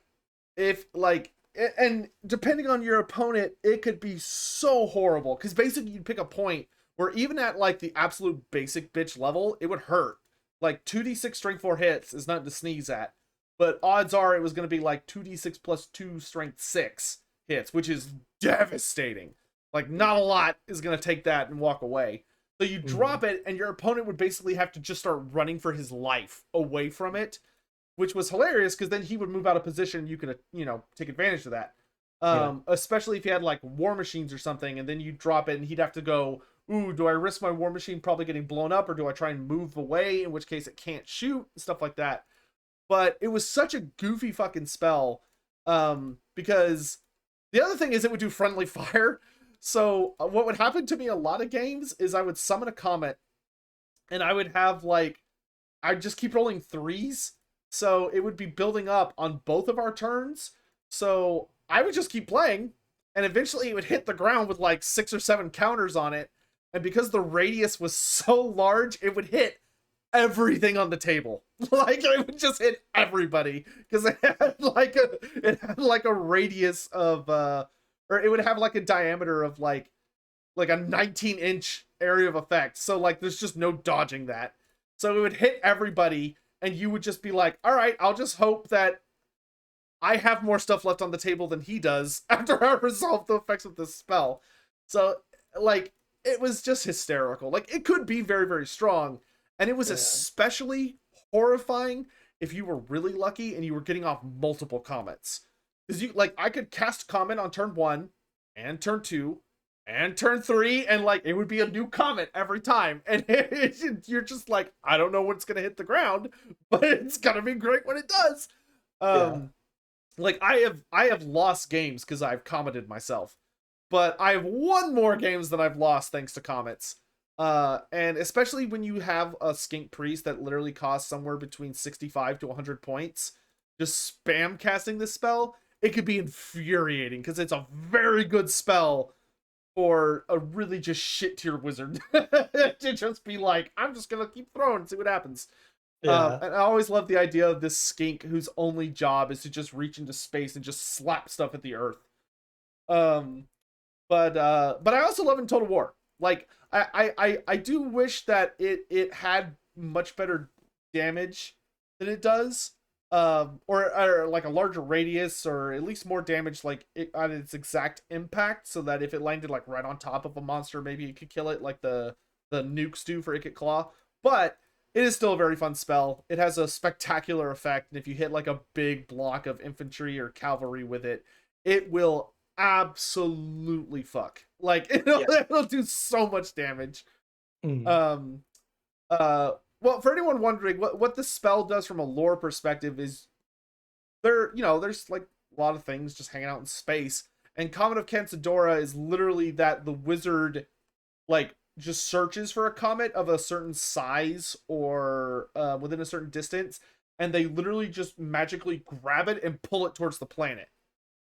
if like and depending on your opponent, it could be so horrible because basically you'd pick a point where even at like the absolute basic bitch level, it would hurt. Like 2d6 strength 4 hits is nothing to sneeze at, but odds are it was going to be like 2d6 plus 2 strength 6 hits, which is devastating. Like not a lot is going to take that and walk away. So you drop it and your opponent would basically have to just start running for his life away from it, which was hilarious because then he would move out of position. You could, take advantage of that. Yeah. Especially if you had like war machines or something, and then you drop it and he'd have to go, ooh, do I risk my war machine probably getting blown up or do I try and move away, in which case it can't shoot, stuff like that. But it was such a goofy fucking spell. Because the other thing is it would do friendly fire. So what would happen to me a lot of games is I would summon a comet and I would have like, I'd just keep rolling threes. So it would be building up on both of our turns. So I would just keep playing and eventually it would hit the ground with like 6 or 7 counters on it. And because the radius was so large, it would hit everything on the table. Like it would just hit everybody because it had like a radius of or it would have like a diameter of like a 19-inch area of effect. So like there's just no dodging that. So it would hit everybody and you would just be like, "All right, I'll just hope that I have more stuff left on the table than he does after I resolve the effects of this spell." So like it was just hysterical. Like it could be very very strong, and it was Yeah. especially horrifying if you were really lucky and you were getting off multiple comets. Because you like I could cast comet on turn 1 and turn 2 and turn 3 and like it would be a new comet every time and you're just like I don't know when it's gonna hit the ground but it's gonna be great when it does. Yeah. um like I have lost games because I've commented myself, but I have won more games than I've lost thanks to comets. And especially when you have a skink priest that literally costs somewhere between 65 to 100 points, just spam casting this spell, it could be infuriating because it's a very good spell for a really just shit tier wizard to just be like, I'm just gonna keep throwing and see what happens. Yeah. And I always love the idea of this skink whose only job is to just reach into space and just slap stuff at the earth. Um, but I also love in Total War. Like I do wish that it had much better damage than it does. Or like a larger radius or at least more damage like it on its exact impact so that if it landed like right on top of a monster maybe it could kill it like the nukes do for Ikit Claw. But it is still a very fun spell. It has a spectacular effect, and if you hit like a big block of infantry or cavalry with it, it will absolutely fuck. Like it'll do so much damage. Mm. Um, well, for anyone wondering what the spell does from a lore perspective is there's like a lot of things just hanging out in space, and Comet of Cansadora is literally that the wizard like just searches for a comet of a certain size or within a certain distance, and they literally just magically grab it and pull it towards the planet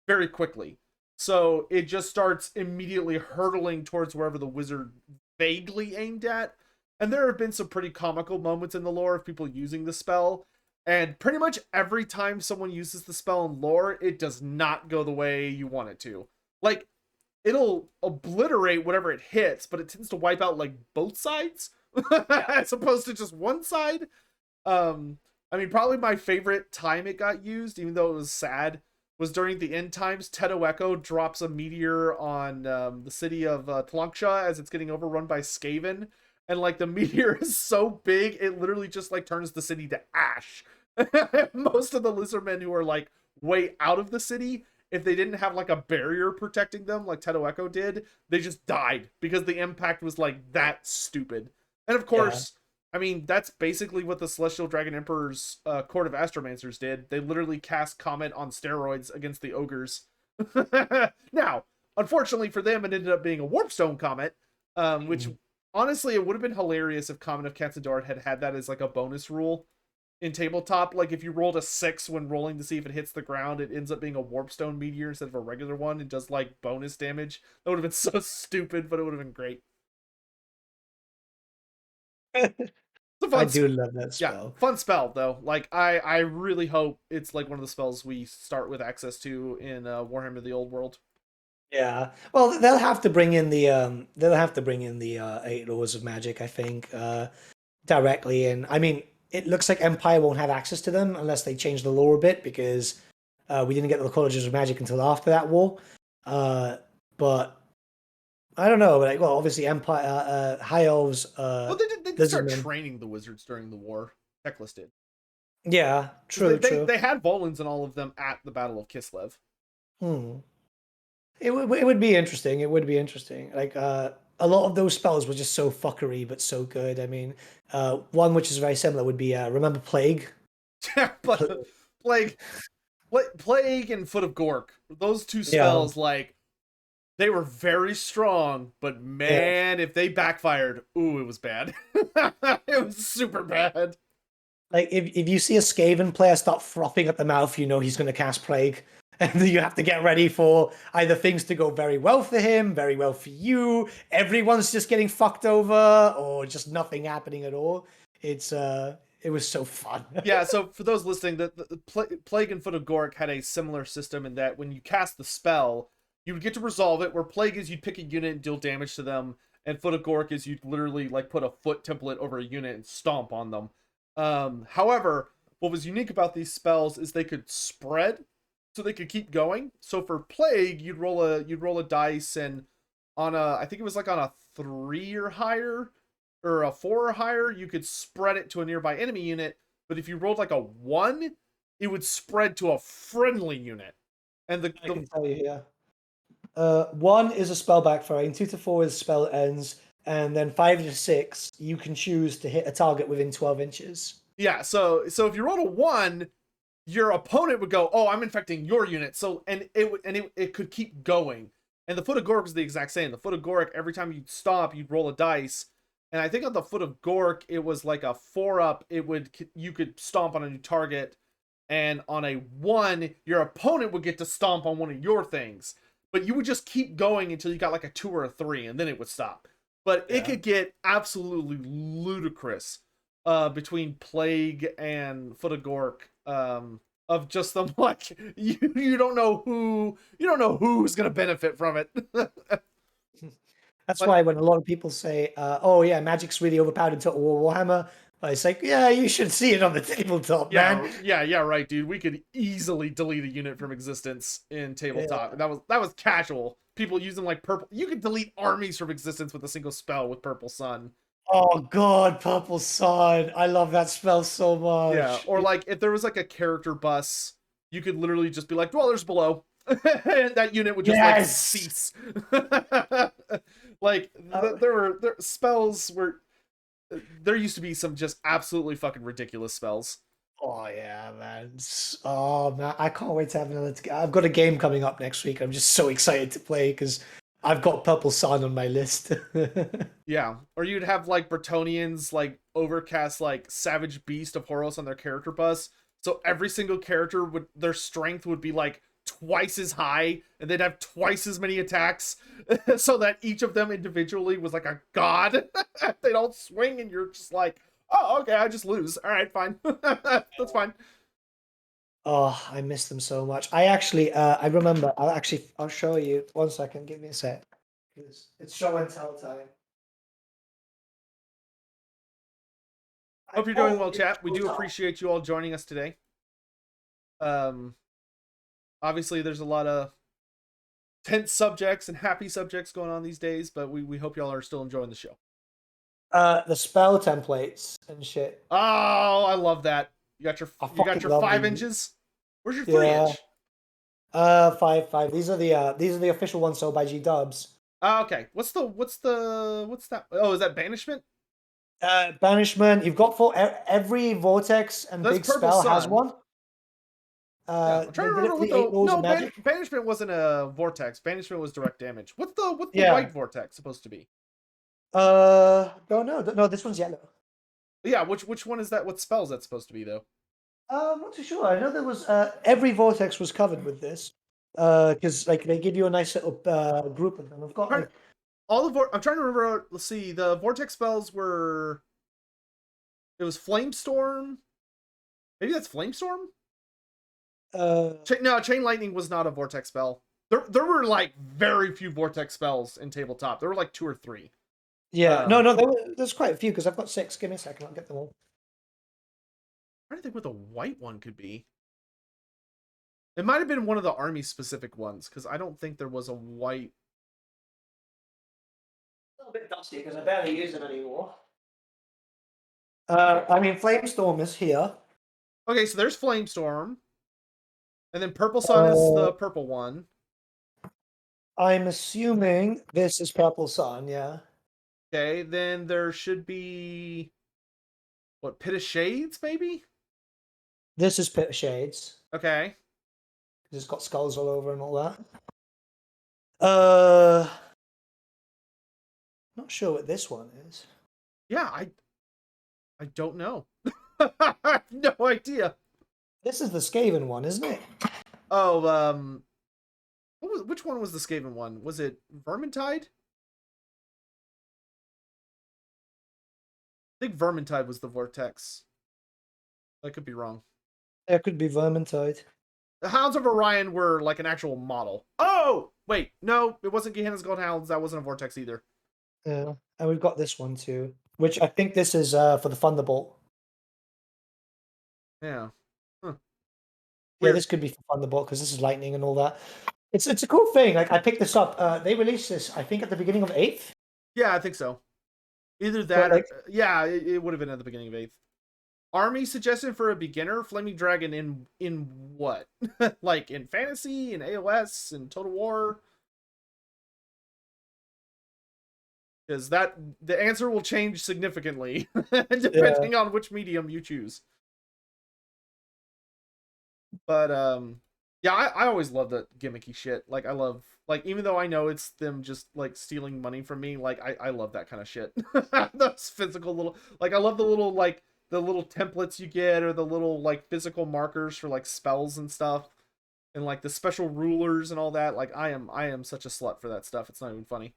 very quickly. So it just starts immediately hurtling towards wherever the wizard vaguely aimed at. And there have been some pretty comical moments in the lore of people using the spell. And pretty much every time someone uses the spell in lore, it does not go the way you want it to. Like, it'll obliterate whatever it hits, but it tends to wipe out like both sides as opposed to just one side. I mean, probably my favorite time it got used, even though it was sad, was during the end times. Teto Echo drops a meteor on the city of Tlanksha as it's getting overrun by Skaven, and like the meteor is so big, it literally just like turns the city to ash. Most of the lizardmen who are like way out of the city, if they didn't have like a barrier protecting them like Teto Echo did, they just died because the impact was like that stupid. And of Yeah. course, I mean, that's basically what the Celestial Dragon Emperor's Court of Astromancers did. They literally cast Comet on steroids against the ogres. Now, unfortunately for them, it ended up being a Warpstone Comet, which Mm. honestly, it would have been hilarious if Comet of Katsador had that as like a bonus rule in tabletop. Like if you rolled a 6 when rolling to see if it hits the ground, it ends up being a Warpstone Meteor instead of a regular one. It does like bonus damage. That would have been so stupid, but it would have been great. It's a I fun do love that yeah, spell. fun spell though. Like I really hope it's like one of the spells we start with access to in Warhammer: The Old World. Yeah. Well, they'll have to bring in the 8 laws of magic, I think, directly in. I mean, it looks like Empire won't have access to them unless they change the law a bit because we didn't get the colleges of magic until after that war. But I don't know. Like, well, obviously Empire, High Elves, Well, they did start Lizardmen. training the wizards during the war. Teclis did. Yeah, 'Cause true, true. they had Volans and all of them at the Battle of Kislev. Hmm. It would be interesting. It would be interesting. Like a lot of those spells were just so fuckery, but so good. I mean, one which is very similar would be remember Plague. But plague, plague, and Foot of Gork. Those two Yeah, spells, like they were very strong, but yeah. man, if they backfired, ooh, it was bad. It was super bad. Like if you see a Skaven player start frothing at the mouth, you know he's going to cast Plague, and you have to get ready for either things to go very well for him, very well for you. Everyone's just getting fucked over, or just nothing happening at all. It was so fun. Yeah, so for those listening, the Plague and Foot of Gork had a similar system in that when you cast the spell, you would get to resolve it. Where Plague is you'd pick a unit and deal damage to them, and Foot of Gork is you'd literally like put a foot template over a unit and stomp on them. However, what was unique about these spells is they could spread, so they could keep going. So for Plague, you'd roll a dice, and on a I think it was like on a 3 or higher or a 4 or higher, you could spread it to a nearby enemy unit. But if you rolled like a 1, it would spread to a friendly unit. And I can tell you here. One is a spell backfiring. 2 to 4 is spell ends, and then 5 to 6 you can choose to hit a target within 12 inches. yeah, so if you rolled a 1, your opponent would go, "Oh, I'm infecting your unit." So it could keep going. And the Foot of Gork was the exact same. The Foot of Gork, every time you'd stop, you'd roll a dice. And I think on the Foot of Gork, it was like a 4-up. You could stomp on a new target, and on a 1, your opponent would get to stomp on one of your things. But you would just keep going until you got like a 2 or a 3, and then it would stop. But it Yeah. could get absolutely ludicrous between Plague and Foot of Gork. Of just them like you don't know who's gonna benefit from it. That's But why when a lot of people say, "Oh yeah, Magic's really overpowered in Total War Warhammer," it's like, yeah, you should see it on the tabletop, man. yeah, right, dude. We could easily delete a unit from existence in tabletop. Yeah. And that was casual. People using like purple. You could delete armies from existence with a single spell with Purple Sun. Oh god, Purple Sun. I love that spell so Yeah, much. or like if there was like a character bus, you could literally just be like dwellers below, and that unit would just like Yes. cease. Like Uh, there spells where there used to be some just absolutely fucking ridiculous spells. Oh yeah, man. Oh man, I can't wait to have another. I've got a game coming up next week. I'm just so excited to play because I've got Purple Sun on my list. Yeah, or you'd have like Bretonians like overcast like Savage Beast of Horus on their character bus. So every single character would their strength would be like twice as high, and they'd have twice as many attacks, so that each of them individually was like a god. They'd all swing, and you're just like, oh, okay, I just lose. All right, fine, that's fine. Oh, I miss them so much. I actually, I remember. I'll show you. 1 second. Give me a sec. It's show and tell time. Hope you're doing well, chat. We do appreciate you all joining us today. Um, Obviously, there's a lot of tense subjects and happy subjects going on these days, but we hope y'all are still enjoying the show. The spell templates and shit. Oh, I love that. You got your love 5 inches. Where's your Yeah. 3 inch? 5. These are the official ones sold by G Dubs. Oh, okay. What's that? Oh, is that banishment? Banishment. You've got for every vortex and That's big Purple spell has Sun. one. Yeah, I'm trying to They did it remember for what the 8 laws of no magic. banishment wasn't a vortex. Banishment was direct damage. What's the Yeah. white vortex supposed to be? Don't know. No, this one's yellow. Yeah, which one is that? What spell is that supposed to be though? I'm not too sure. I know there was every vortex was covered with this. Because like they give you a nice little group of them. I've got like I'm trying to remember. Let's see. The vortex spells were. It was Flamestorm. Maybe that's Flamestorm. No, Chain Lightning was not a vortex spell. There were like very few vortex spells in tabletop. There were like 2 or 3. Yeah, no, there's quite a few because I've got 6. Give me a second, I'll get them all. I don't think what the white one could be. It might have been one of the army specific ones because I don't think there was a white. A little bit dusty because I barely use them anymore. I mean, Flamestorm is here. Okay, so there's Flamestorm, and then Purple Sun is the purple one. I'm assuming this is Purple Sun, yeah. Okay, then there should be what, Pit of Shades, maybe? This is Pit of Shades. Okay. It's got skulls all over and all that. Not sure what this one is. Yeah, I don't know. I have no idea. This is the Skaven one, isn't it? Oh, which one was the Skaven one? Was it Vermintide? I think Vermintide was the Vortex. I could be wrong. It could be Vermintide. The Hounds of Orion were like an actual model. Oh, wait, no, it wasn't Gehenna's Gold Hounds. That wasn't a Vortex either. Yeah, and we've got this one too, which I think this is for the Thunderbolt. Yeah. Huh. Yeah, this could be for Thunderbolt because this is lightning and all that. It's a cool thing. Like I picked this up. They released this, I think, at the beginning of 8th. Yeah, I think so. Either that, like, or yeah, it would have been at the beginning of 8th. Army suggested for a beginner, Flaming Dragon in what? Like in fantasy, in AOS, in Total War? Because the answer will change significantly depending on which medium you choose. But yeah, I always love the gimmicky shit. Like I love, like, even though I know it's them just like stealing money from me, like I love that kind of shit. Those physical little, like, I love the little, like, the little templates you get, or the little like physical markers for like spells and stuff, and like the special rulers and all that. Like I am such a slut for that stuff. It's not even funny.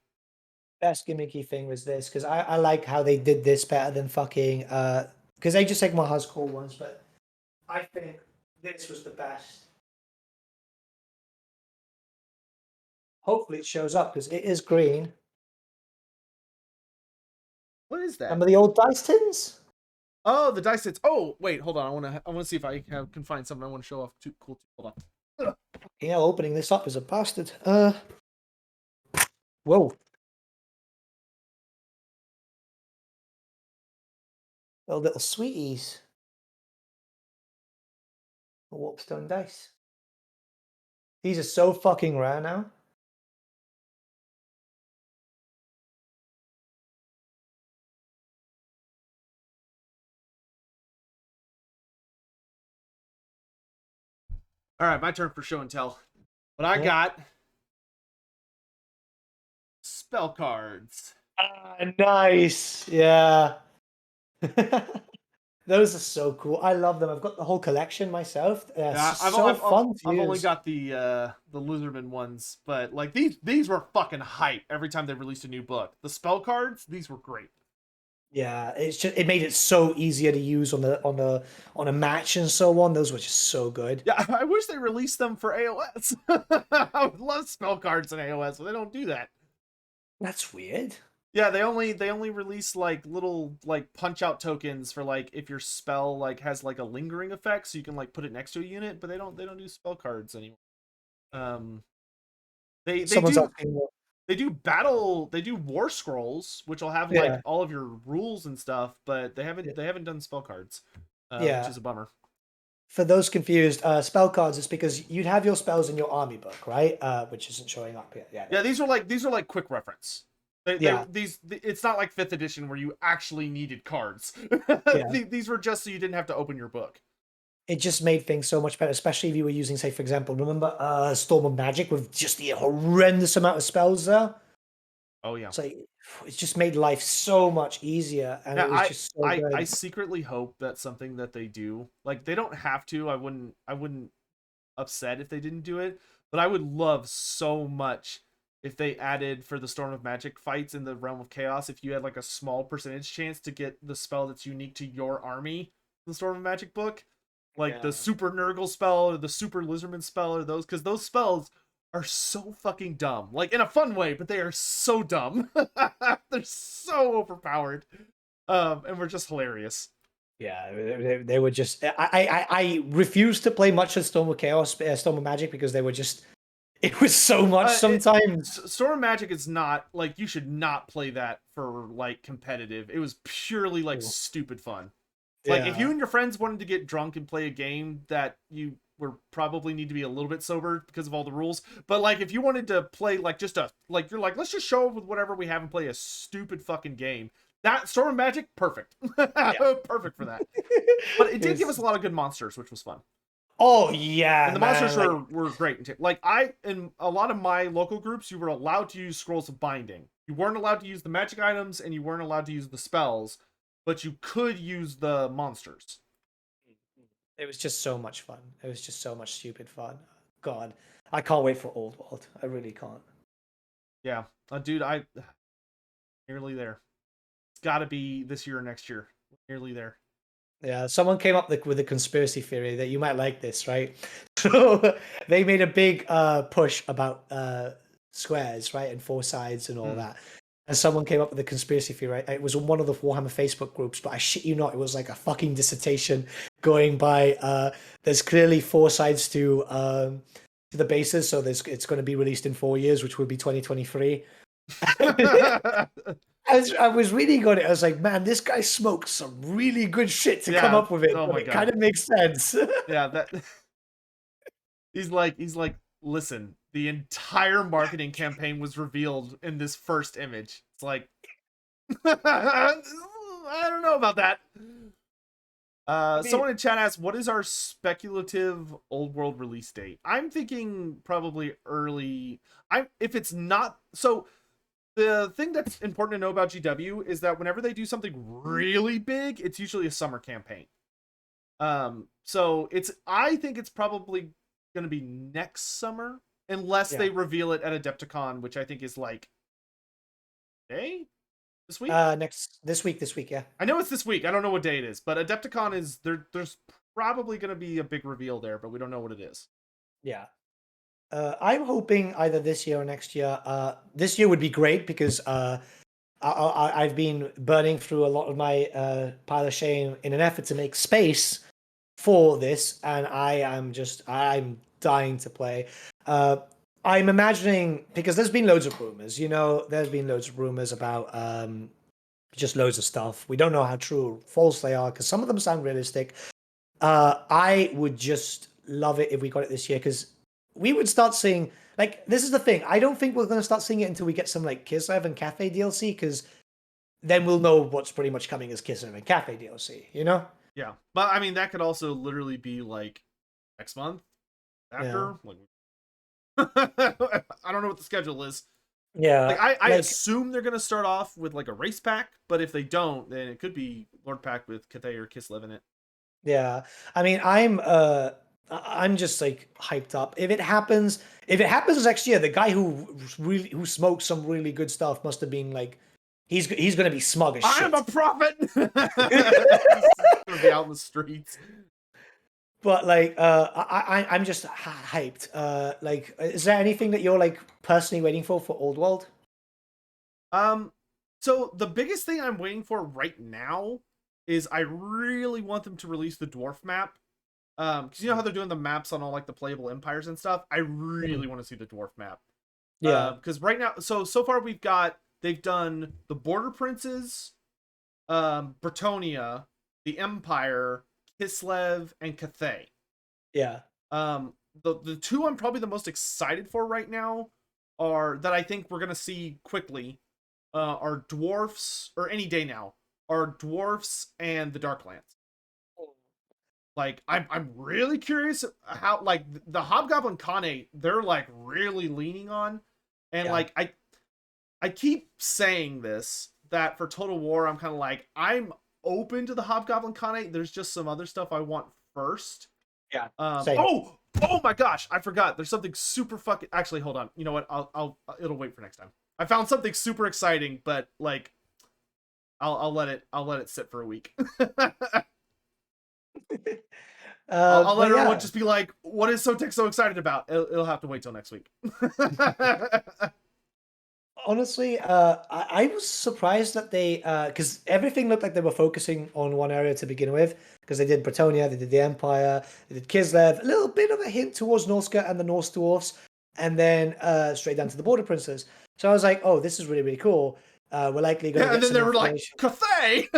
best gimmicky thing was this because I like how they did this better than fucking because Age of Sigmar has cool ones, but I think this was the best. Hopefully it shows up because it is green. What is that? Remember the old dice tins? Oh, the dice sets. Oh, wait, hold on. I wanna see if I can find something I want to show off. Too cool. Hold on. Yeah, opening this up is a bastard. Whoa. Little sweeties. Warpstone dice. These are so fucking rare now. All right, my turn for show and tell. What I Yeah. got: spell cards. Ah, nice. Yeah. Those are so cool. I love them. I've got the whole collection myself. It's Yeah, just so fun to I've only use. got the Lizardman ones, but like these were fucking hype every time they released a new book. The spell cards, these were great. Yeah, it's just it made it so easier to use on a match and so on. Those were just so good. Yeah, I wish they released them for AOS. I would love spell cards in AOS, but they don't do that. That's weird. Yeah, they only release like little like punch out tokens for like if your spell like has like a lingering effect, so you can like put it next to a unit, but they don't do spell cards anymore. Um, they Someone's do asking. they do war scrolls, which will have like Yeah, all of your rules and stuff, but they yeah, haven't done spell cards, which yeah. is a bummer. For those confused, spell cards is because you'd have your spells in your army book, right? Which isn't showing up yet. Yeah, there Yeah, we go. these are like quick reference. Yeah, It's not like fifth edition where you actually needed cards. yeah. These were just so you didn't have to open your book. It just made things so much better, especially if you were using, say, for example, remember Storm of Magic with just the horrendous amount of spells there? Oh yeah. It's like it just made life so much easier, and Yeah, it was just so I good. secretly hope that's something that they do. Like they don't have to. I wouldn't upset if they didn't do it, but I would love so much if they added for the Storm of Magic fights in the Realm of Chaos, if you had like a small percentage chance to get the spell that's unique to your army, the Storm of Magic book, like the Yeah. Super Nurgle spell or the Super Lizardman spell or those, because those spells are so fucking dumb, like in a fun way, but they are so dumb. They're so overpowered, and we're just hilarious. Yeah, they were just. I refused to play much of Storm of Chaos, Storm of Magic because they were just. It was so much It sometimes. Storm of Magic is not like you should not play that for like competitive. It was purely like Ooh. stupid fun. Like if you Yeah, and your friends wanted to get drunk and play a game that you were probably need to be a little bit sober because of all the rules, but like if you wanted to play like just a like you're like let's just show up with whatever we have and play a stupid fucking game. That Storm of Magic, perfect, yeah. perfect for that. But it did give us It's a lot of good monsters, which was fun. oh And yeah, the monsters man. Like were great. Like I in a lot of my local groups, you were allowed to use scrolls of binding. You weren't allowed to use the magic items, and you weren't allowed to use the spells, but you could use the monsters. it was just so much fun. It was just so much stupid fun. God, I can't wait for Old World. I really can't. Yeah, dude, I nearly there. It's got to be this year or next year. Nearly there. Yeah, someone came up with a conspiracy theory that you might like this, right? So they made a big push about squares, right, and four sides and all Hmm. that. And someone came up with a conspiracy theory. Right? It was on one of the Warhammer Facebook groups, but I shit you not, it was like a fucking dissertation going by. There's clearly four sides to the bases, so it's going to be released in 4 years, which would be 2023. I was reading on it, I was like, man, this guy smoked some really good shit to come Yeah. up with it, Oh but my it kind god. of makes sense. Yeah. That he's like, listen, the entire marketing campaign was revealed in this first image. It's like I don't know about that. I mean, Someone in chat asked, "What is our speculative old world release date?" I'm thinking probably early. I if it's not so. The thing that's important to know about GW is that whenever they do something really big, it's usually a summer campaign. So it's I think it's probably going to be next summer, unless they yeah. reveal it at Adepticon, which I think is like day this week. Next this week, yeah. I know it's this week. I don't know what day it is, but Adepticon is there. There's probably going to be a big reveal there, but we don't know what it is. Yeah. I'm hoping either this year or next year. This year would be great because I've been burning through a lot of my pile of shame in an effort to make space for this, and I'm dying to play. Uh, I'm imagining because there's been loads of rumors. There's been loads of rumors about just loads of stuff. We don't know how true or false they are because some of them sound realistic. I would just love it if we got it this year because we would start seeing like this is the thing. I don't think we're going to start seeing it until we get some like Kislev and Cafe DLC because then we'll know what's pretty much coming as Kislev and Cafe DLC. You know? Yeah, but I mean that could also literally be like next month. Yeah. after. Like, I don't know what the schedule is. Like, Yeah. I Like, assume they're gonna start off with like a race pack, but if they don't, then it could be Lord Pack with Cathay or Kislev in it. yeah. I mean, I'm just like hyped up. If it happens next year, the guy who smoked some really good stuff must have been like, he's gonna be smug as I am a shit. prophet. He's gonna be out in the streets. But like, I'm just hyped. Like, is there anything that you're like personally waiting for Old World? Um, so the biggest thing I'm waiting for right now is I really want them to release the dwarf map. Because you know how they're doing the maps on all like the playable empires and stuff. I really Mhm. want to see the dwarf map. Yeah, Because right now, so far they've done the border princes, Bretonia, the Empire, Kislev, and Cathay. yeah, The two I'm probably the most excited for right now are that I think we're gonna see quickly are dwarfs, or any day now, are dwarfs and the Darklands. Like, I'm really curious how, like, the Hobgoblin Khanate they're like really leaning on, and yeah, like I keep saying this, that for Total War I'm kind of like, I'm open to the Hobgoblin Khanate. There's just some other stuff I want first. yeah. Same. Oh my gosh, I forgot. There's something super fucking. Actually, hold on. You know what? It'll wait for next time. I found something super exciting, but like, I'll let it sit for a week. I'll let But everyone yeah, just be like, "What is Sotek so excited about?" It'll have to wait till next week. honestly, I was surprised that they, because everything looked like they were focusing on one area to begin with, because they did Bretonia, they did the Empire, they did Kislev, a little bit of a hint towards Norsca and the Norse dwarfs, and then straight down to the Border Princes. So I was like, oh, this is really, really cool. We're likely going to Yeah, and get then some they were like, information. "Cathay."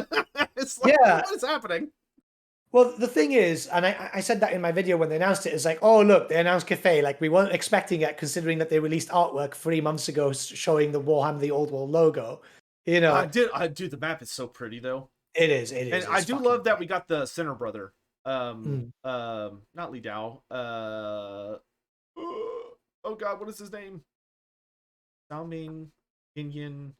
It's like, Yeah, what is happening? well, the thing is, and I said that in my video when they announced it, is like, oh, look, they announced Cathay. Like, we weren't expecting it, considering that they released artwork 3 months ago showing the Warhammer, the Old World logo. You know, I do. The map is so pretty though, it and is, I it's do fucking love that we great. got the center brother. Mm. Not Li Dao. Oh god, what is his name? Zhao Ming, Yin,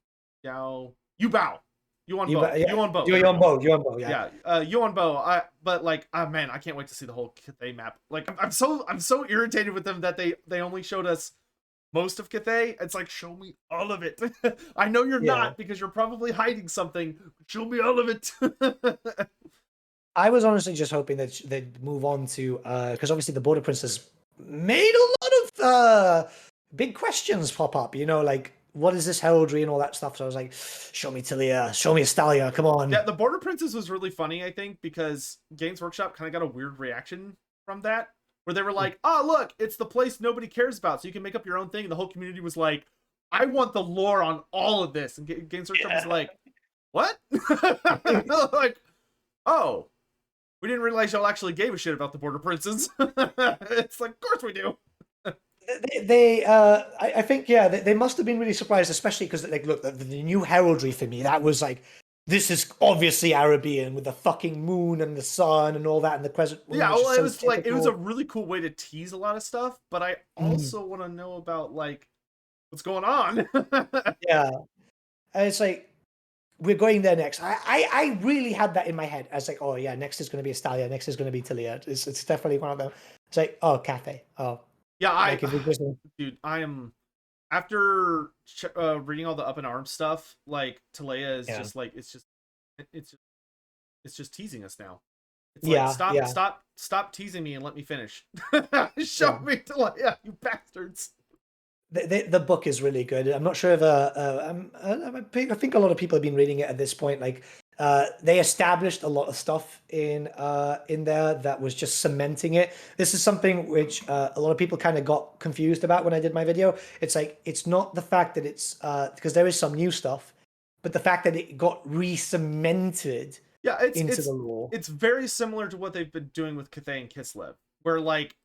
Yao, Yu Bao, Yuan Bo, Yeah, Yuan Bo. There we you're on go. both, you're on both, yeah. Yeah, Yuan Bo. But like, oh man, I can't wait to see the whole Cathay map. Like, I'm so irritated with them that they only showed us most of Cathay. It's like, show me all of it. I know you're Yeah. not, because you're probably hiding something. Show me all of it. I was honestly just hoping that they'd move on to, because obviously the Border Princess made a lot of big questions pop up, like, what is this heraldry and all that stuff. So I was like, show me Talia, show me Estalia, come on. Yeah, the Border Princess was really funny, I think, because Games Workshop kind of got a weird reaction from that, where they were like, "Oh, look, it's the place nobody cares about, so you can make up your own thing." And the whole community was like, "I want the lore on all of this," and Games Workshop was Yeah. like, "What?" Like, "Oh, we didn't realize y'all actually gave a shit about the Border Princess." It's like, of course we do. I think, yeah, they must have been really surprised, especially because, like, look, the new heraldry for me, that was like, this is obviously Arabian with the fucking moon and the sun and all that, and the crescent moon Yeah, was well, just it so was like, it was a typical. really cool way to tease a lot of stuff, but I Mm, also want to know about like what's going on. yeah, and it's like, we're going there next. I really had that in my head. I was like, oh yeah, next is going to be Estalia, next is going to be Talia. It's definitely one of them. It's like, oh, Cathay. Oh, Yeah, like if we just dude, I am after reading all the up in arms stuff. Like, Talea is yeah, just like, it's just it's just teasing us now. It's like, yeah, yeah, stop teasing me and let me finish. yeah. Show me Talea, you bastards. The book is really good. I'm not sure if I think a lot of people have been reading it at this point. Like, they established a lot of stuff in there that was just cementing it. This is something which a lot of people kind of got confused about when I did my video. It's like, it's not the fact that it's because there is some new stuff, but the fact that it got re-cemented Yeah, into the lore. it's very similar to what they've been doing with Cathay and Kislev, where like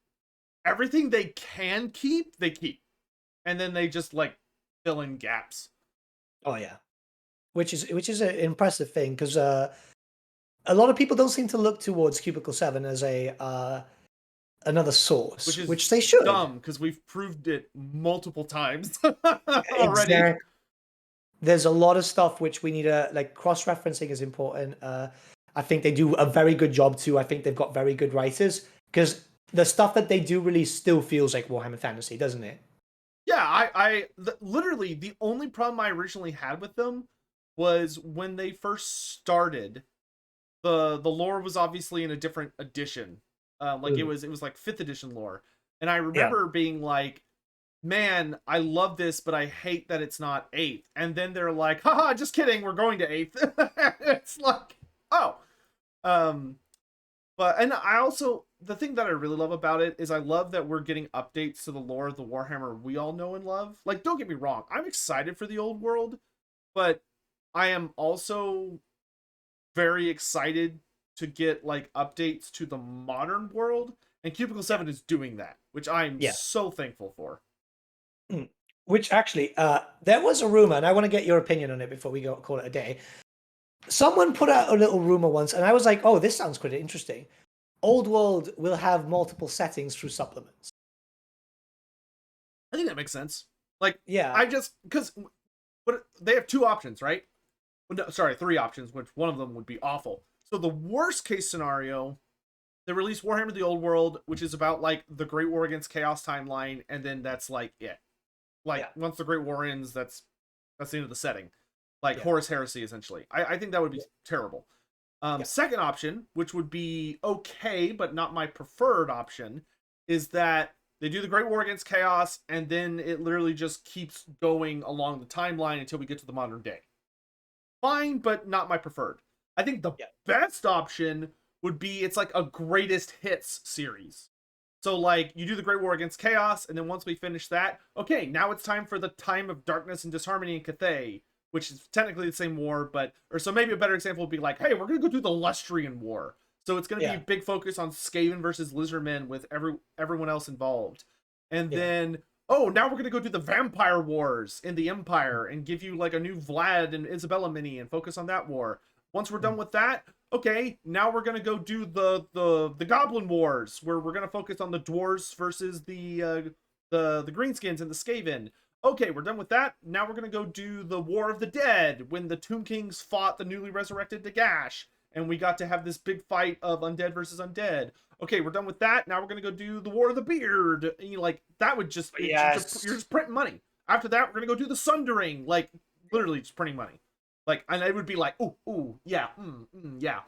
everything they can keep, they keep, and then they just like fill in gaps. Oh yeah, which is an impressive thing because a lot of people don't seem to look towards Cubicle 7 as another source, which is which they should. dumb because we've proved it multiple times already. Exactly. There's a lot of stuff which we need to like cross-referencing is important. I think they do a very good job too. I think they've got very good writers because the stuff that they do release still feels like Warhammer Fantasy, doesn't it? Yeah, literally the only problem I originally had with them was when they first started. The lore was obviously in a different edition. Like it was like 5th edition lore. And I Yeah. remember being like, man, I love this, but I hate that it's not 8th. And then they're like, haha, just kidding, we're going to 8th. It's like, oh. But and I also the thing that I really love about it is I love that we're getting updates to the lore of the Warhammer we all know and love. Like, don't get me wrong, I'm excited for the old world, but I am also very excited to get like updates to the modern world, and Cubicle 7 is doing that, which I'm Yeah. so thankful for. Which actually, there was a rumor, and I want to get your opinion on it before we go call it a day. Someone put out a little rumor once, and I was like, "Oh, this sounds quite interesting." Old World will have multiple settings through supplements. I think that makes sense. Like, Yeah, I just because what they have 2 options, right? Well, no, sorry, 3 options, which one of them would be awful. So the worst case scenario, they release Warhammer: The Old World, which is about like the Great War against Chaos timeline, and then that's like it. Like yeah, once the Great War ends, that's the end of the setting. Like yeah, Horus Heresy, essentially. I think that would be terrible. yeah. Second option, which would be okay, but not my preferred option, is that they do the Great War against Chaos, and then it literally just keeps going along the timeline until we get to the modern day. Fine, but not my preferred. I think the Yeah. best option would be it's like a greatest hits series. So like you do the Great War against Chaos, and then once we finish that, okay, now it's time for the Time of Darkness and Disharmony in Cathay, which is technically the same war, but or so maybe a better example would be like, hey, we're gonna go do the Lustrian War. So it's gonna be Yeah. a big focus on Skaven versus Lizardmen with everyone else involved. And Yeah. then oh, now we're gonna go do the Vampire Wars in the Empire and give you like a new Vlad and Isabella mini and focus on that war. Once we're done with that, okay, now we're gonna go do the Goblin Wars, where we're gonna focus on the dwarves versus the greenskins and the Skaven. Okay, we're done with that. Now we're gonna go do the War of the Dead, when the Tomb Kings fought the newly resurrected Nagash, and we got to have this big fight of undead versus undead. Okay, we're done with that. Now we're gonna go do the War of the Beard. And you like that would just Yes. you're just printing money. After that, we're gonna go do the Sundering, like literally just printing money. Like, and it would be like, ooh, yeah, yeah.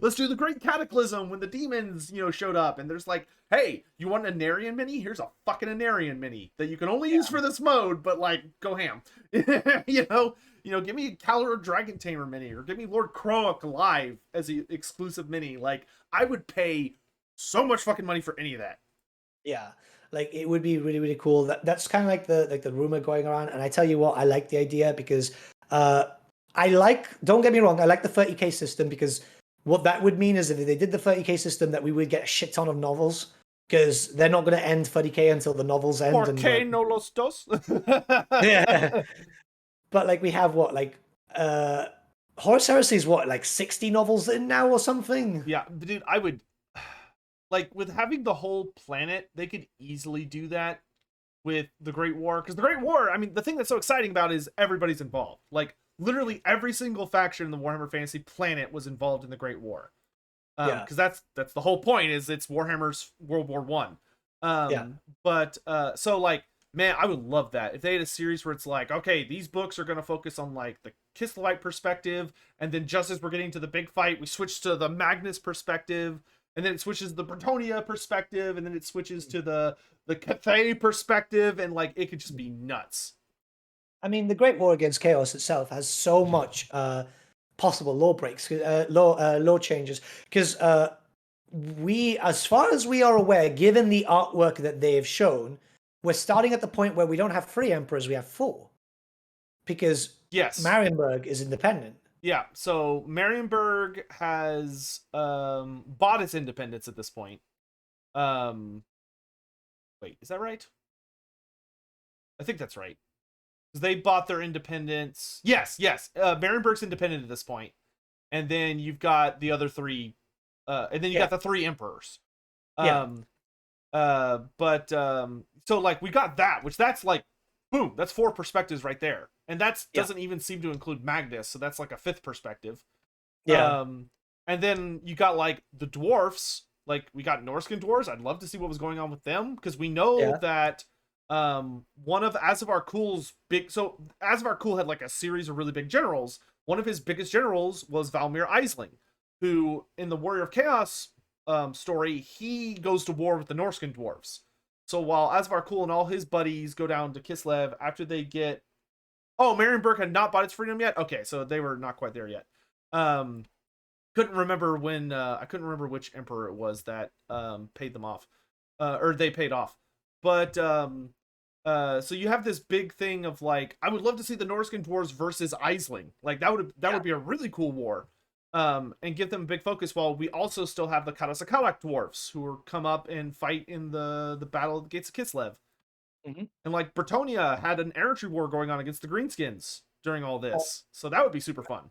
Let's do the Great Cataclysm when the demons, showed up, and there's like, hey, you want an Anarian mini? Here's a fucking Anarian mini that you can only use for this mode, but like, go ham. Give me a Calor Dragon Tamer mini, or give me Lord Croak live as an exclusive mini. Like, I would pay so much fucking money for any of that. Yeah. Like it would be really, really cool. That's kind of like the rumor going around. And I tell you what, I like the idea because don't get me wrong, I like the 30K system because what that would mean is if they did the 30K system that we would get a shit ton of novels because they're not going to end 30K until the novels end. Porque no los dos. Yeah. But like we have Horus Heresy is what, like 60 novels in now or something? Yeah, dude, I would like with having the whole planet, they could easily do that with the Great War. Because the Great War, I mean, the thing that's so exciting about it is everybody's involved. Like literally every single faction in the Warhammer Fantasy planet was involved in the Great War. Because that's the whole point, is it's Warhammer's World War One. But so like, man, I would love that if they had a series where it's like, okay, these books are going to focus on like the Kislev perspective, and then just as we're getting to the big fight, we switch to the Magnus perspective, and then it switches to the Bretonia perspective, and then it switches to the Cathay perspective, and like it could just be nuts. I mean, the Great War Against Chaos itself has so much possible law breaks, law changes, because as far as we are aware, given the artwork that they have shown, we're starting at the point where we don't have 3 emperors, we have 4, because yes, Marienburg is independent. Yeah, so Marienburg has bought its independence at this point. Wait, is that right? I think that's right. Because they bought their independence. Yes. Marienburg's independent at this point. And then you've got the other 3 and then you got the 3 emperors. Yeah. So like we got that, which that's like, boom, that's 4 perspectives right there, and that's Yeah. doesn't even seem to include Magnus, so that's like a 5th perspective. Yeah. And then you got like the dwarfs, like we got Norskin dwarves. I'd love to see what was going on with them, because we know Yeah. that one of Asavar Kul's big, so Asavar Kul had like a series of really big generals. One of his biggest generals was Valmir Eisling, who in the Warrior of Chaos story, he goes to war with the Norskin dwarves. So while Asavar Kul and all his buddies go down to Kislev after they get, oh, Marienburg had not bought its freedom yet. Okay, so they were not quite there yet. Um, couldn't remember when I couldn't remember which emperor it was that paid them off, or they paid off. But so you have this big thing of like, I would love to see the Norskin dwarves versus Eisling. Like that would be a really cool war. And give them a big focus, while we also still have the Karasakawak dwarfs who will come up and fight in the battle of the Gates of Kislev. Mm-hmm. And like Bretonia had an infantry war going on against the Greenskins during all this, so that would be super fun.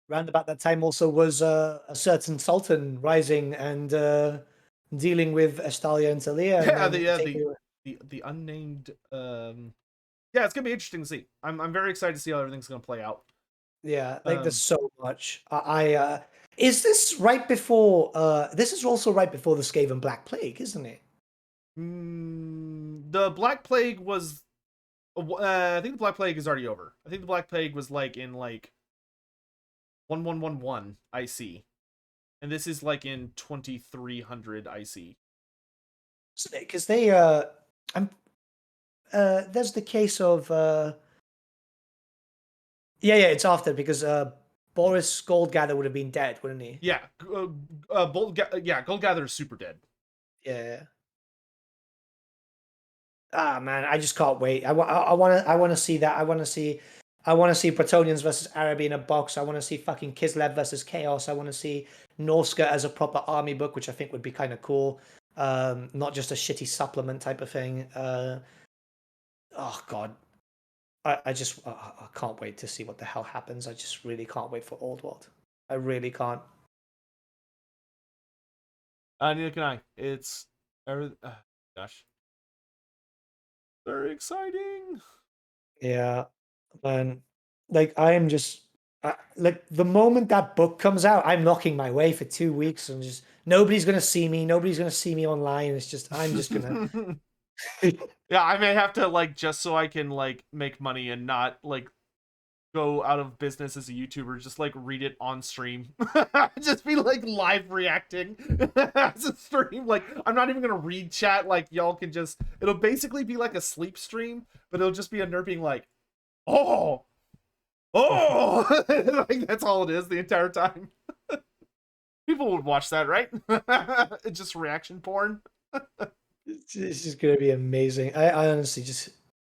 Round about that time also was a certain sultan rising and dealing with Estalia and Talia, and Yeah, then the unnamed yeah, it's gonna be interesting to see. I'm very excited to see how everything's gonna play out. yeah, like there's so much. Is this right before? This is also right before the Skaven Black Plague, isn't it? The Black Plague was I think the Black Plague is already over. I think the Black Plague was like in like 1111 IC, and this is like in 2300 IC. Because I'm there's the case of yeah, it's after because Boris Goldgather would have been dead, wouldn't he? Yeah, Gold Gather is super dead. Yeah. Ah man, I just can't wait. I want to see that. I want to see Bretonians versus Araby in a box. I want to see fucking Kislev versus Chaos. I want to see Norska as a proper army book, which I think would be kind of cool. Not just a shitty supplement type of thing. Oh god, I can't wait to see what the hell happens. I just really can't wait for Old World. I really can't. Neither can I. It's gosh, very exciting. Yeah, man. Like I am just like the moment that book comes out, I'm locking my way for 2 weeks and just nobody's gonna see me. Nobody's gonna see me online. It's just I'm just gonna. Yeah, I may have to like, just so I can like make money and not like go out of business as a YouTuber, just like read it on stream. Just be like live reacting as a stream. Like I'm not even gonna read chat. Like y'all can just, it'll basically be like a sleep stream, but it'll just be a nerd being like, oh, like that's all it is the entire time. People would watch that, right? It's just reaction porn. It's just gonna be amazing. I honestly just,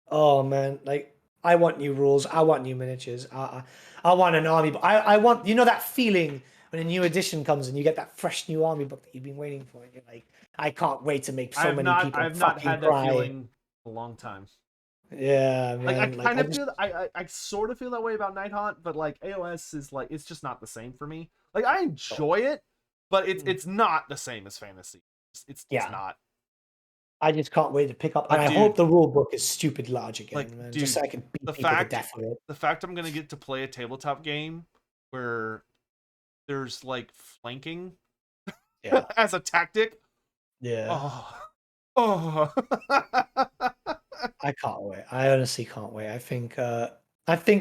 oh man, like I want new rules. I want new miniatures. I want an army, but I want that feeling when a new edition comes and you get that fresh new army book that you've been waiting for. And you're like, I can't wait to make so many people I've not fucking had that cry. feeling in a long time. Yeah, Like I man. kind of feel, I sort of feel that way about Nighthaunt, but like AOS is like, it's just not the same for me. Like I enjoy it, but it's not the same as fantasy. It's Yeah. not. I just can't wait to pick up, But and I hope the rule book is stupid large again, like, man. dude, Just so I can beat the people to death with it. the fact I'm gonna get to play a tabletop game where there's like flanking Yeah, as a tactic. yeah. Oh. I can't wait. I honestly can't wait. I think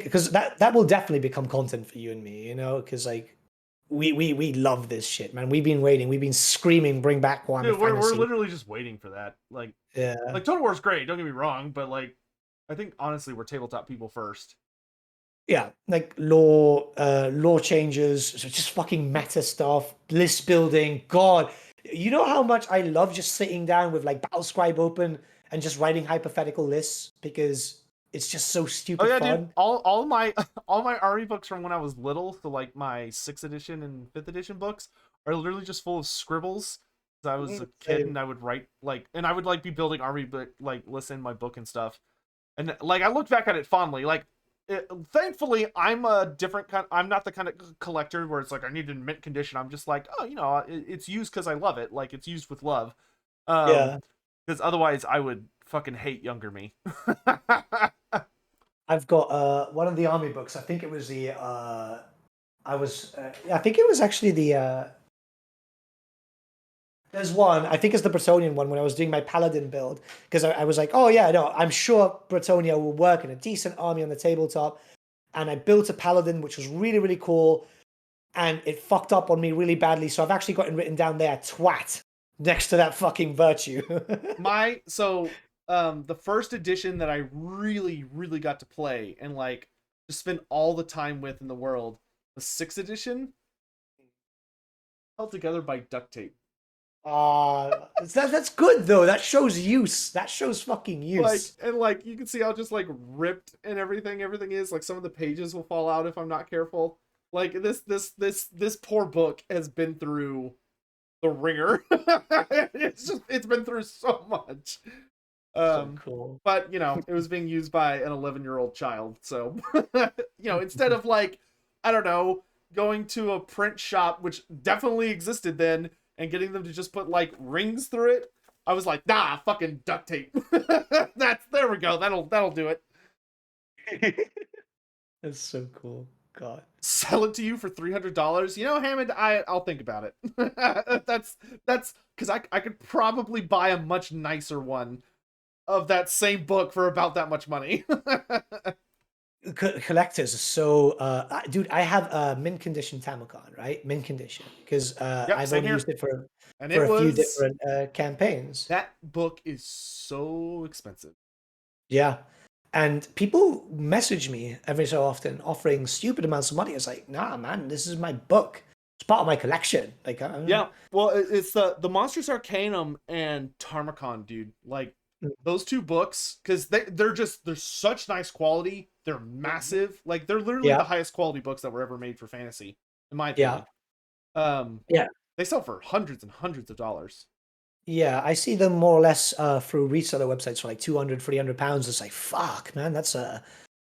because that will definitely become content for you and me, because like we love this shit, man. We've been waiting. We've been screaming, bring back Warhammer Dude, we're Fantasy. literally just waiting for that. Yeah. Like Total War's great, don't get me wrong, but like I think honestly we're tabletop people first. Yeah, like law changes, so just fucking meta stuff, list building. God, you know how much I love just sitting down with like Battlescribe open and just writing hypothetical lists because it's just so Oh stupid yeah, fun. dude. All my all my army books from when I was little, so like my 6th edition and 5th edition books, are literally just full of scribbles. I was a kid and I would write like, and I would like be building army book like lists in my book and stuff. And like I look back at it fondly. Like thankfully, I'm a different kind. I'm not the kind of collector where it's like I need it in mint condition. I'm just like, oh, it's used because I love it. Like it's used with love. Yeah. Because otherwise I would fucking hate younger me. I've got one of the army books. I think it was I think it was actually there's one, I think it's the Bretonian one when I was doing my Paladin build, because I was like, oh yeah, no, I'm sure Bretonia will work in a decent army on the tabletop. And I built a Paladin, which was really, really cool. And it fucked up on me really badly. So I've actually gotten written down there, twat, next to that fucking virtue. The first edition that I really, really got to play and like just spend all the time with in the world, the 6th edition, held together by duct tape. That's good though. That shows use. That shows fucking use. Like you can see how just like ripped and everything is. Like some of the pages will fall out if I'm not careful. Like this poor book has been through the ringer. It's been through so much. So cool. But it was being used by an 11-year-old child. So instead of like, I don't know, going to a print shop, which definitely existed then, and getting them to just put like rings through it, I was like, nah, fucking duct tape. There we go. That'll do it. That's so cool. God. Sell it to you for $300. Hammond, I'll think about it. That's because I could probably buy a much nicer one of that same book for about that much money. Collectors are so dude, I have a mint condition Tamacon, right? Mint condition, because I've only used it for a few different campaigns. That book is so expensive. Yeah. And people message me every so often offering stupid amounts of money. It's like, nah, man, this is my book. It's part of my collection. Like, yeah. Well, it's the Monsters Arcanum and Tarmacon, dude. Like those two books, because they're such nice quality. They're massive. Like they're literally the highest quality books that were ever made for fantasy, in my opinion. Yeah. They sell for hundreds and hundreds of dollars. Yeah, I see them more or less through reseller websites for like 200, £300. It's like, fuck, man, that's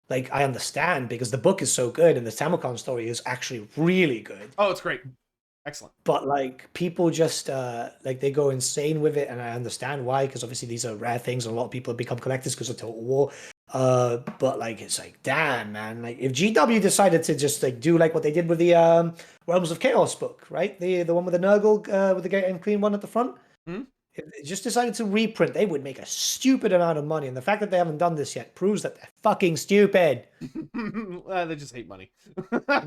like, I understand because the book is so good and the Tamacon story is actually really good. Oh, it's great. Excellent. But like people just like they go insane with it, and I understand why, because obviously these are rare things and a lot of people have become collectors because of Total War. But like it's like, damn, man, like if GW decided to just like do like what they did with the Realms of Chaos book, right? The one with the Nurgle with the Gate and Clean one at the front. Hmm? If they just decided to reprint, they would make a stupid amount of money. And the fact that they haven't done this yet proves that they're fucking stupid. They just hate money.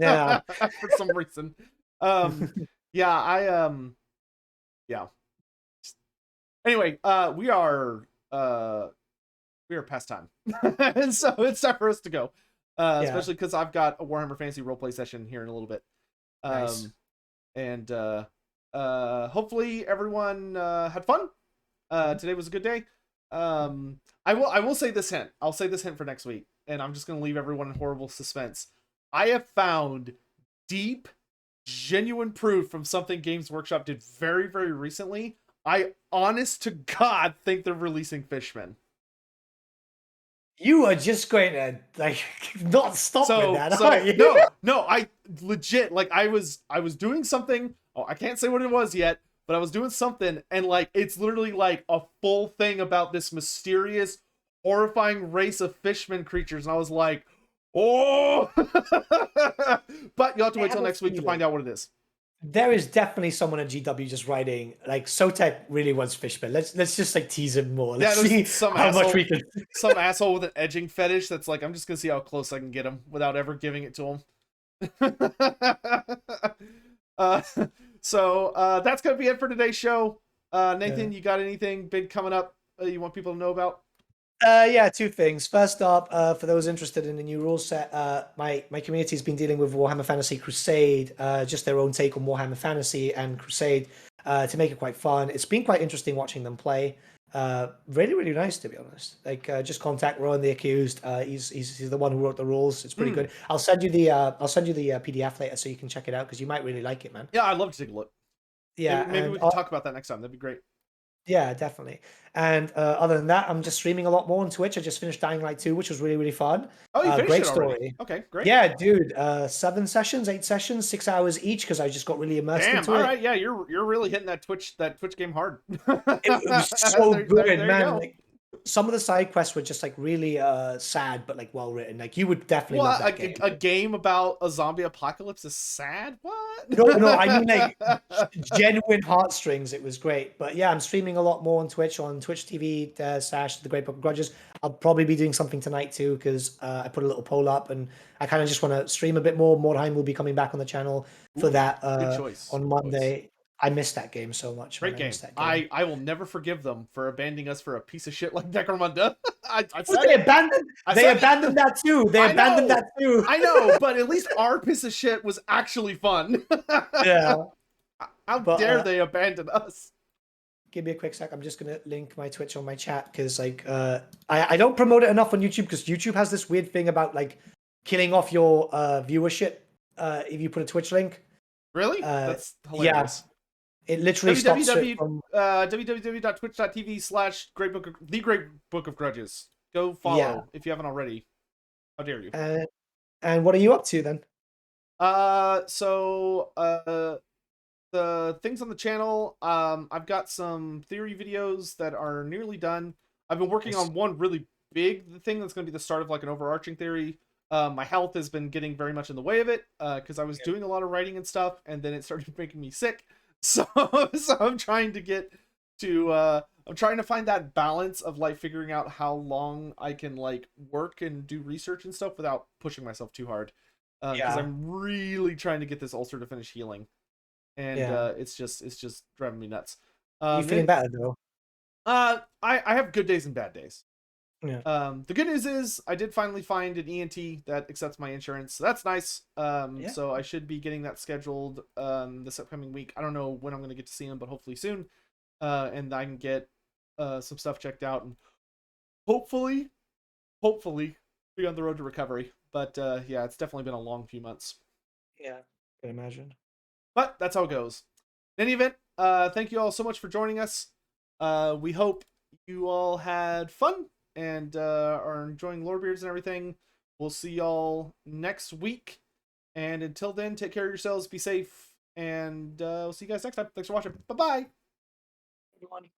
Yeah. For some reason. Yeah, yeah. Anyway, we are past time. And so it's time for us to go. Especially because I've got a Warhammer Fantasy roleplay session here in a little bit. Nice. And hopefully everyone had fun. Today was a good day. I will say this hint. I'll say this hint for next week, and I'm just gonna leave everyone in horrible suspense. I have found deep, genuine proof from something Games Workshop did very, very recently. I honest to God think they're releasing Fishmen. You are just going to like not stop with that, are you? No, I legit like I was doing something. Oh, I can't say what it was yet, but I was doing something, and like it's literally like a full thing about this mysterious, horrifying race of fishmen creatures, and I was like, oh. But you'll have to wait till next week to find out what it is. There is definitely someone at GW just writing like Sotek really wants Fishman. Let's just like tease him more. Let's see how much we can. Some asshole with an edging fetish that's like, I'm just gonna see how close I can get him without ever giving it to him. So that's gonna be it for today's show. Nathan, you got anything big coming up you want people to know about? Yeah, two things. First up, for those interested in the new rule set, my community's been dealing with Warhammer Fantasy Crusade, just their own take on Warhammer Fantasy and Crusade, to make it quite fun. It's been quite interesting watching them play. Really, really nice, to be honest. Like, just contact Rowan the Accused. He's the one who wrote the rules. It's pretty good. I'll send you the PDF later so you can check it out because you might really like it, man. Yeah, I'd love to take a look. Yeah, maybe we can talk about that next time. That'd be great. Yeah, definitely. And other than that, I'm just streaming a lot more on Twitch. I just finished Dying Light 2, which was really, really fun. Oh, you finished Great it already? story. Okay, great. Yeah, dude. 7 sessions, 8 sessions, 6 hours each because I just got really immersed Damn. into All it. right. Yeah, you're really hitting that Twitch game hard. It was so good, There you man. go. Like some of the side quests were just like really sad, but like well written. Like you would definitely love What that game. a game about a zombie apocalypse is sad? No, no, I mean What? like genuine heartstrings. It was great. But yeah, I'm streaming a lot more on Twitch, on Twitch TV / The Great Book of Grudges. I'll probably be doing something tonight too because I put a little poll up and I kind of just want to stream a bit more. Mordheim will be coming back on the channel for Ooh, that good choice. on Good choice. Monday. I missed that game so much, man. Great I game. missed that game. I will never forgive them for abandoning us for a piece of shit like Necromunda. I Oh, said it. I they said abandoned it. that too. They I abandoned know. that too. I know, but at least our piece of shit was actually fun. Yeah. How But dare they abandon us? give me a quick sec. I'm just gonna link my Twitch on my chat because like I don't promote it enough on YouTube because YouTube has this weird thing about like killing off your viewership if you put a Twitch link. Really? Uh That's yeah, hilarious. it literally stops it from www.twitch.tv/Great Book of The Great Book of Grudges. Go yeah. follow if you haven't already. How dare you? And what are you up to then? So the things on the channel, I've got some theory videos that are nearly done. I've been working Nice. on one really big thing that's going to be the start of like an overarching theory. My health has been getting very much in the way of it because I was doing a lot of writing and stuff, and then it started making me sick. So, so I'm trying to get to I'm trying to find that balance of like figuring out how long I can like work and do research and stuff without pushing myself too hard. Because Yeah, I'm really trying to get this ulcer to finish healing, and yeah. it's just driving me nuts. You feeling better though? I have good days and bad days. Yeah. The good news is I did finally find an ENT that accepts my insurance, so that's nice. Yeah. So I should be getting that scheduled this upcoming week. I don't know when I'm gonna get to see him, but hopefully soon. And I can get some stuff checked out and hopefully be on the road to recovery. But yeah, it's definitely been a long few months. Yeah. I can imagine. But that's how it goes. In any event, thank you all so much for joining us. We hope you all had fun and are enjoying Lorebeards and everything. We'll see y'all next week. And until then, take care of yourselves, be safe, and we'll see you guys next time. Thanks for watching. Bye-bye. Everyone.